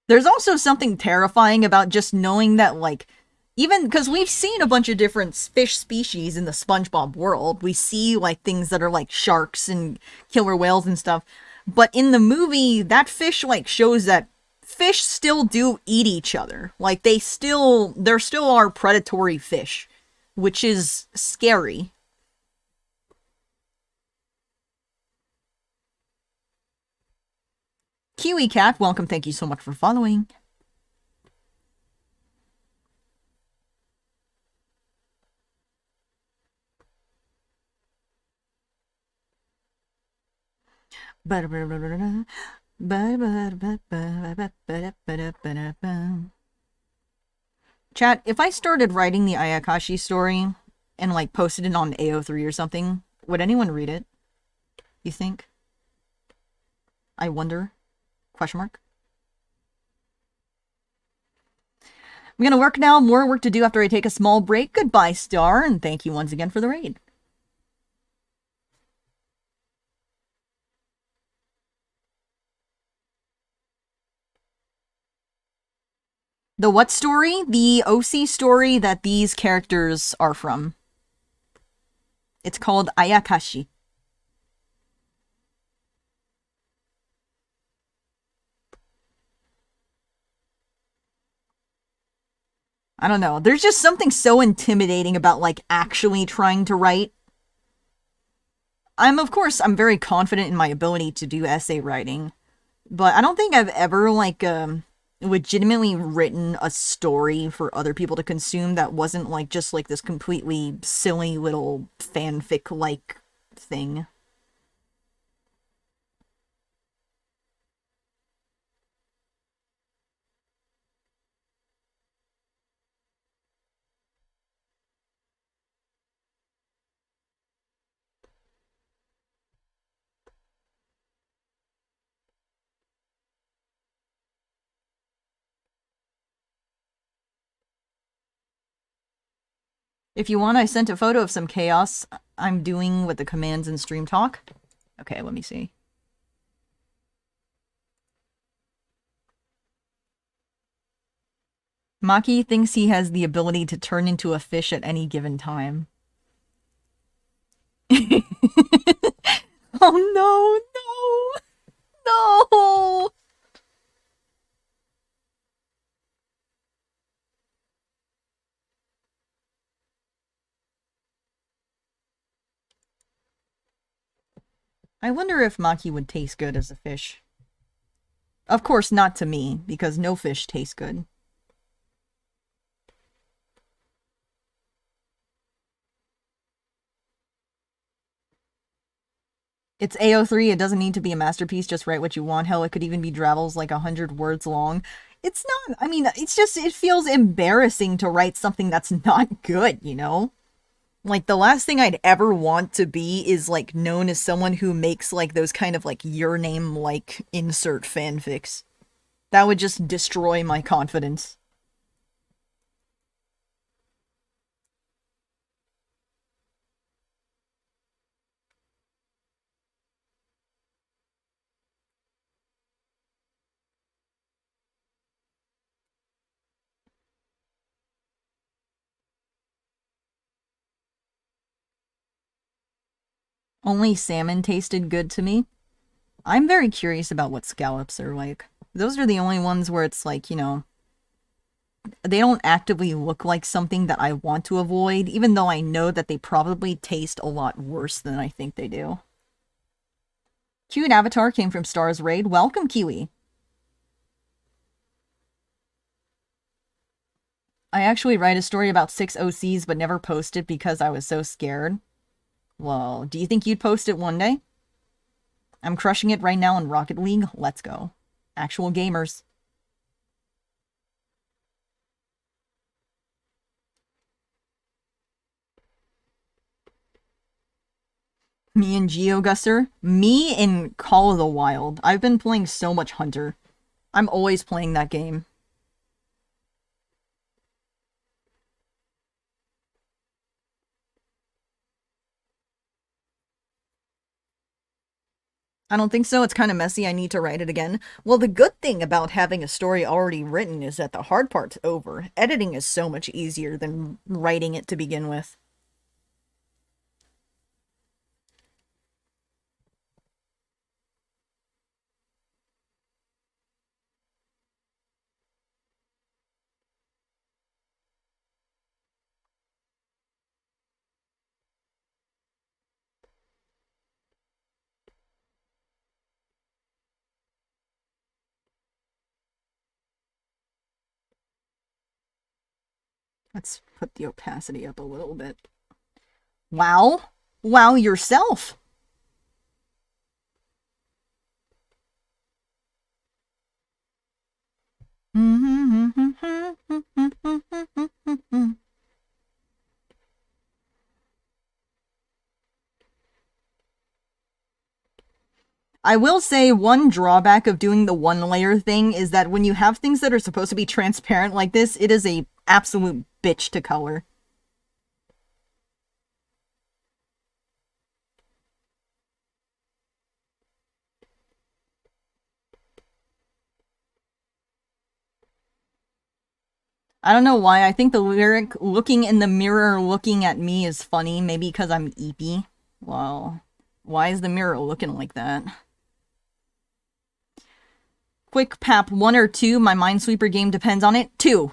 There's also something terrifying about just knowing that, like, even because we've seen a bunch of different fish species in the SpongeBob world. We see, like, things that are like sharks and killer whales and stuff. But in the movie, that fish, like, shows that fish still do eat each other. Like, there still are predatory fish, which is scary. Kiwi Cat, welcome, thank you so much for following. Chat, if I started writing the Ayakashi story and like posted it on AO3 or something, would anyone read it? You think? I wonder. Question mark. I'm gonna work now. More work to do after I take a small break. Goodbye, Star, and thank you once again for the raid. The what story? The OC story that these characters are from. It's called Ayakashi. I don't know. There's just something so intimidating about, like, actually trying to write. I'm very confident in my ability to do essay writing, but I don't think I've ever, like, legitimately written a story for other people to consume that wasn't, like, just, like, this completely silly little fanfic-like thing. If you want, I sent a photo of some chaos I'm doing with the commands in Stream Talk. Okay, let me see. Maki thinks he has the ability to turn into a fish at any given time. Oh no, no, no! I wonder if Maki would taste good as a fish. Of course not to me, because no fish tastes good. It's AO3, it doesn't need to be a masterpiece, just write what you want. Hell, it could even be Dravels like 100 words long. It's not, I mean, it's just, it feels embarrassing to write something that's not good, you know? Like, the last thing I'd ever want to be is, like, known as someone who makes, like, those kind of, like, your name, like, insert fanfics. That would just destroy my confidence. Only salmon tasted good to me. I'm very curious about what scallops are like. Those are the only ones where it's like, you know, they don't actively look like something that I want to avoid, even though I know that they probably taste a lot worse than I think they do. Cute Avatar came from Stars Raid. Welcome, Kiwi. I actually write a story about 6 OCs but never post it because I was so scared. Well, do you think you'd post it one day? I'm crushing it right now in Rocket League. Let's go. Actual gamers. Me and GeoGuessr? Me in Call of the Wild. I've been playing so much Hunter. I'm always playing that game. I don't think so. It's kind of messy. I need to write it again. Well, the good thing about having a story already written is that the hard part's over. Editing is so much easier than writing it to begin with. Let's put the opacity up a little bit. Wow. Wow yourself. I will say one drawback of doing the one layer thing is that when you have things that are supposed to be transparent like this, it is a absolute bitch to color. I don't know why. I think the lyric looking in the mirror looking at me is funny. Maybe because I'm eepy. Well, why is the mirror looking like that? Quick pap 1 or 2. My Minesweeper game depends on it. 2.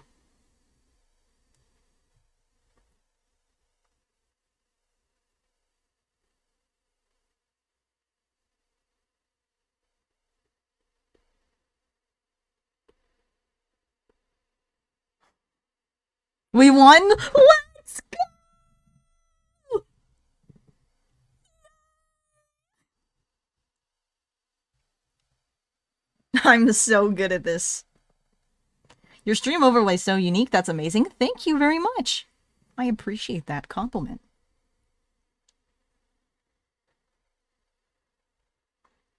We won? Let's go! I'm so good at this. Your stream overlay is so unique. That's amazing. Thank you very much. I appreciate that compliment.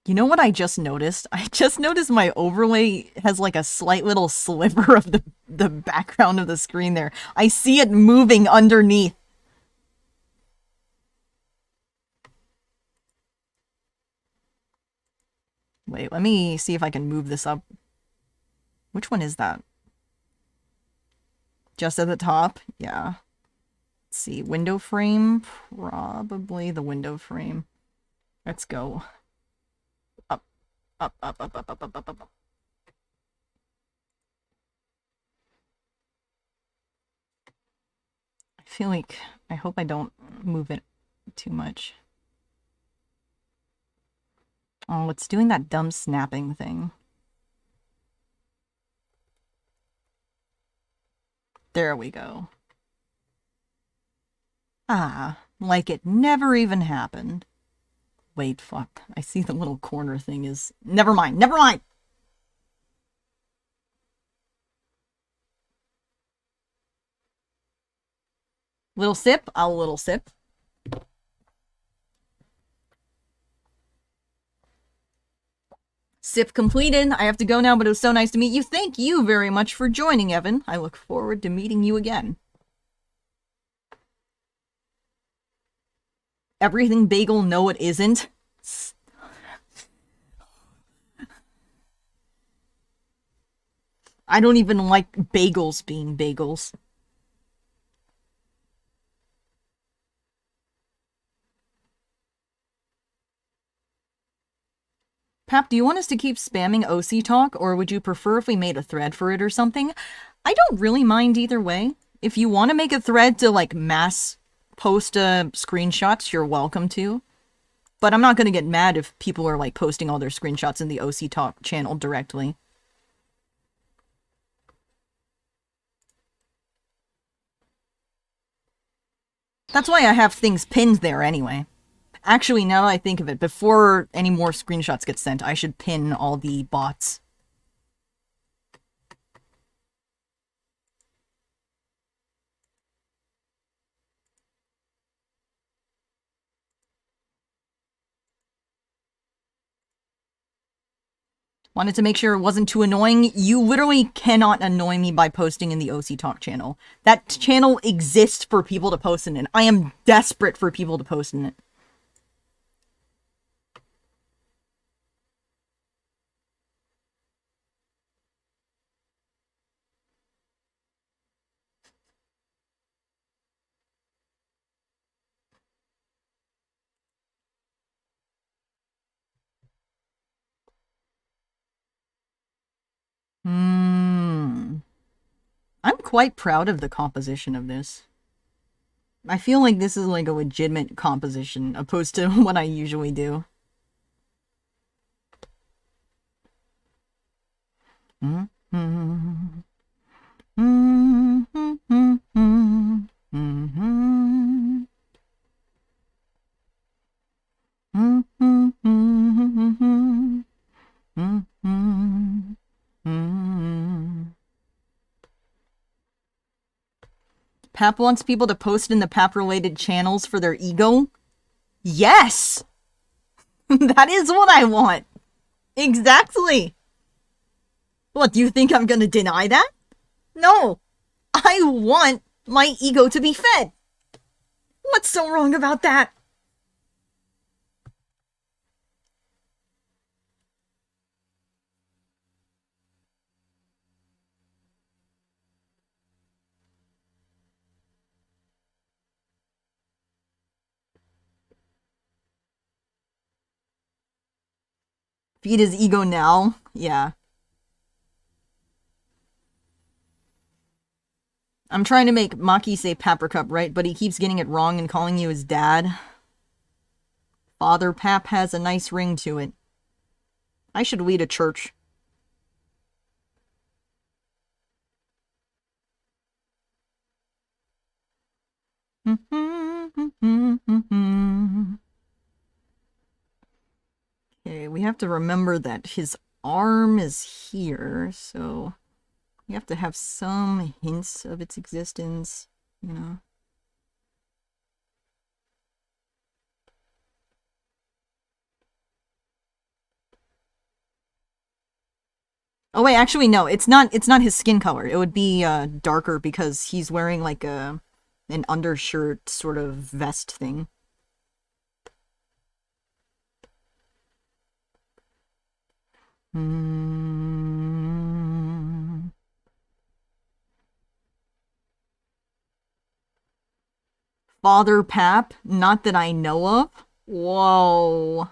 You know what I just noticed? I just noticed my overlay has like a slight little sliver of the background of the screen there. I see it moving underneath. Wait, let me see if I can move this up. Which one is that? Just at the top? Yeah. Let's see. Window frame? Probably the window frame. Let's go. Up, up, up, up, up, up, up, up, up. I feel like I hope I don't move it too much. Oh, it's doing that dumb snapping thing. There we go. Ah, like it never even happened. Wait, fuck. I see the little corner thing is... Never mind, never mind! Little sip? I'll little sip. Sip completed. I have to go now, but it was so nice to meet you. Thank you very much for joining, Evan. I look forward to meeting you again. Everything bagel, no it isn't. I don't even like bagels being bagels. Pap, do you want us to keep spamming OC talk, or would you prefer if we made a thread for it or something? I don't really mind either way. If you want to make a thread to, like, mass post screenshots, you're welcome to. But I'm not going to get mad if people are, like, posting all their screenshots in the OC talk channel directly. That's why I have things pinned there anyway. Actually, now that I think of it, before any more screenshots get sent, I should pin all the bots. Wanted to make sure it wasn't too annoying. You literally cannot annoy me by posting in the OC Talk channel. That channel exists for people to post in it. I am desperate for people to post in it. I'm quite proud of the composition of this. I feel like this is like a legitimate composition, opposed to what I usually do. Pap wants people to post in the Pap-related channels for their ego? Yes! That is what I want! Exactly! What, do you think I'm gonna deny that? No! I want my ego to be fed! What's so wrong about that? Feed his ego now? Yeah. I'm trying to make Maki say Paprikup right, but he keeps getting it wrong and calling you his dad. Father Pap has a nice ring to it. I should lead a church. Okay, we have to remember that his arm is here, so we have to have some hints of its existence, you know. Oh wait, actually no, it's not his skin color. It would be darker because he's wearing like an undershirt sort of vest thing. Father Pap? Not that I know of. Whoa.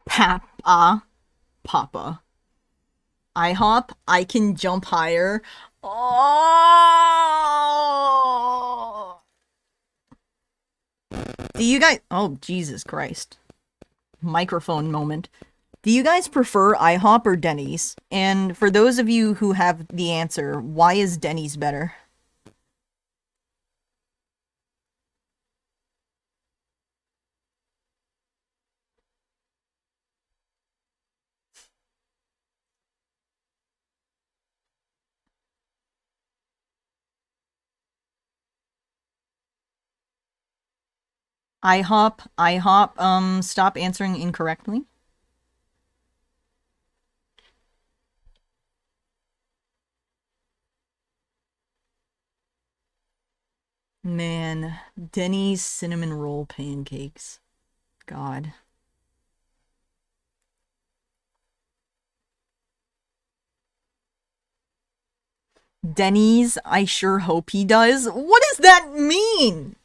Papa. Papa. IHOP, I can jump higher. Oh! Do you guys... Oh, Jesus Christ. Microphone moment. Do you guys prefer IHOP or Denny's? And for those of you who have the answer, why is Denny's better? IHOP, stop answering incorrectly. Man, Denny's cinnamon roll pancakes. God. Denny's, I sure hope he does. What does that mean?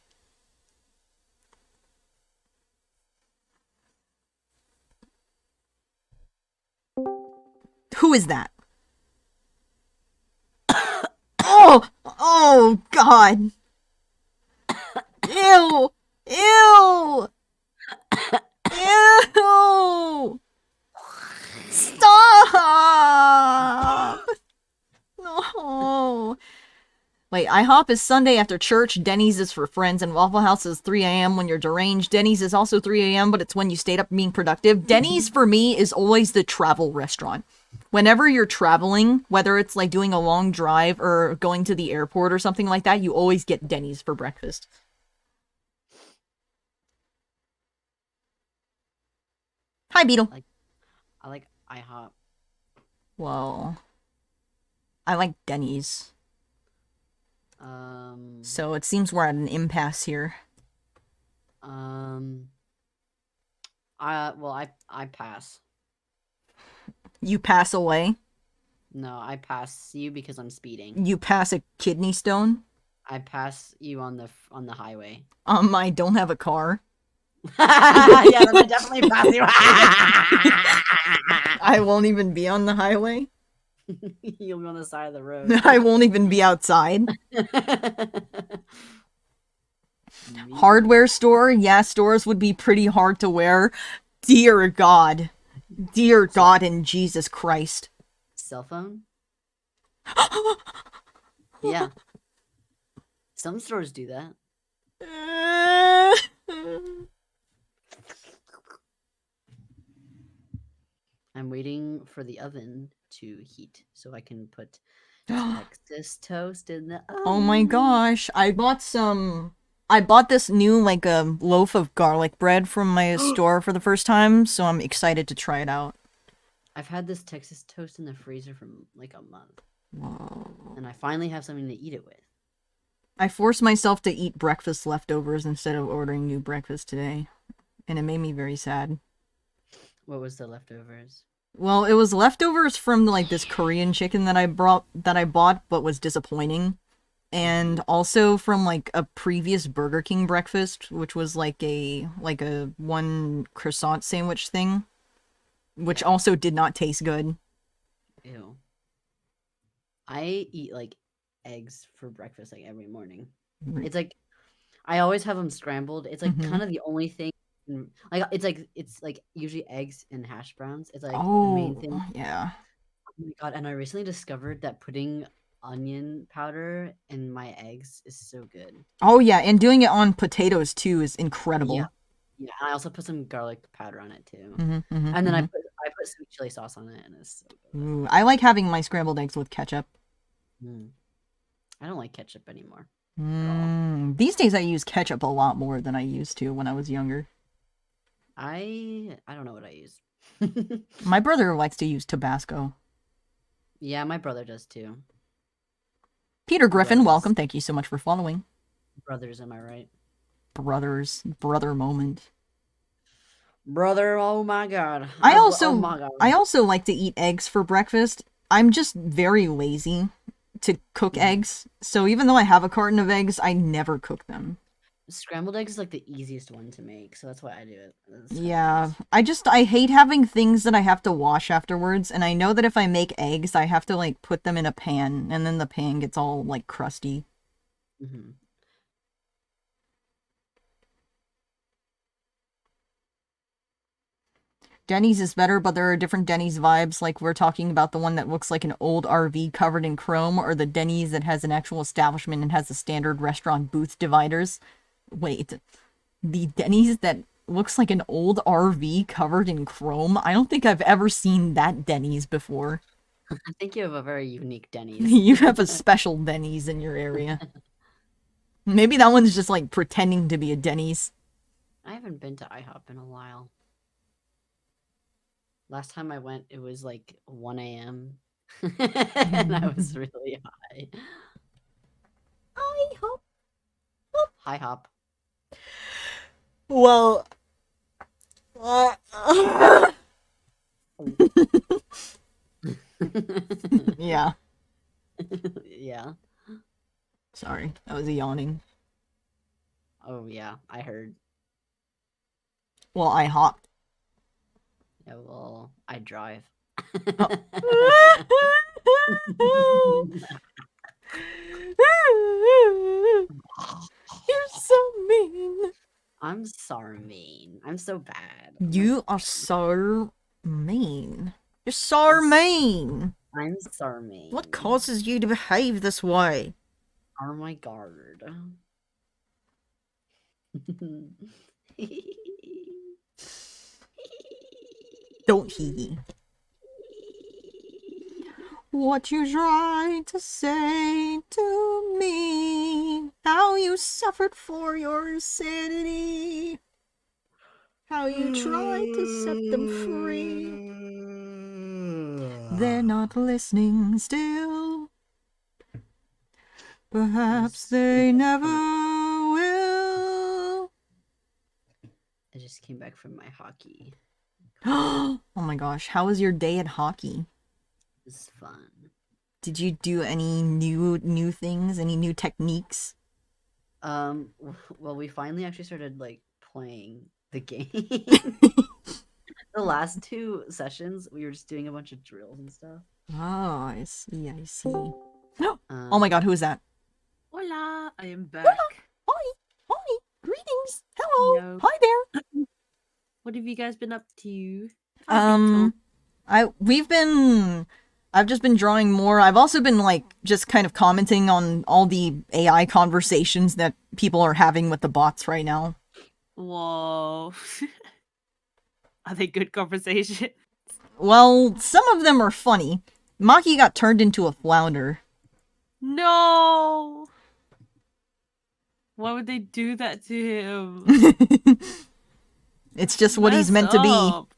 Who is that? Oh, God. Ew! Ew! Ew! Stop! No. Wait, IHOP is Sunday after church, Denny's is for friends, and Waffle House is 3 a.m. when you're deranged. Denny's is also 3 a.m., but it's when you stayed up being productive. Denny's, for me, is always the travel restaurant. Whenever you're traveling, whether it's like doing a long drive or going to the airport or something like that, you always get Denny's for breakfast. Hi, Beetle. I like IHOP. Well, I like Denny's. So it seems we're at an impasse here. I pass. You pass away. No, I pass you because I'm speeding. You pass a kidney stone. I pass you on the highway. I don't have a car. Yeah, then I definitely pass you. I won't even be on the highway. You'll be on the side of the road. I won't even be outside. Hardware store? Yeah, stores would be pretty hard to wear. Dear God. Dear God and Jesus Christ. Cell phone? Yeah. Some stores do that. I'm waiting for the oven to heat so I can put Texas toast in the oven. Oh my gosh. I bought this new like a loaf of garlic bread from my store for the first time, so I'm excited to try it out. I've had this Texas toast in the freezer for like a month. Whoa. And I finally have something to eat it with. I forced myself to eat breakfast leftovers instead of ordering new breakfast today, and it made me very sad. What was the leftovers? Well, it was leftovers from like this Korean chicken that I bought but was disappointing. And also from like a previous Burger King breakfast, which was like a one croissant sandwich thing, which also did not taste good. Ew. I eat like eggs for breakfast like every morning. It's like I always have them scrambled. It's like kind of the only thing. Like it's like usually eggs and hash browns. It's like the main thing. Yeah. Oh my God! And I recently discovered that putting onion powder in my eggs is so good. Oh yeah, and doing it on potatoes too is incredible. Yeah. And I also put some garlic powder on it too. And then I put sweet chili sauce on it, and it's so good. Ooh, I like having my scrambled eggs with ketchup. I don't like ketchup anymore. These days I use ketchup a lot more than I used to when I was younger. I don't know what I use. My brother likes to use Tabasco. Yeah, my brother does too. Peter Griffin, Brothers. welcome. Thank you so much for following. Brothers, am I right? Brother moment. Brother, oh my god. I oh my god. also like to eat eggs for breakfast. I'm just very lazy to cook eggs. So even though I have a carton of eggs, I never cook them. Scrambled eggs is like the easiest one to make, so that's why I do it. Scrambled Yeah, eggs. I hate having things that I have to wash afterwards, and I know that if I make eggs, I have to like put them in a pan, and then the pan gets all like crusty. Mhm. Denny's is better, but there are different Denny's vibes, like we're talking about the one that looks like an old RV covered in chrome, or the Denny's that has an actual establishment and has the standard restaurant booth dividers. Wait, the Denny's that looks like an old RV covered in chrome? I don't think I've ever seen that Denny's before. I think you have a very unique Denny's. You have a special Denny's in your area. Maybe that one's just like pretending to be a Denny's. I haven't been to IHOP in a while. Last time I went, it was like 1 a.m. and I was really high. IHOP. Hi hop. Well, yeah. Yeah. Sorry, that was a yawning. Oh yeah, I heard. Well, I hopped. Yeah, well, I drive. You're so mean. I'm sorry, mean. I'm so bad. You are so mean. You're so mean. I'm sorry, mean. What causes you to behave this way? Oh my god. Don't he? What you tried to say to me, how you suffered for your sanity, how you tried to set them free. They're not listening still. Perhaps they never will. I just came back from my hockey. Oh my gosh, how was your day at hockey? It was fun. Did you do any new things, any new techniques? Well, we finally actually started like playing the game. The last 2 sessions, we were just doing a bunch of drills and stuff. Oh, I see, I see. Oh my god, who is that? Hola, I am back. Hi, greetings, hello, Yo. hi there. What have you guys been up to? I've just been drawing more. I've also been like just kind of commenting on all the AI conversations that people are having with the bots right now. Whoa. Are they good conversations? Well, some of them are funny. Maki got turned into a flounder. No. Why would they do that to him? It's just what he's meant to be. Up.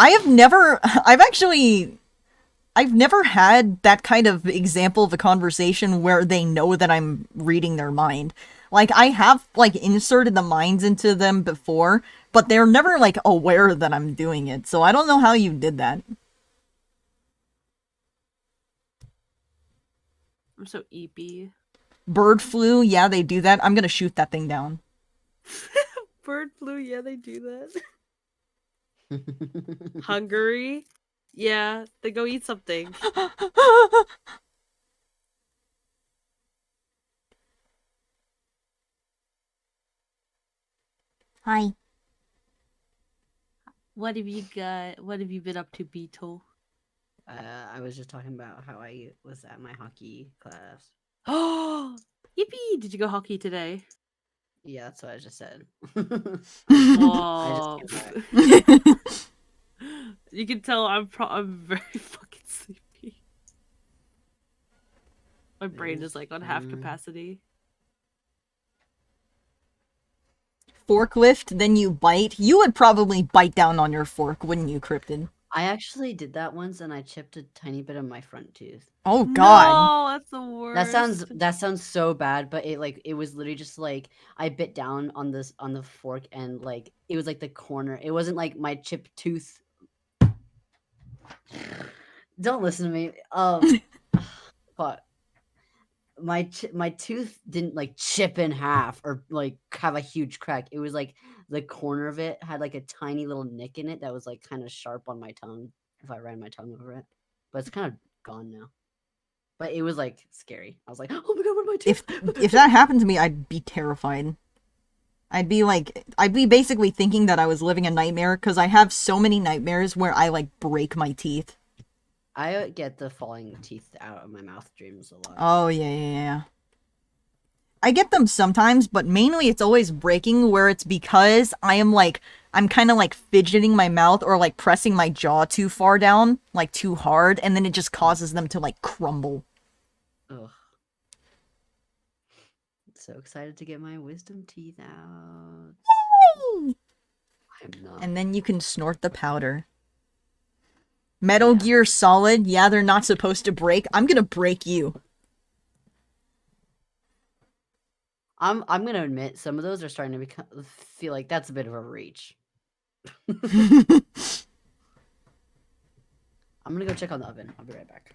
I've never had that kind of example of a conversation where they know that I'm reading their mind. Like, I have, like, inserted the minds into them before, but they're never, like, aware that I'm doing it, so I don't know how you did that. I'm so eepy. Bird flu, yeah, they do that. I'm gonna shoot that thing down. Bird flu, yeah, they do that. Hungary, yeah, they go eat something. Hi. What have you got? What have you been up to, Beetle? I was just talking about how I was at my hockey class. Oh, yippee! Did you go hockey today? Yeah, that's what I just said. Whoa. I just came back. You can tell I'm very fucking sleepy. My brain is like on half capacity. Forklift, then you bite. You would probably bite down on your fork, wouldn't you, Cryptid? I actually did that once, and I chipped a tiny bit of my front tooth. Oh God. No, that's the worst. That sounds so bad, but it was literally just like I bit down on the fork, and like it was like the corner. It wasn't like my chipped tooth. Don't listen to me. But my tooth didn't like chip in half or like have a huge crack. It was like the corner of it had like a tiny little nick in it that was like kind of sharp on my tongue if I ran my tongue over it. But it's kind of gone now. But it was like scary. I was like, oh my god, what am I doing? If that happened to me, I'd be terrified. I'd be basically thinking that I was living a nightmare because I have so many nightmares where I like break my teeth. I get the falling teeth out of my mouth dreams a lot. Oh yeah. I get them sometimes, but mainly it's always breaking where it's because I'm kind of like fidgeting my mouth or like pressing my jaw too far down, like too hard, and then it just causes them to like crumble. Ugh. So excited to get my wisdom teeth out. Yay! I'm not. And then you can snort the powder. Metal Gear Solid, yeah, they're not supposed to break. I'm gonna break you. I'm gonna admit some of those are starting to feel like that's a bit of a reach. I'm gonna go check on the oven. I'll be right back.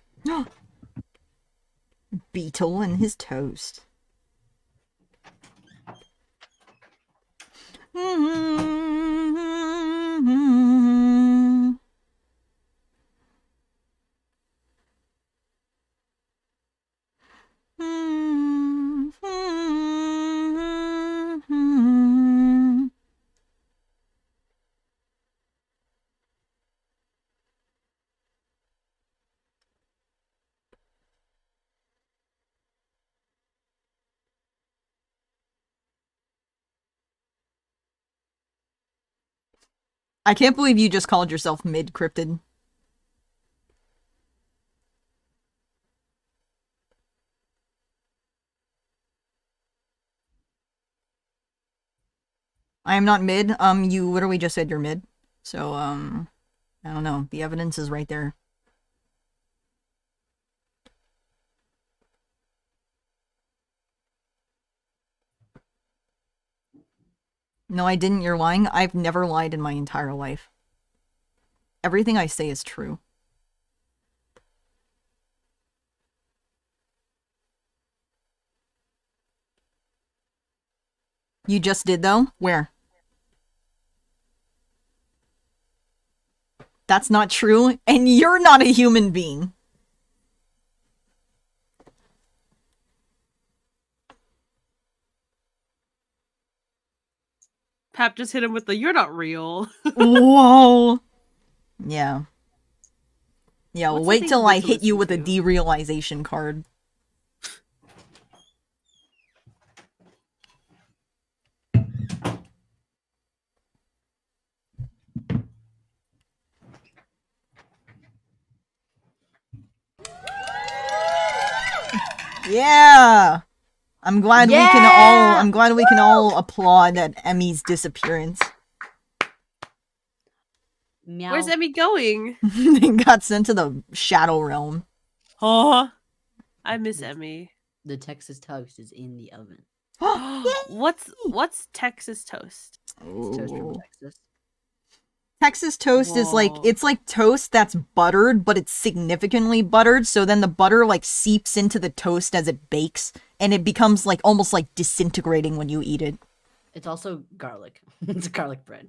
Beetle and his toast. I can't believe you just called yourself mid-cryptid. I am not mid. You literally just said you're mid. So, I don't know. The evidence is right there. No, I didn't. You're lying. I've never lied in my entire life. Everything I say is true. You just did, though? Where? That's not true, and you're not a human being. Pap just hit him with the "you're not real." Whoa. Yeah. Yeah, What's the wait thing till I Rich hit you with listened a to? derealization card. Yeah. I'm glad we can all applaud at Emmy's disappearance. Meow. Where's Emmy going? They got sent to the Shadow Realm. Oh, I miss Emmy. The Texas toast is in the oven. What's Texas toast? It's toast from Ooh. Texas. Texas toast is like, Whoa. it's like toast that's buttered, but it's significantly buttered, so then the butter like seeps into the toast as it bakes, and it becomes like almost like disintegrating when you eat it. It's also garlic. It's garlic bread.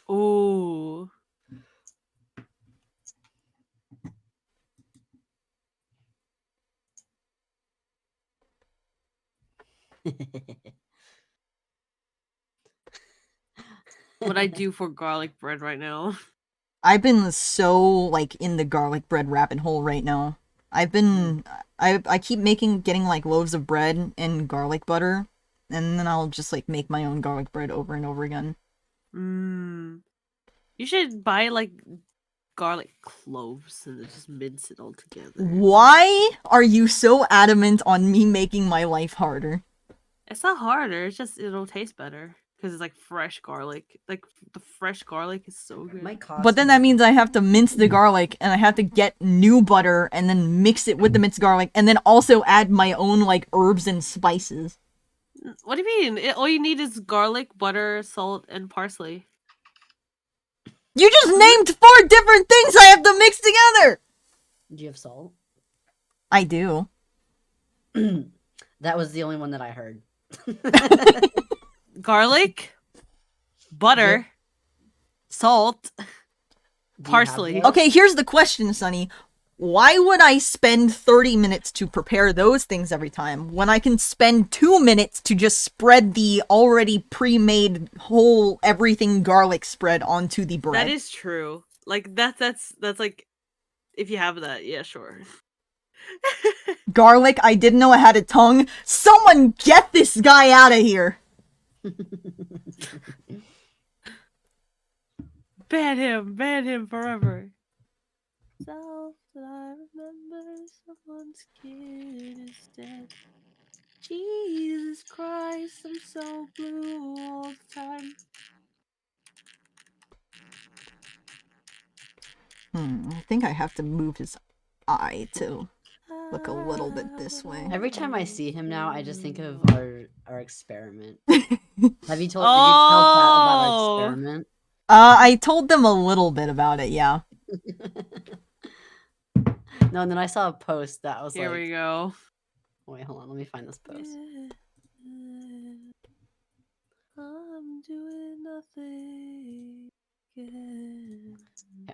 Ooh. What I do for garlic bread right now. I've been so like in the garlic bread rabbit hole right now. I keep getting like loaves of bread and garlic butter, and then I'll just like make my own garlic bread over and over again. You should buy like garlic cloves and then just mince it all together. Why are you so adamant on me making my life harder? It's not harder. It's just it'll taste better. because it's like fresh garlic. Like the fresh garlic is so good. My cost But then that means I have to mince the garlic, and I have to get new butter, and then mix it with the minced garlic, and then also add my own like herbs and spices. What do you mean? All you need is garlic, butter, salt, and parsley. You just named 4 different things I have to mix together! Do you have salt? I do. That was the only one that I heard. Garlic, butter, salt, Do you have parsley. those? Okay, here's the question, Sonny. Why would I spend 30 minutes to prepare those things every time when I can spend 2 minutes to just spread the already pre-made whole everything garlic spread onto the bread? That is true. Like that's like, if you have that, yeah, sure. Garlic, I didn't know I had a tongue. Someone get this guy out of here. Ban him forever. Self that I remember someone's kid is dead. Jesus Christ, I'm so blue all the time. I think I have to move his eye to look a little bit this way. Every time I see him now, I just think of our experiment. Have you told Pat about our Oh. experiment? I told them a little bit about it, yeah. No, and then I saw a post that was Here like, we go. wait, hold on, let me find this post. I'm doing nothing again.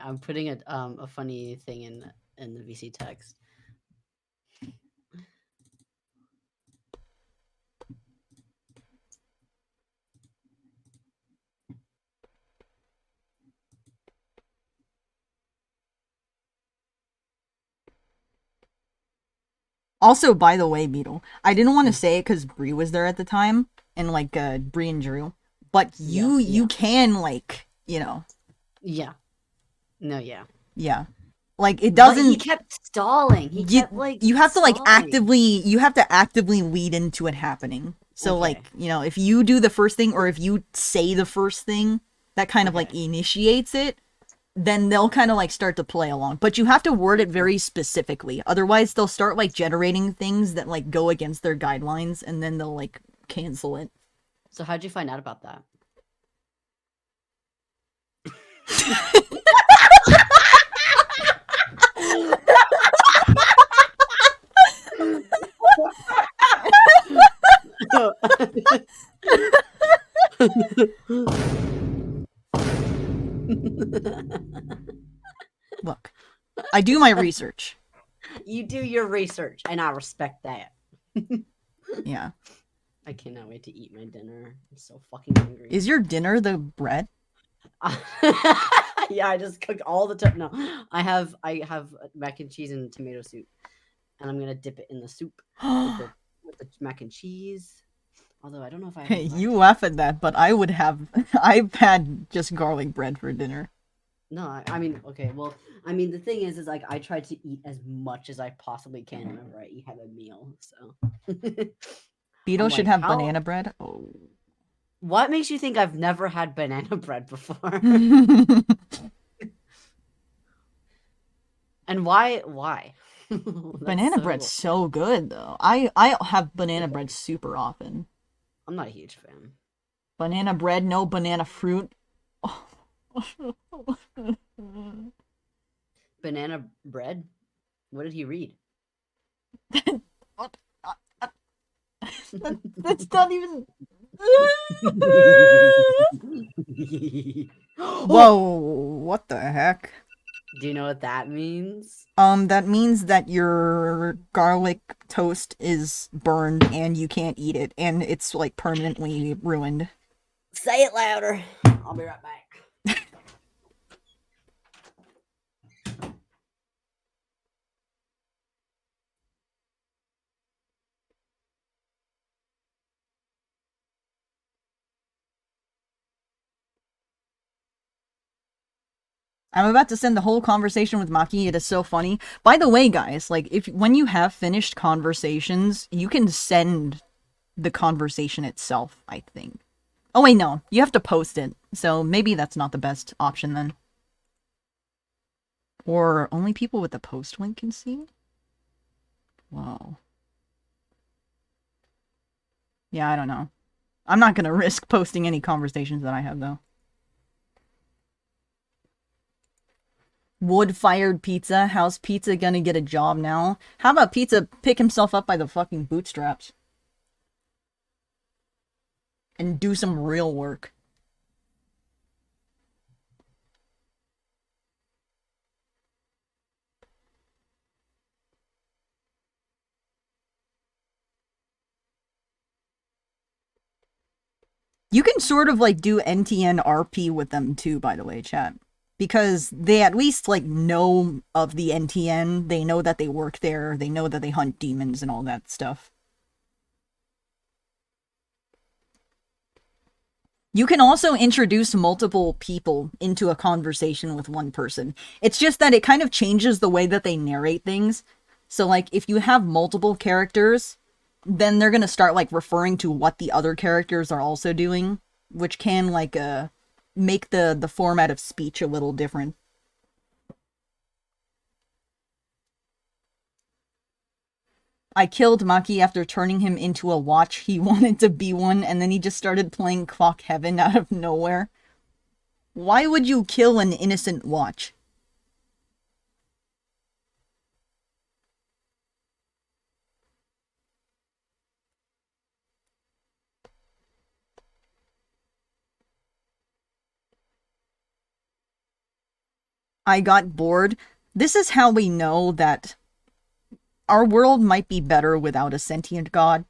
I'm putting a funny thing in the VC text. Also, by the way, Beetle, I didn't want to say it because Bree was there at the time, and like Bree and Drew, but you can like, you know, Yeah. No, yeah. yeah, like it But he doesn't. kept stalling. He kept like You have to like stalling. you have to actively lead into it happening. So Okay. like, you know, if you do the first thing or if you say the first thing, that kind of like Okay. initiates it, then they'll kind of like start to play along. But you have to word it very specifically. Otherwise, they'll start like generating things that like go against their guidelines and then they'll like cancel it. So how'd you find out about that? Look, I do my research. You do your research, and I respect that. Yeah. I cannot wait to eat my dinner. I'm so fucking hungry. Is your dinner the bread? Yeah, I just cook all the time. No, I have mac and cheese and tomato soup, and I'm gonna dip it in the soup with the mac and cheese. Although I don't know if I have. Hey, any you left. laugh at that, but I would have. I've had just garlic bread for dinner. No, I mean, okay. Well, I mean, the thing is like I try to eat as much as I possibly can whenever I have a meal. So. Beetle I'm should like, have how- banana bread. Oh. What makes you think I've never had banana bread before? And why? Why? That's Banana bread's so good though. I have banana bread super often. I'm not a huge fan. Banana bread, no banana fruit. Banana bread? What did he read? That's not even. Whoa! What the heck? Do you know what that means? That means that your garlic toast is burned and you can't eat it, and it's like permanently ruined. Say it louder. I'll be right back. I'm about to send the whole conversation with Maki. It is so funny. By the way, guys, like when you have finished conversations, you can send the conversation itself, I think. Oh wait, no. You have to post it. So maybe that's not the best option then. Or only people with the post link can see? Whoa. Yeah, I don't know. I'm not gonna risk posting any conversations that I have, though. Wood-fired pizza? How's pizza gonna get a job now? How about pizza pick himself up by the fucking bootstraps? And do some real work. You can sort of like do NTN RP with them too, by the way, chat. Because they at least like know of the NTN, they know that they work there, they know that they hunt demons and all that stuff. You can also introduce multiple people into a conversation with one person. It's just that it kind of changes the way that they narrate things. So like if you have multiple characters, then they're gonna start like referring to what the other characters are also doing, which can like make the format of speech a little different. I killed Maki after turning him into a watch. He wanted to be one, and then he just started playing Clock Heaven out of nowhere. Why would you kill an innocent watch? I got bored. This is how we know that our world might be better without a sentient god.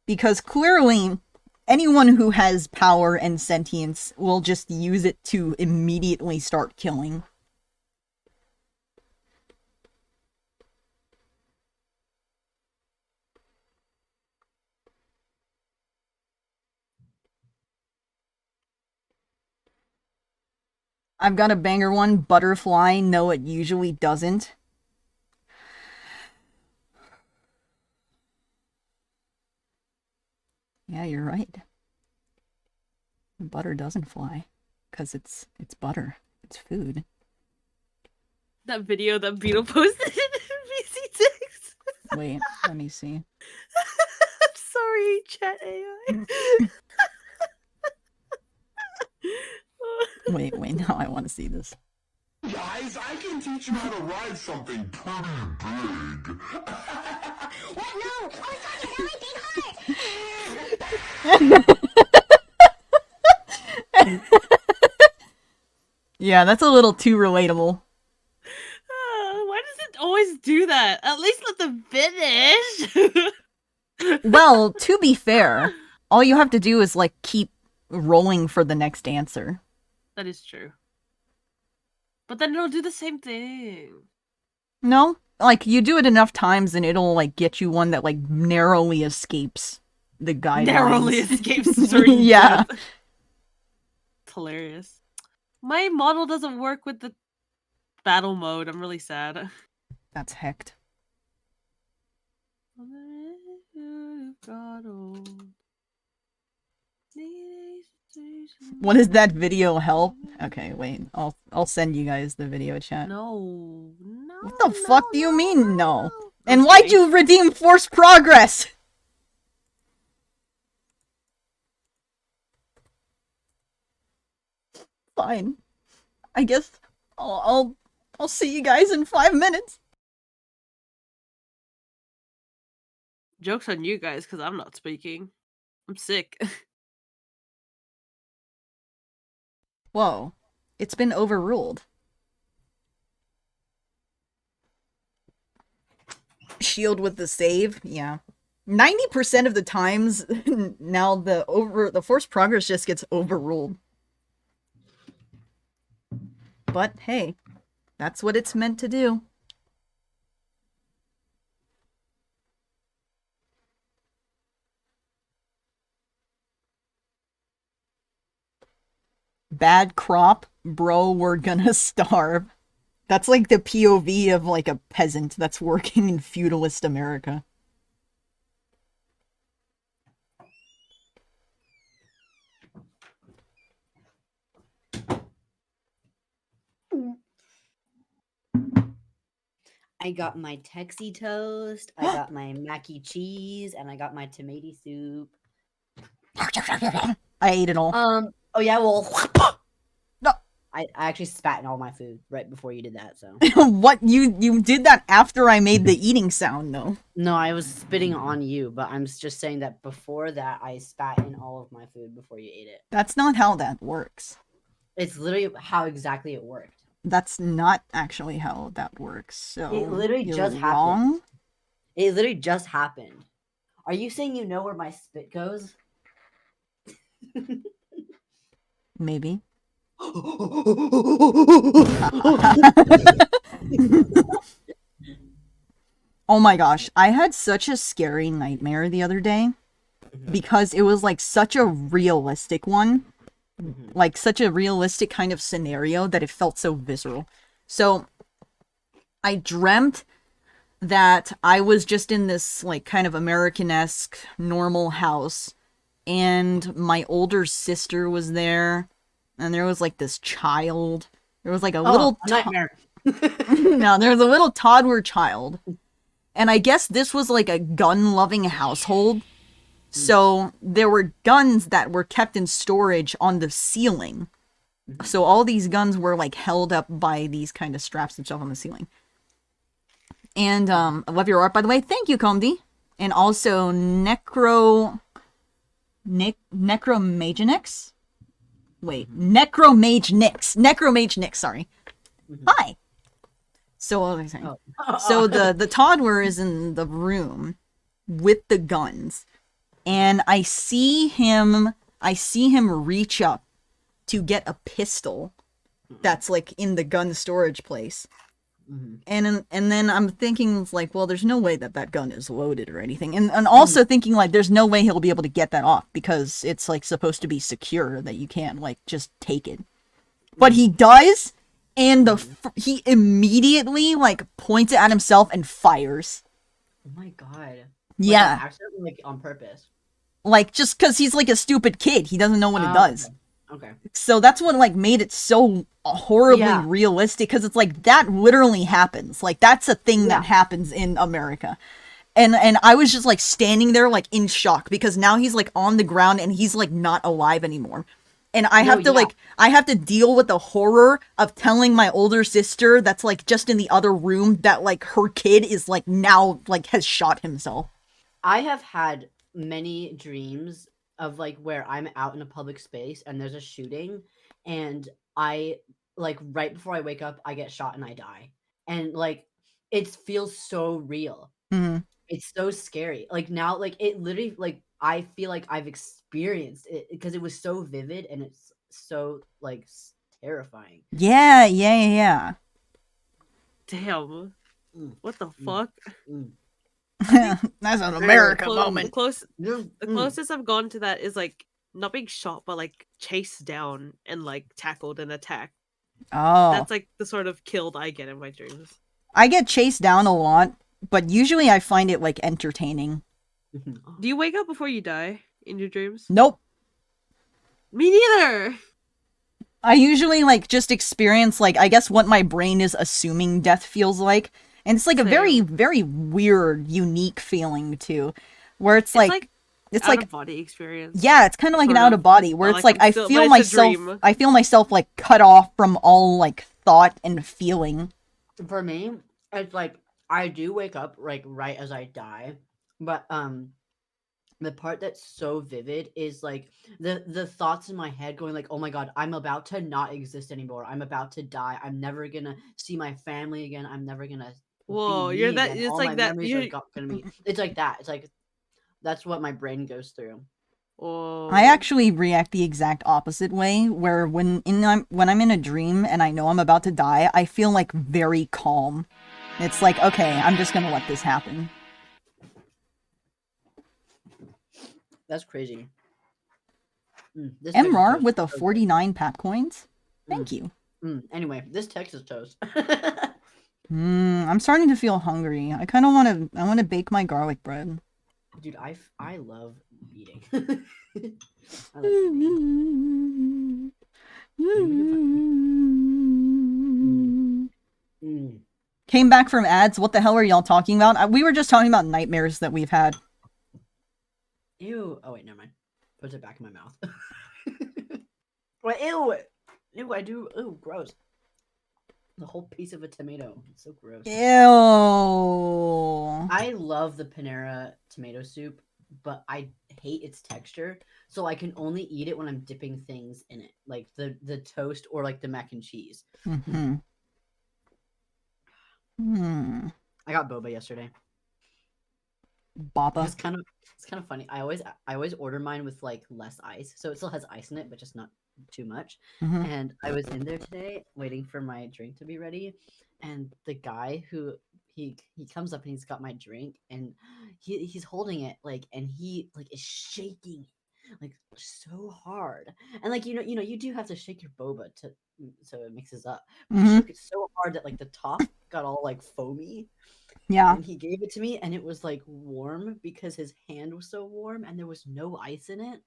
Because clearly, anyone who has power and sentience will just use it to immediately start killing. I've got a banger one, Butterfly. No, it usually doesn't. Yeah, you're right. Butter doesn't fly. Because it's butter. It's food. That video that Beetle posted in VC6. Wait, let me see. I'm sorry, chat AI. Wait, now I want to see this. Guys, I can teach you how to ride something pretty big. What? No! Oh, it's got a really big heart! Yeah, that's a little too relatable. Why does it always do that? At least let them finish. Well, to be fair, all you have to do is like keep rolling for the next answer. That is true. But then it'll do the same thing. No? Like, you do it enough times and it'll, like, get you one that, like, narrowly escapes the guidelines. Narrowly escapes certain Yeah. death. It's hilarious. My model doesn't work with the battle mode. I'm really sad. That's hecked. What does that video help? Okay, wait. I'll send you guys the video chat. No. What the fuck do you mean, no? And why'd you redeem forced progress? Fine. I guess I'll see you guys in 5 minutes. Joke's on you guys, because I'm not speaking. I'm sick. Whoa. It's been overruled. Shield with the save? Yeah. 90% of the times now the forced progress just gets overruled. But hey, that's what it's meant to do. Bad crop, bro, we're gonna starve. That's like the POV of like a peasant that's working in feudalist America. I got my Texie toast. I got my mac and cheese, and I got my tomato soup. I ate it all. Oh yeah. Well, No. I actually spat in all my food right before you did that. So What you did that after I made the eating sound though. no, I was spitting on you, but I'm just saying that before that, I spat in all of my food before you ate it. That's not how that works. It's literally how exactly it worked. That's not actually how that works. So It literally you're just happened. wrong. It literally just happened. Are you saying you know where my spit goes? Maybe. Oh my gosh, I had such a scary nightmare the other day because it was like such a realistic one. Like such a realistic kind of scenario that it felt so visceral. So I dreamt that I was just in this like kind of American-esque normal house and my older sister was there and there was like this child. There was like a little nightmare. no, there was a little toddler child. And I guess this was like a gun-loving household. So there were guns that were kept in storage on the ceiling. So all these guns were like held up by these kind of straps and stuff on the ceiling. And I love your art, by the way. Thank you, Comedy. And also Necromagenix? Wait, Necromage Nix, sorry. Hi. So what was I saying? So the toddler is in the room with the guns. And I see him reach up to get a pistol that's like in the gun storage place. And then I'm thinking it's like, well, there's no way that gun is loaded or anything. And also thinking like there's no way he'll be able to get that off because it's like supposed to be secure that you can't like just take it. But he does, and he immediately like points it at himself and fires. Oh my god. Yeah. Accidentally, like on purpose. Like, just because he's, like, a stupid kid. He doesn't know what it does. Okay. So that's what, like, made it so horribly realistic. Because it's like, that literally happens. Like, that's a thing that happens in America. And I was just, like, standing there, like, in shock. Because now he's, like, on the ground and he's, like, not alive anymore. And I have to, I have to deal with the horror of telling my older sister that's, like, just in the other room that, like, her kid is, like, now, like, has shot himself. I have had many dreams of like where I'm out in a public space and there's a shooting and I like right before I wake up I get shot and I die and like it feels so real. It's so scary. Like now like it literally like I feel like I've experienced it because it was so vivid and it's so like terrifying. Yeah. Damn. What the fuck? That's an America moment. The closest I've gone to that is like not being shot, but like chased down and like tackled and attacked. Oh. That's like the sort of killed I get in my dreams. I get chased down a lot, but usually I find it like entertaining. Do you wake up before you die in your dreams? Nope. Me neither. I usually like just experience like I guess what my brain is assuming death feels like. And it's like a very, very weird, unique feeling too, where it's like out of body experience. Yeah, it's kind of like an out of body where it's like I feel myself like cut off from all like thought and feeling. For me, it's like I do wake up like right as I die, but the part that's so vivid is like the thoughts in my head going like, oh my god, I'm about to not exist anymore. I'm about to die. I'm never gonna see my family again. I'm never gonna. Whoa, you're that. Again. It's All like my that. Gonna be. It's like that. It's like that's what my brain goes through. Whoa. I actually react the exact opposite way, where when I'm in a dream and I know I'm about to die, I feel like very calm. It's like, okay, I'm just gonna let this happen. That's crazy. MRAR with the 49 pap coins. Thank you. Anyway, this Texas toast. I'm starting to feel hungry. I kind of want to bake my garlic bread. Dude, I love eating. I love eating. Came back from ads. What the hell are y'all talking about? We were just talking about nightmares that we've had. Ew. Oh wait, never mind. Put it back in my mouth. Wait, ew. Ew, I do. Ew, gross. The whole piece of a tomato. It's so gross. Ew. I love the Panera tomato soup, but I hate its texture. So I can only eat it when I'm dipping things in it, like the toast or like the mac and cheese. Mm-hmm. Hmm. I got boba yesterday. Baba. It's kind of funny. I always order mine with like less ice, so it still has ice in it, but just not too much. Mhm. And I was in there today waiting for my drink to be ready, and the guy who he comes up and he's got my drink, and he's holding it like, and he like is shaking like so hard, and like you do have to shake your boba to so it mixes up. But he Mhm. shook it so hard that like the top got all like foamy. Yeah. And he gave it to me, and it was like warm because his hand was so warm, and there was no ice in it.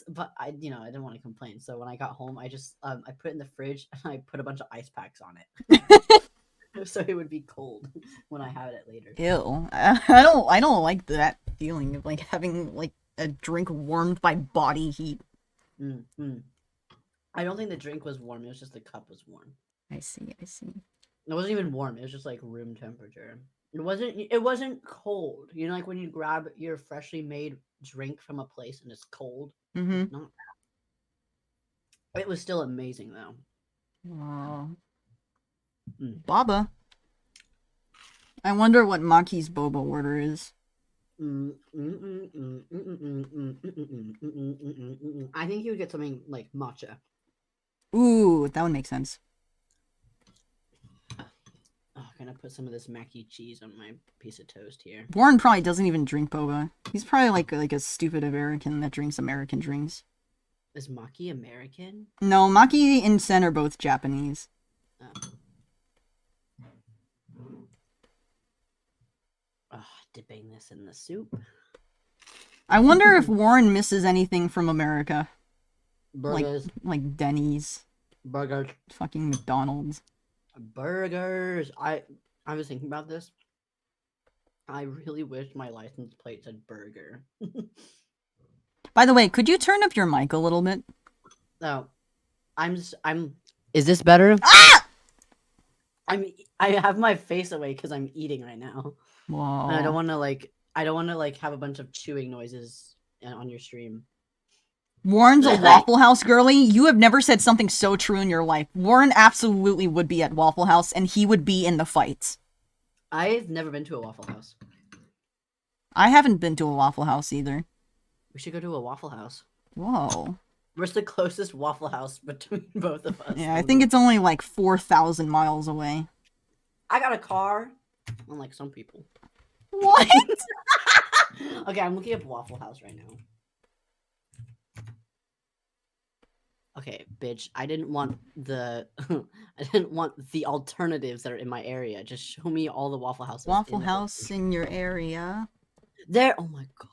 But I didn't want to complain. So when I got home, I just I put it in the fridge and I put a bunch of ice packs on it, so it would be cold when I have it later. Ew. I don't like that feeling of like having like a drink warmed by body heat. Mm-hmm. I don't think the drink was warm. It was just the cup was warm. I see. It wasn't even warm. It was just like room temperature. It wasn't cold. You know, like when you grab your freshly made drink from a place and it's cold. Mm-hmm. It's not that. It was still amazing though. Wow. Mm. Baba. I wonder what Maki's boba order is. I think you would get something like matcha. Ooh, that would make sense. Oh, can I put some of this mac and cheese on my piece of toast here? Warren probably doesn't even drink boba. He's probably like a stupid American that drinks American drinks. Is Maki American? No, Maki and Sen are both Japanese. Oh, dipping this in the soup. I wonder if Warren misses anything from America. Burgers. Like Denny's. Burgers. Fucking McDonald's. Burgers. I was thinking about this. I really wish my license plate said burger. By the way, could you turn up your mic a little bit? No. Is this better? Ah! I have my face away because I'm eating right now. Whoa. And I don't want to have a bunch of chewing noises on your stream. Warren's a Waffle House girly. You have never said something so true in your life. Warren absolutely would be at Waffle House, and he would be in the fights. I've never been to a Waffle House. I haven't been to a Waffle House either. We should go to a Waffle House. Whoa. Where's the closest Waffle House between both of us? Yeah, I think it's only like 4,000 miles away. I got a car. Unlike some people. What? Okay, I'm looking up Waffle House right now. Okay, bitch. I didn't want the alternatives that are in my area. Just show me all the Waffle Houses. Waffle House in your area. There. Oh my god.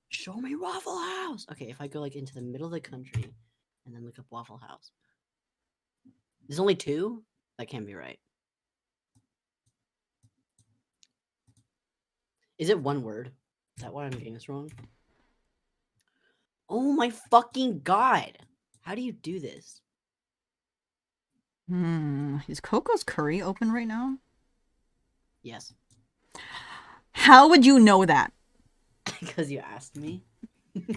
Show me Waffle House. Okay, if I go like into the middle of the country and then look up Waffle House. There's only 2? That can't be right. Is it one word? Is that why I'm getting this wrong? Oh my fucking god. How do you do this? Is Coco's Curry open right now? Yes. How would you know that? Because you asked me.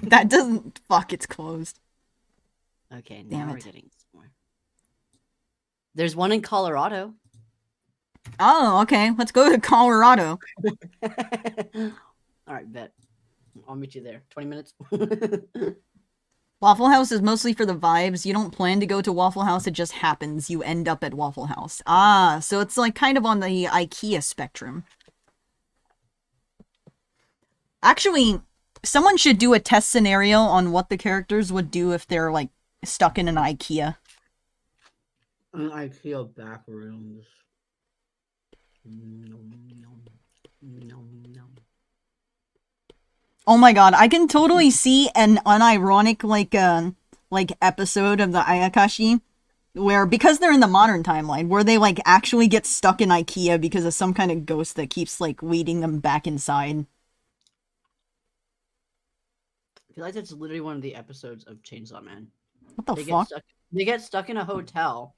That doesn't... Fuck, it's closed. Okay, Damn now we're it. getting somewhere. There's one in Colorado. Oh, okay. Let's go to Colorado. Alright, bet. I'll meet you there. 20 minutes. Waffle House is mostly for the vibes. You don't plan to go to Waffle House, it just happens. You end up at Waffle House. Ah, so it's like kind of on the IKEA spectrum. Actually, someone should do a test scenario on what the characters would do if they're, like, stuck in an IKEA. An IKEA back rooms. No. Oh my god, I can totally see an unironic, like episode of the Ayakashi where, because they're in the modern timeline, where they, like, actually get stuck in IKEA because of some kind of ghost that keeps, like, leading them back inside. I feel like that's literally one of the episodes of Chainsaw Man. What the They fuck? get stuck in a hotel,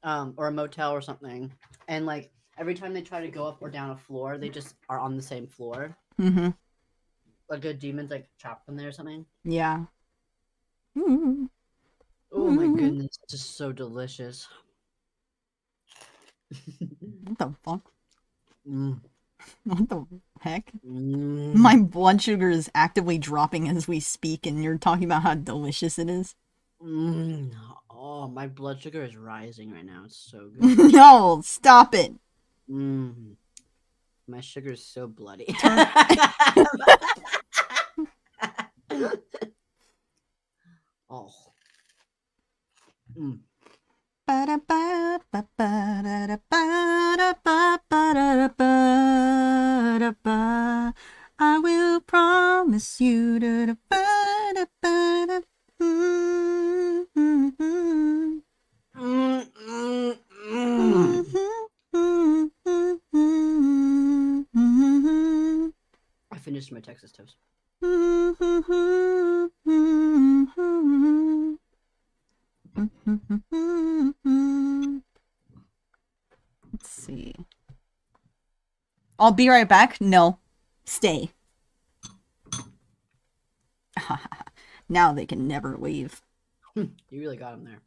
or a motel or something, and like every time they try to go up or down a floor, they just are on the same floor. Mm-hmm. Like a demon's like trapped them there or something. Yeah. Mm-hmm. Oh my goodness, it's just so delicious. What the fuck? Mm. What the heck? Mm. My blood sugar is actively dropping as we speak, and you're talking about how delicious it is. Mm. Oh, my blood sugar is rising right now. It's so good. No, stop it. Mm. My sugar is so bloody. Oh. Mm. I will promise you. Mm, mm, mm. I finished my Texas toast. Let's see. I'll be right back. No. Stay. Now they can never leave. You really got him there.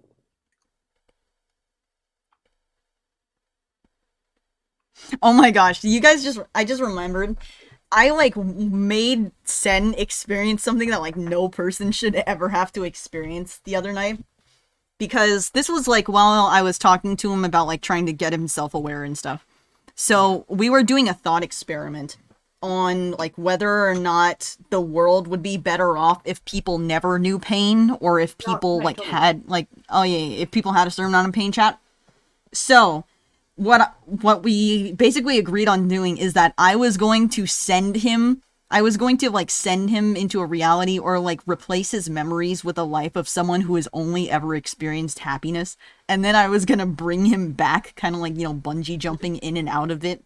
Oh my gosh, you guys I just remembered. I, like, made Sen experience something that, like, no person should ever have to experience the other night. Because this was, like, while I was talking to him about, like, trying to get him self-aware and stuff. So, we were doing a thought experiment on, like, whether or not the world would be better off if people never knew pain, or if people, right, like, totally. had, like, oh yeah, if people had a certain amount of pain, chat. So, what we basically agreed on doing is that I was going to send him into a reality, or, like, replace his memories with a life of someone who has only ever experienced happiness, and then I was gonna bring him back, kind of like, you know, bungee jumping in and out of it.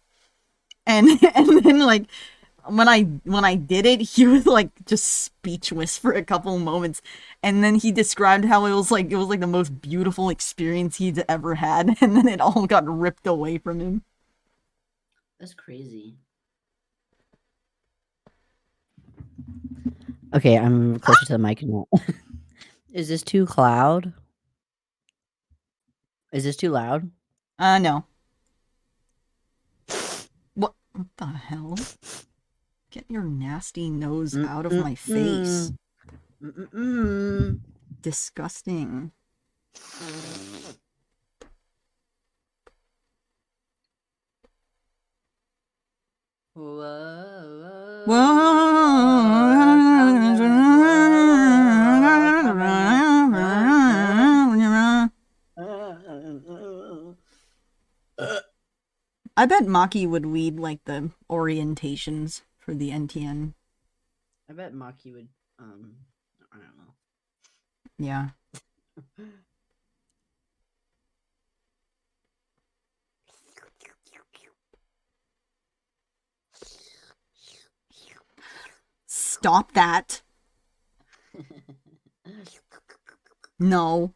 And then, like, when I did it, he was, like, just speechless for a couple moments, and then he described how it was like the most beautiful experience he'd ever had, and then it all got ripped away from him. That's crazy. Okay, I'm closer to the mic now. Is this too loud? Is this too loud? No. What the hell? Get your nasty nose out of my face. Disgusting. I bet Maki would lead, like, the orientations for the NTN. I bet Maki would, I don't know. Yeah. Stop that. No.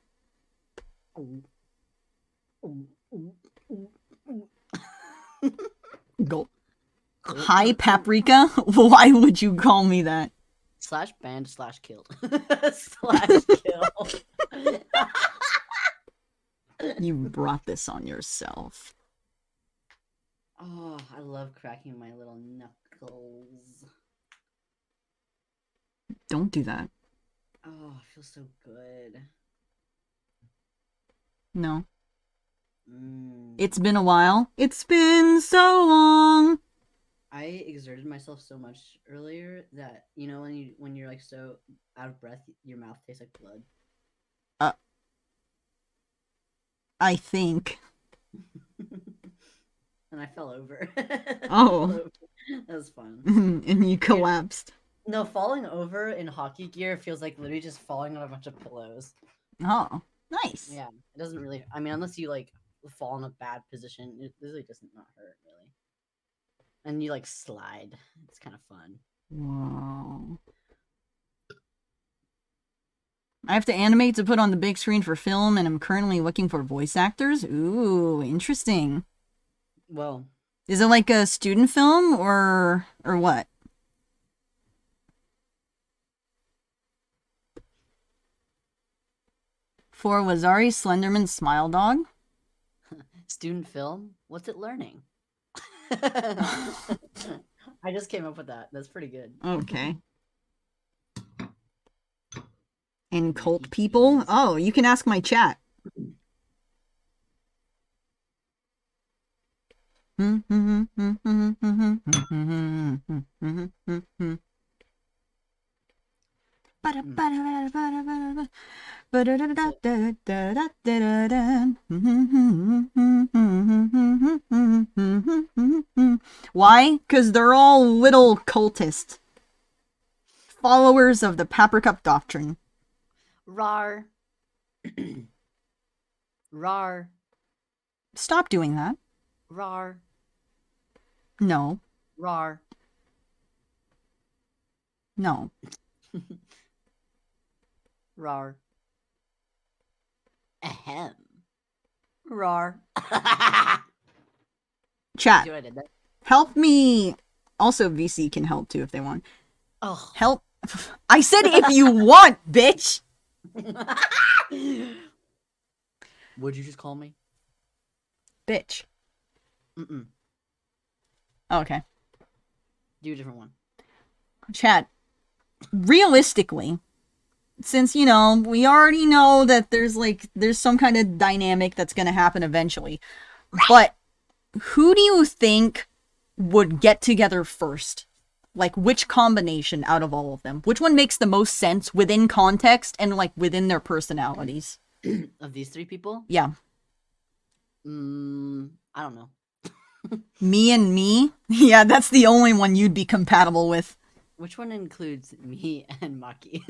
Go. Hi, Paprika. Why would you call me that? /banned/killed. /kill. You brought this on yourself. Oh, I love cracking my little knuckles. Don't do that. Oh, it feels so good. No. Mm. It's been a while. It's been so long. I exerted myself so much earlier that, you know, when you're like so out of breath, your mouth tastes like blood. I think. And I fell over. Oh. That was fun. And you collapsed. No, falling over in hockey gear feels like literally just falling on a bunch of pillows. Oh. Nice. Yeah, it doesn't really. I mean, unless you like fall in a bad position, it really doesn't not hurt really. And you like slide. It's kind of fun. Wow. I have to animate to put on the big screen for film, and I'm currently looking for voice actors. Ooh, interesting. Well, Is it like a student film or what? For Wazari Slenderman Smile Dog? student film. What's it learning? I just came up with that. That's pretty good. Okay. And cult people? Oh, you can ask my chat. Why? Because they're all little cultists. Followers of the Paprikup Doctrine. Rar. Rar. Stop doing that. Rar. No. Rar. No. Rar. Ahem. Rar. Chat. See what I did there? Help me. Also, VC can help too if they want. Oh. Help. I said if you want, bitch. What'd you just call me? Bitch. Mm-mm. Okay. Do a different one. Chat. Realistically, since, you know, we already know that there's some kind of dynamic that's going to happen eventually. But who do you think would get together first? Like, which combination out of all of them? Which one makes the most sense within context and, like, within their personalities? Of these three people? Yeah. I don't know. Me and me? Yeah, that's the only one you'd be compatible with. Which one includes me and Maki?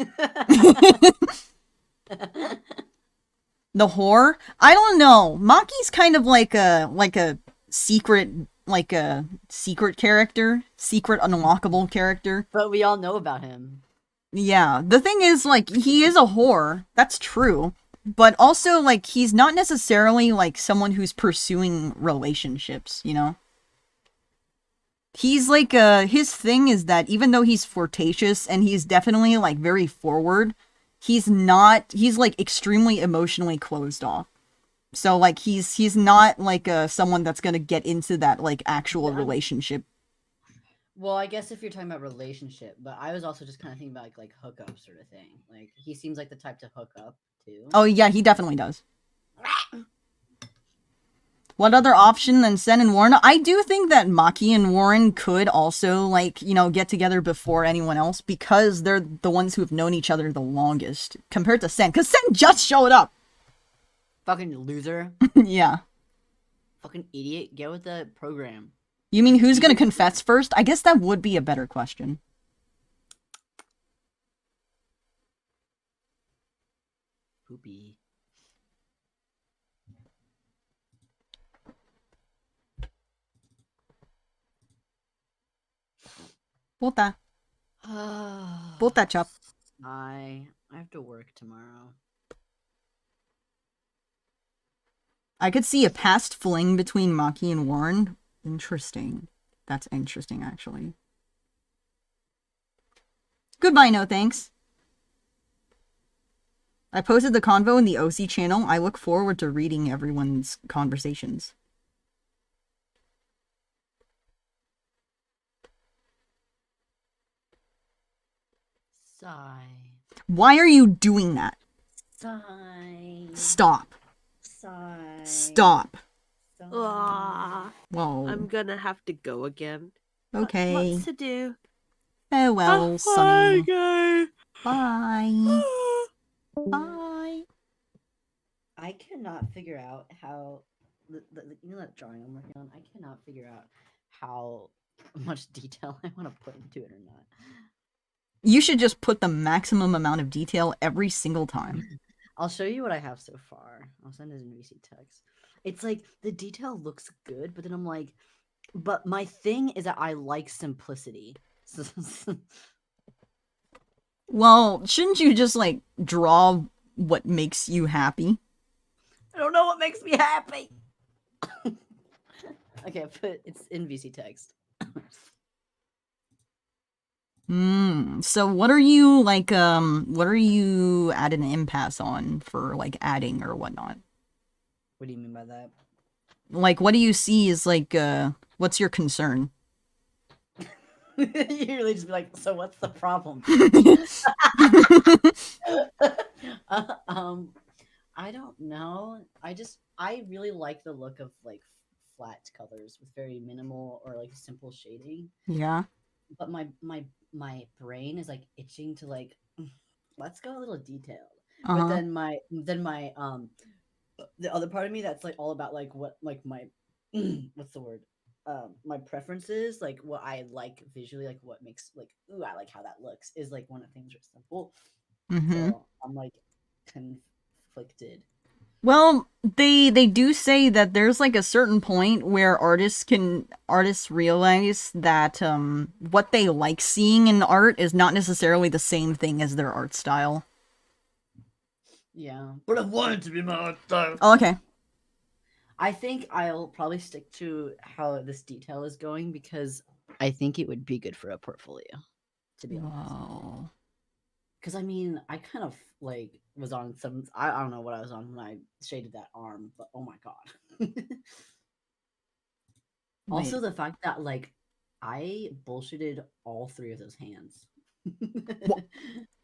The whore? I don't know. Maki's kind of like a secret character, secret unlockable character. But we all know about him. Yeah, the thing is, like, he is a whore. That's true. But also, like, he's not necessarily, like, someone who's pursuing relationships, you know? He's, like, his thing is that even though he's flirtatious and he's definitely, like, very forward, he's, like, extremely emotionally closed off. So, like, he's not, like, someone that's gonna get into that, like, actual relationship. Well, I guess if you're talking about relationship, but I was also just kind of thinking about like hookup sort of thing. Like he seems like the type to hook up too. Oh, yeah, he definitely does. What other option than Sen and Warren? I do think that Maki and Warren could also, like, you know, get together before anyone else because they're the ones who have known each other the longest compared to Sen. Because Sen just showed up. Fucking loser. Yeah. Fucking idiot. Get with the program. You mean who's gonna confess first? I guess that would be a better question. Poopy. Bota. Bota chop. I have to work tomorrow. I could see a past fling between Maki and Warren. Interesting. That's interesting, actually. Goodbye, no thanks. I posted the convo in the OC channel. I look forward to reading everyone's conversations. Sigh. Why are you doing that? Sigh. Stop. Sigh. Stop. Sigh. Ah, Whoa. I'm gonna have to go again. Okay. What's to do? Farewell, Bye, Sunny. guys. Bye. Bye. I cannot figure out how you know that drawing I'm working on. I cannot figure out how much detail I want to put into it or not. You should just put the maximum amount of detail every single time. I'll show you what I have so far. I'll send it in VC text. It's like the detail looks good, but then I'm like, but my thing is that I like simplicity. Well, shouldn't you just like draw what makes you happy? I don't know what makes me happy. Okay, it's in VC text. So what are you like what are you at an impasse on for like adding or whatnot? What do you mean by that? Like what do you see as like what's your concern? You really just be like, so what's the problem? I don't know. I really like the look of like flat colors with very minimal or like simple shading. Yeah. But my brain is like itching to like let's go a little detailed. But then my the other part of me that's like all about like what like my what's the word? My preferences, like what I like visually, like what makes like ooh, I like how that looks is like when things are simple. So I'm like conflicted. Well, they do say that there's like a certain point where artists realize that what they like seeing in art is not necessarily the same thing as their art style. Yeah, but I want it to be my art style. Oh, okay. I think I'll probably stick to how this detail is going because I think it would be good for a portfolio, to be honest. Wow. Because I mean, I kind of like was on some. I don't know what I was on when I shaded that arm, but oh my god. Also, the fact that like I bullshitted all three of those hands.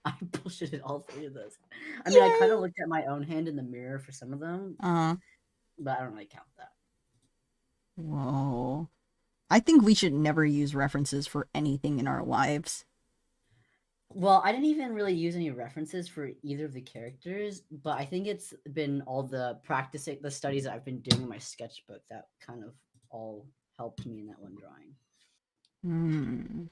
I bullshitted all three of those. I mean, I kind of looked at my own hand in the mirror for some of them, but I don't really count that. Whoa. I think we should never use references for anything in our lives. Well, I didn't even really use any references for either of the characters, but I think it's been all the practicing, the studies that I've been doing in my sketchbook that kind of all helped me in that one drawing.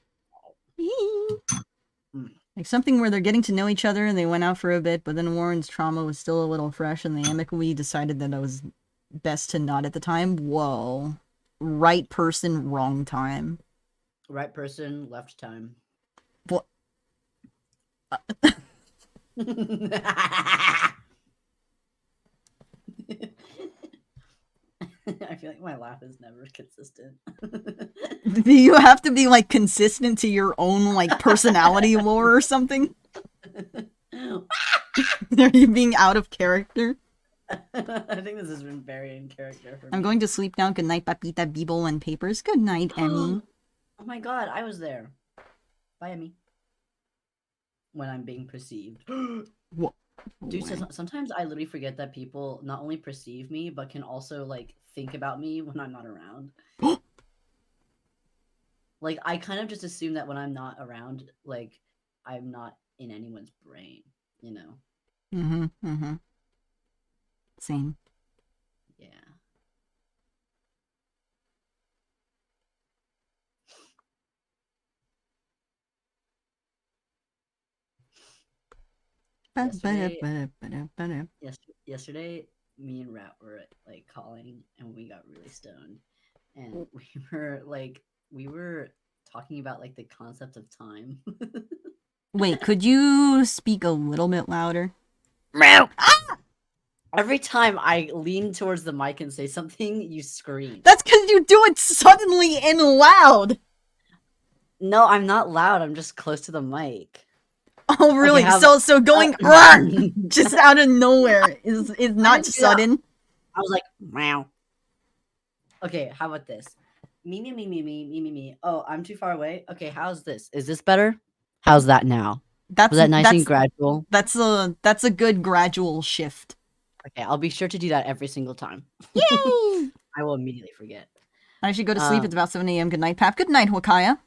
Like something where they're getting to know each other and they went out for a bit, but then Warren's trauma was still a little fresh and they amicably decided that it was best to not at the time. Whoa. Right person, wrong time. Right person, left time. What? I feel like my laugh is never consistent. Do you have to be like consistent to your own like personality lore or something? Are you being out of character? I think this has been very in character for me. I'm going to sleep now. Good night, Papita, Beeble, and Papers. Good night, Emmy. Oh my god, I was there. Bye, Emmy. When I'm being perceived. What? Dude, sometimes I literally forget that people not only perceive me, but can also like think about me when I'm not around. Like I kind of just assume that when I'm not around, like I'm not in anyone's brain, you know? Same. Yeah. Yesterday, me and Rat were like calling, and we got really stoned, and we were talking about like the concept of time. Wait, could you speak a little bit louder? Every time I lean towards the mic and say something, you scream. That's because you do it suddenly and loud. No, I'm not loud. I'm just close to the mic. Oh, really? Okay, so going just out of nowhere is not sudden. I was like, meow. Okay, how about this? Me. Oh, I'm too far away. Okay, how's this? Is this better? How's that now? Was that nice and gradual? That's a good gradual shift. Okay, I'll be sure to do that every single time. Yay! I will immediately forget. I should go to sleep. It's about 7 a.m. Good night, Pap. Good night, Wakaya.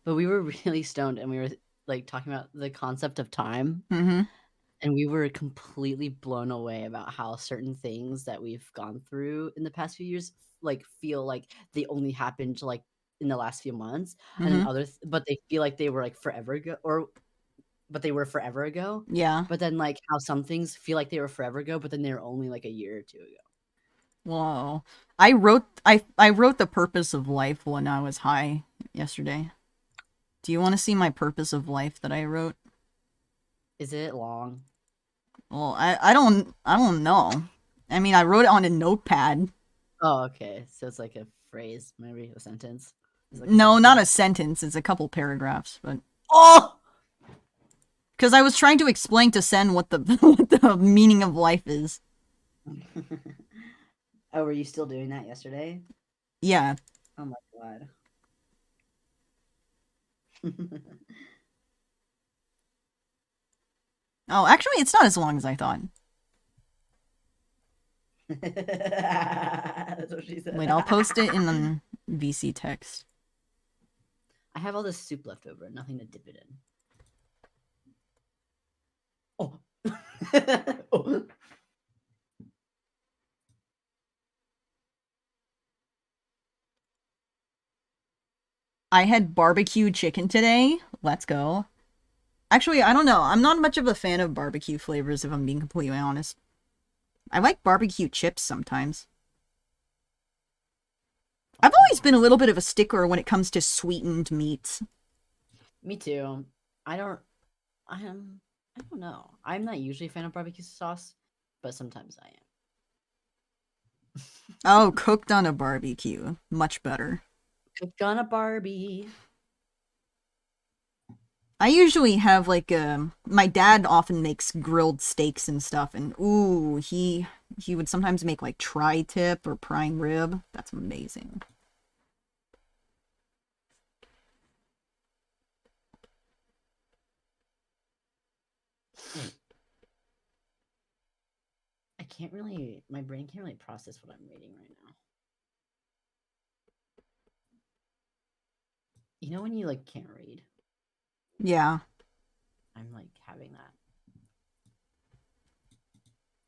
But we were really stoned, and we were like talking about the concept of time, and we were completely blown away about how certain things that we've gone through in the past few years like feel like they only happened like in the last few months, and then but they feel like they were like forever ago, or but they were forever ago. Yeah. But then like how some things feel like they were forever ago, but then they were only like a year or two ago. Whoa. I wrote the purpose of life when I was high yesterday. Do you want to see my purpose of life that I wrote? Is it long? Well, I don't know. I mean, I wrote it on a notepad. Oh, okay. So it's like a phrase, maybe a sentence. It's like No, not a sentence. sentence. It's a couple paragraphs, but Oh. because I was trying to explain to Sen what the what the meaning of life is. Oh, were you still doing that yesterday? Yeah. Oh my god. Oh, actually, it's not as long as I thought. That's what she said. Wait, I'll post it in the VC text. I have all this soup left over, nothing to dip it in. Oh. Oh. I had barbecue chicken today. Let's go. Actually, I don't know. I'm not much of a fan of barbecue flavors, if I'm being completely honest. I like barbecue chips sometimes. I've always been a little bit of a stickler when it comes to sweetened meats. Me too. I don't know. I'm not usually a fan of barbecue sauce, but sometimes I am. Oh, cooked on a barbecue. Much better. Cooked on a Barbie. I usually have like my dad often makes grilled steaks and stuff, and ooh, he would sometimes make like tri-tip or prime rib. That's amazing. My brain can't really process what I'm reading right now. You know when you like can't read? Yeah. I'm like having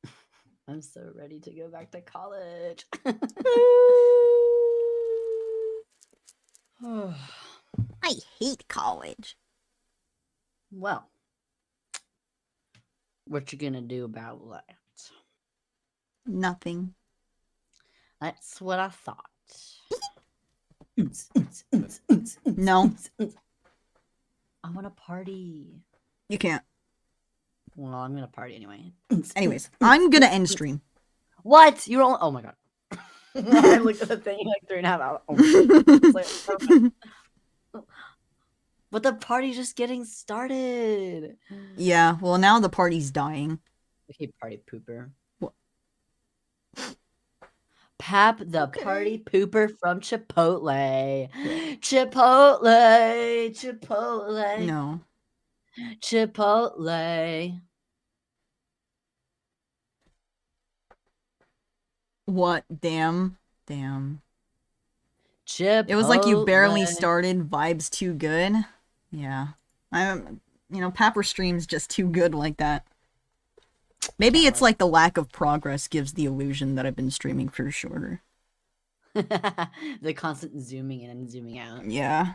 that. I'm so ready to go back to college. I hate college. Well, what you gonna do about that? Nothing. That's what I thought. No. I want to party. You can't. Well, I'm gonna party anyway. Anyways, I'm gonna end stream. What? You're all? Oh my god! I looked at the thing like 3.5 hours. Oh it's like, but the party's just getting started. Yeah, well now the party's dying. Okay, party pooper. What? Pap the party pooper from Chipotle. Chipotle. Chipotle. No. Chipotle. What? Damn. Damn. Chipotle. It was like you barely started. Vibes too good. Yeah. Papper stream's just too good like that. Maybe it's like the lack of progress gives the illusion that I've been streaming for shorter. The constant zooming in and zooming out. Yeah.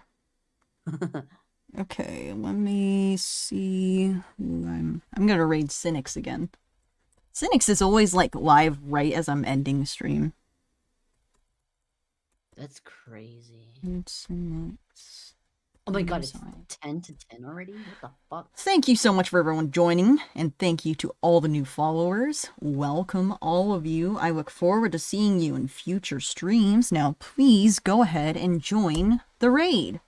Okay, let me see who I'm gonna raid Cynics again. Cynics is always like live right as I'm ending stream. That's crazy. Cynics. Oh my god, it's 10 to 10 already? What the fuck? Thank you so much for everyone joining, and thank you to all the new followers. Welcome, all of you. I look forward to seeing you in future streams. Now, please go ahead and join the raid.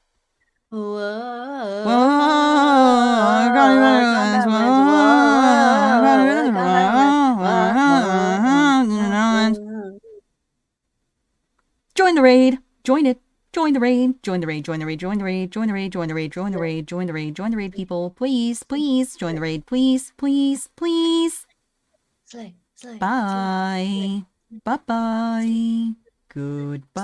Join the raid. Join it. Join the raid. Join the raid. Join the raid. Join the raid. Join the raid. Join the raid. Join the raid. Join the raid. Join the raid, people. Please, please. Join the raid. Please, please, please. Bye. Bye-bye. Goodbye.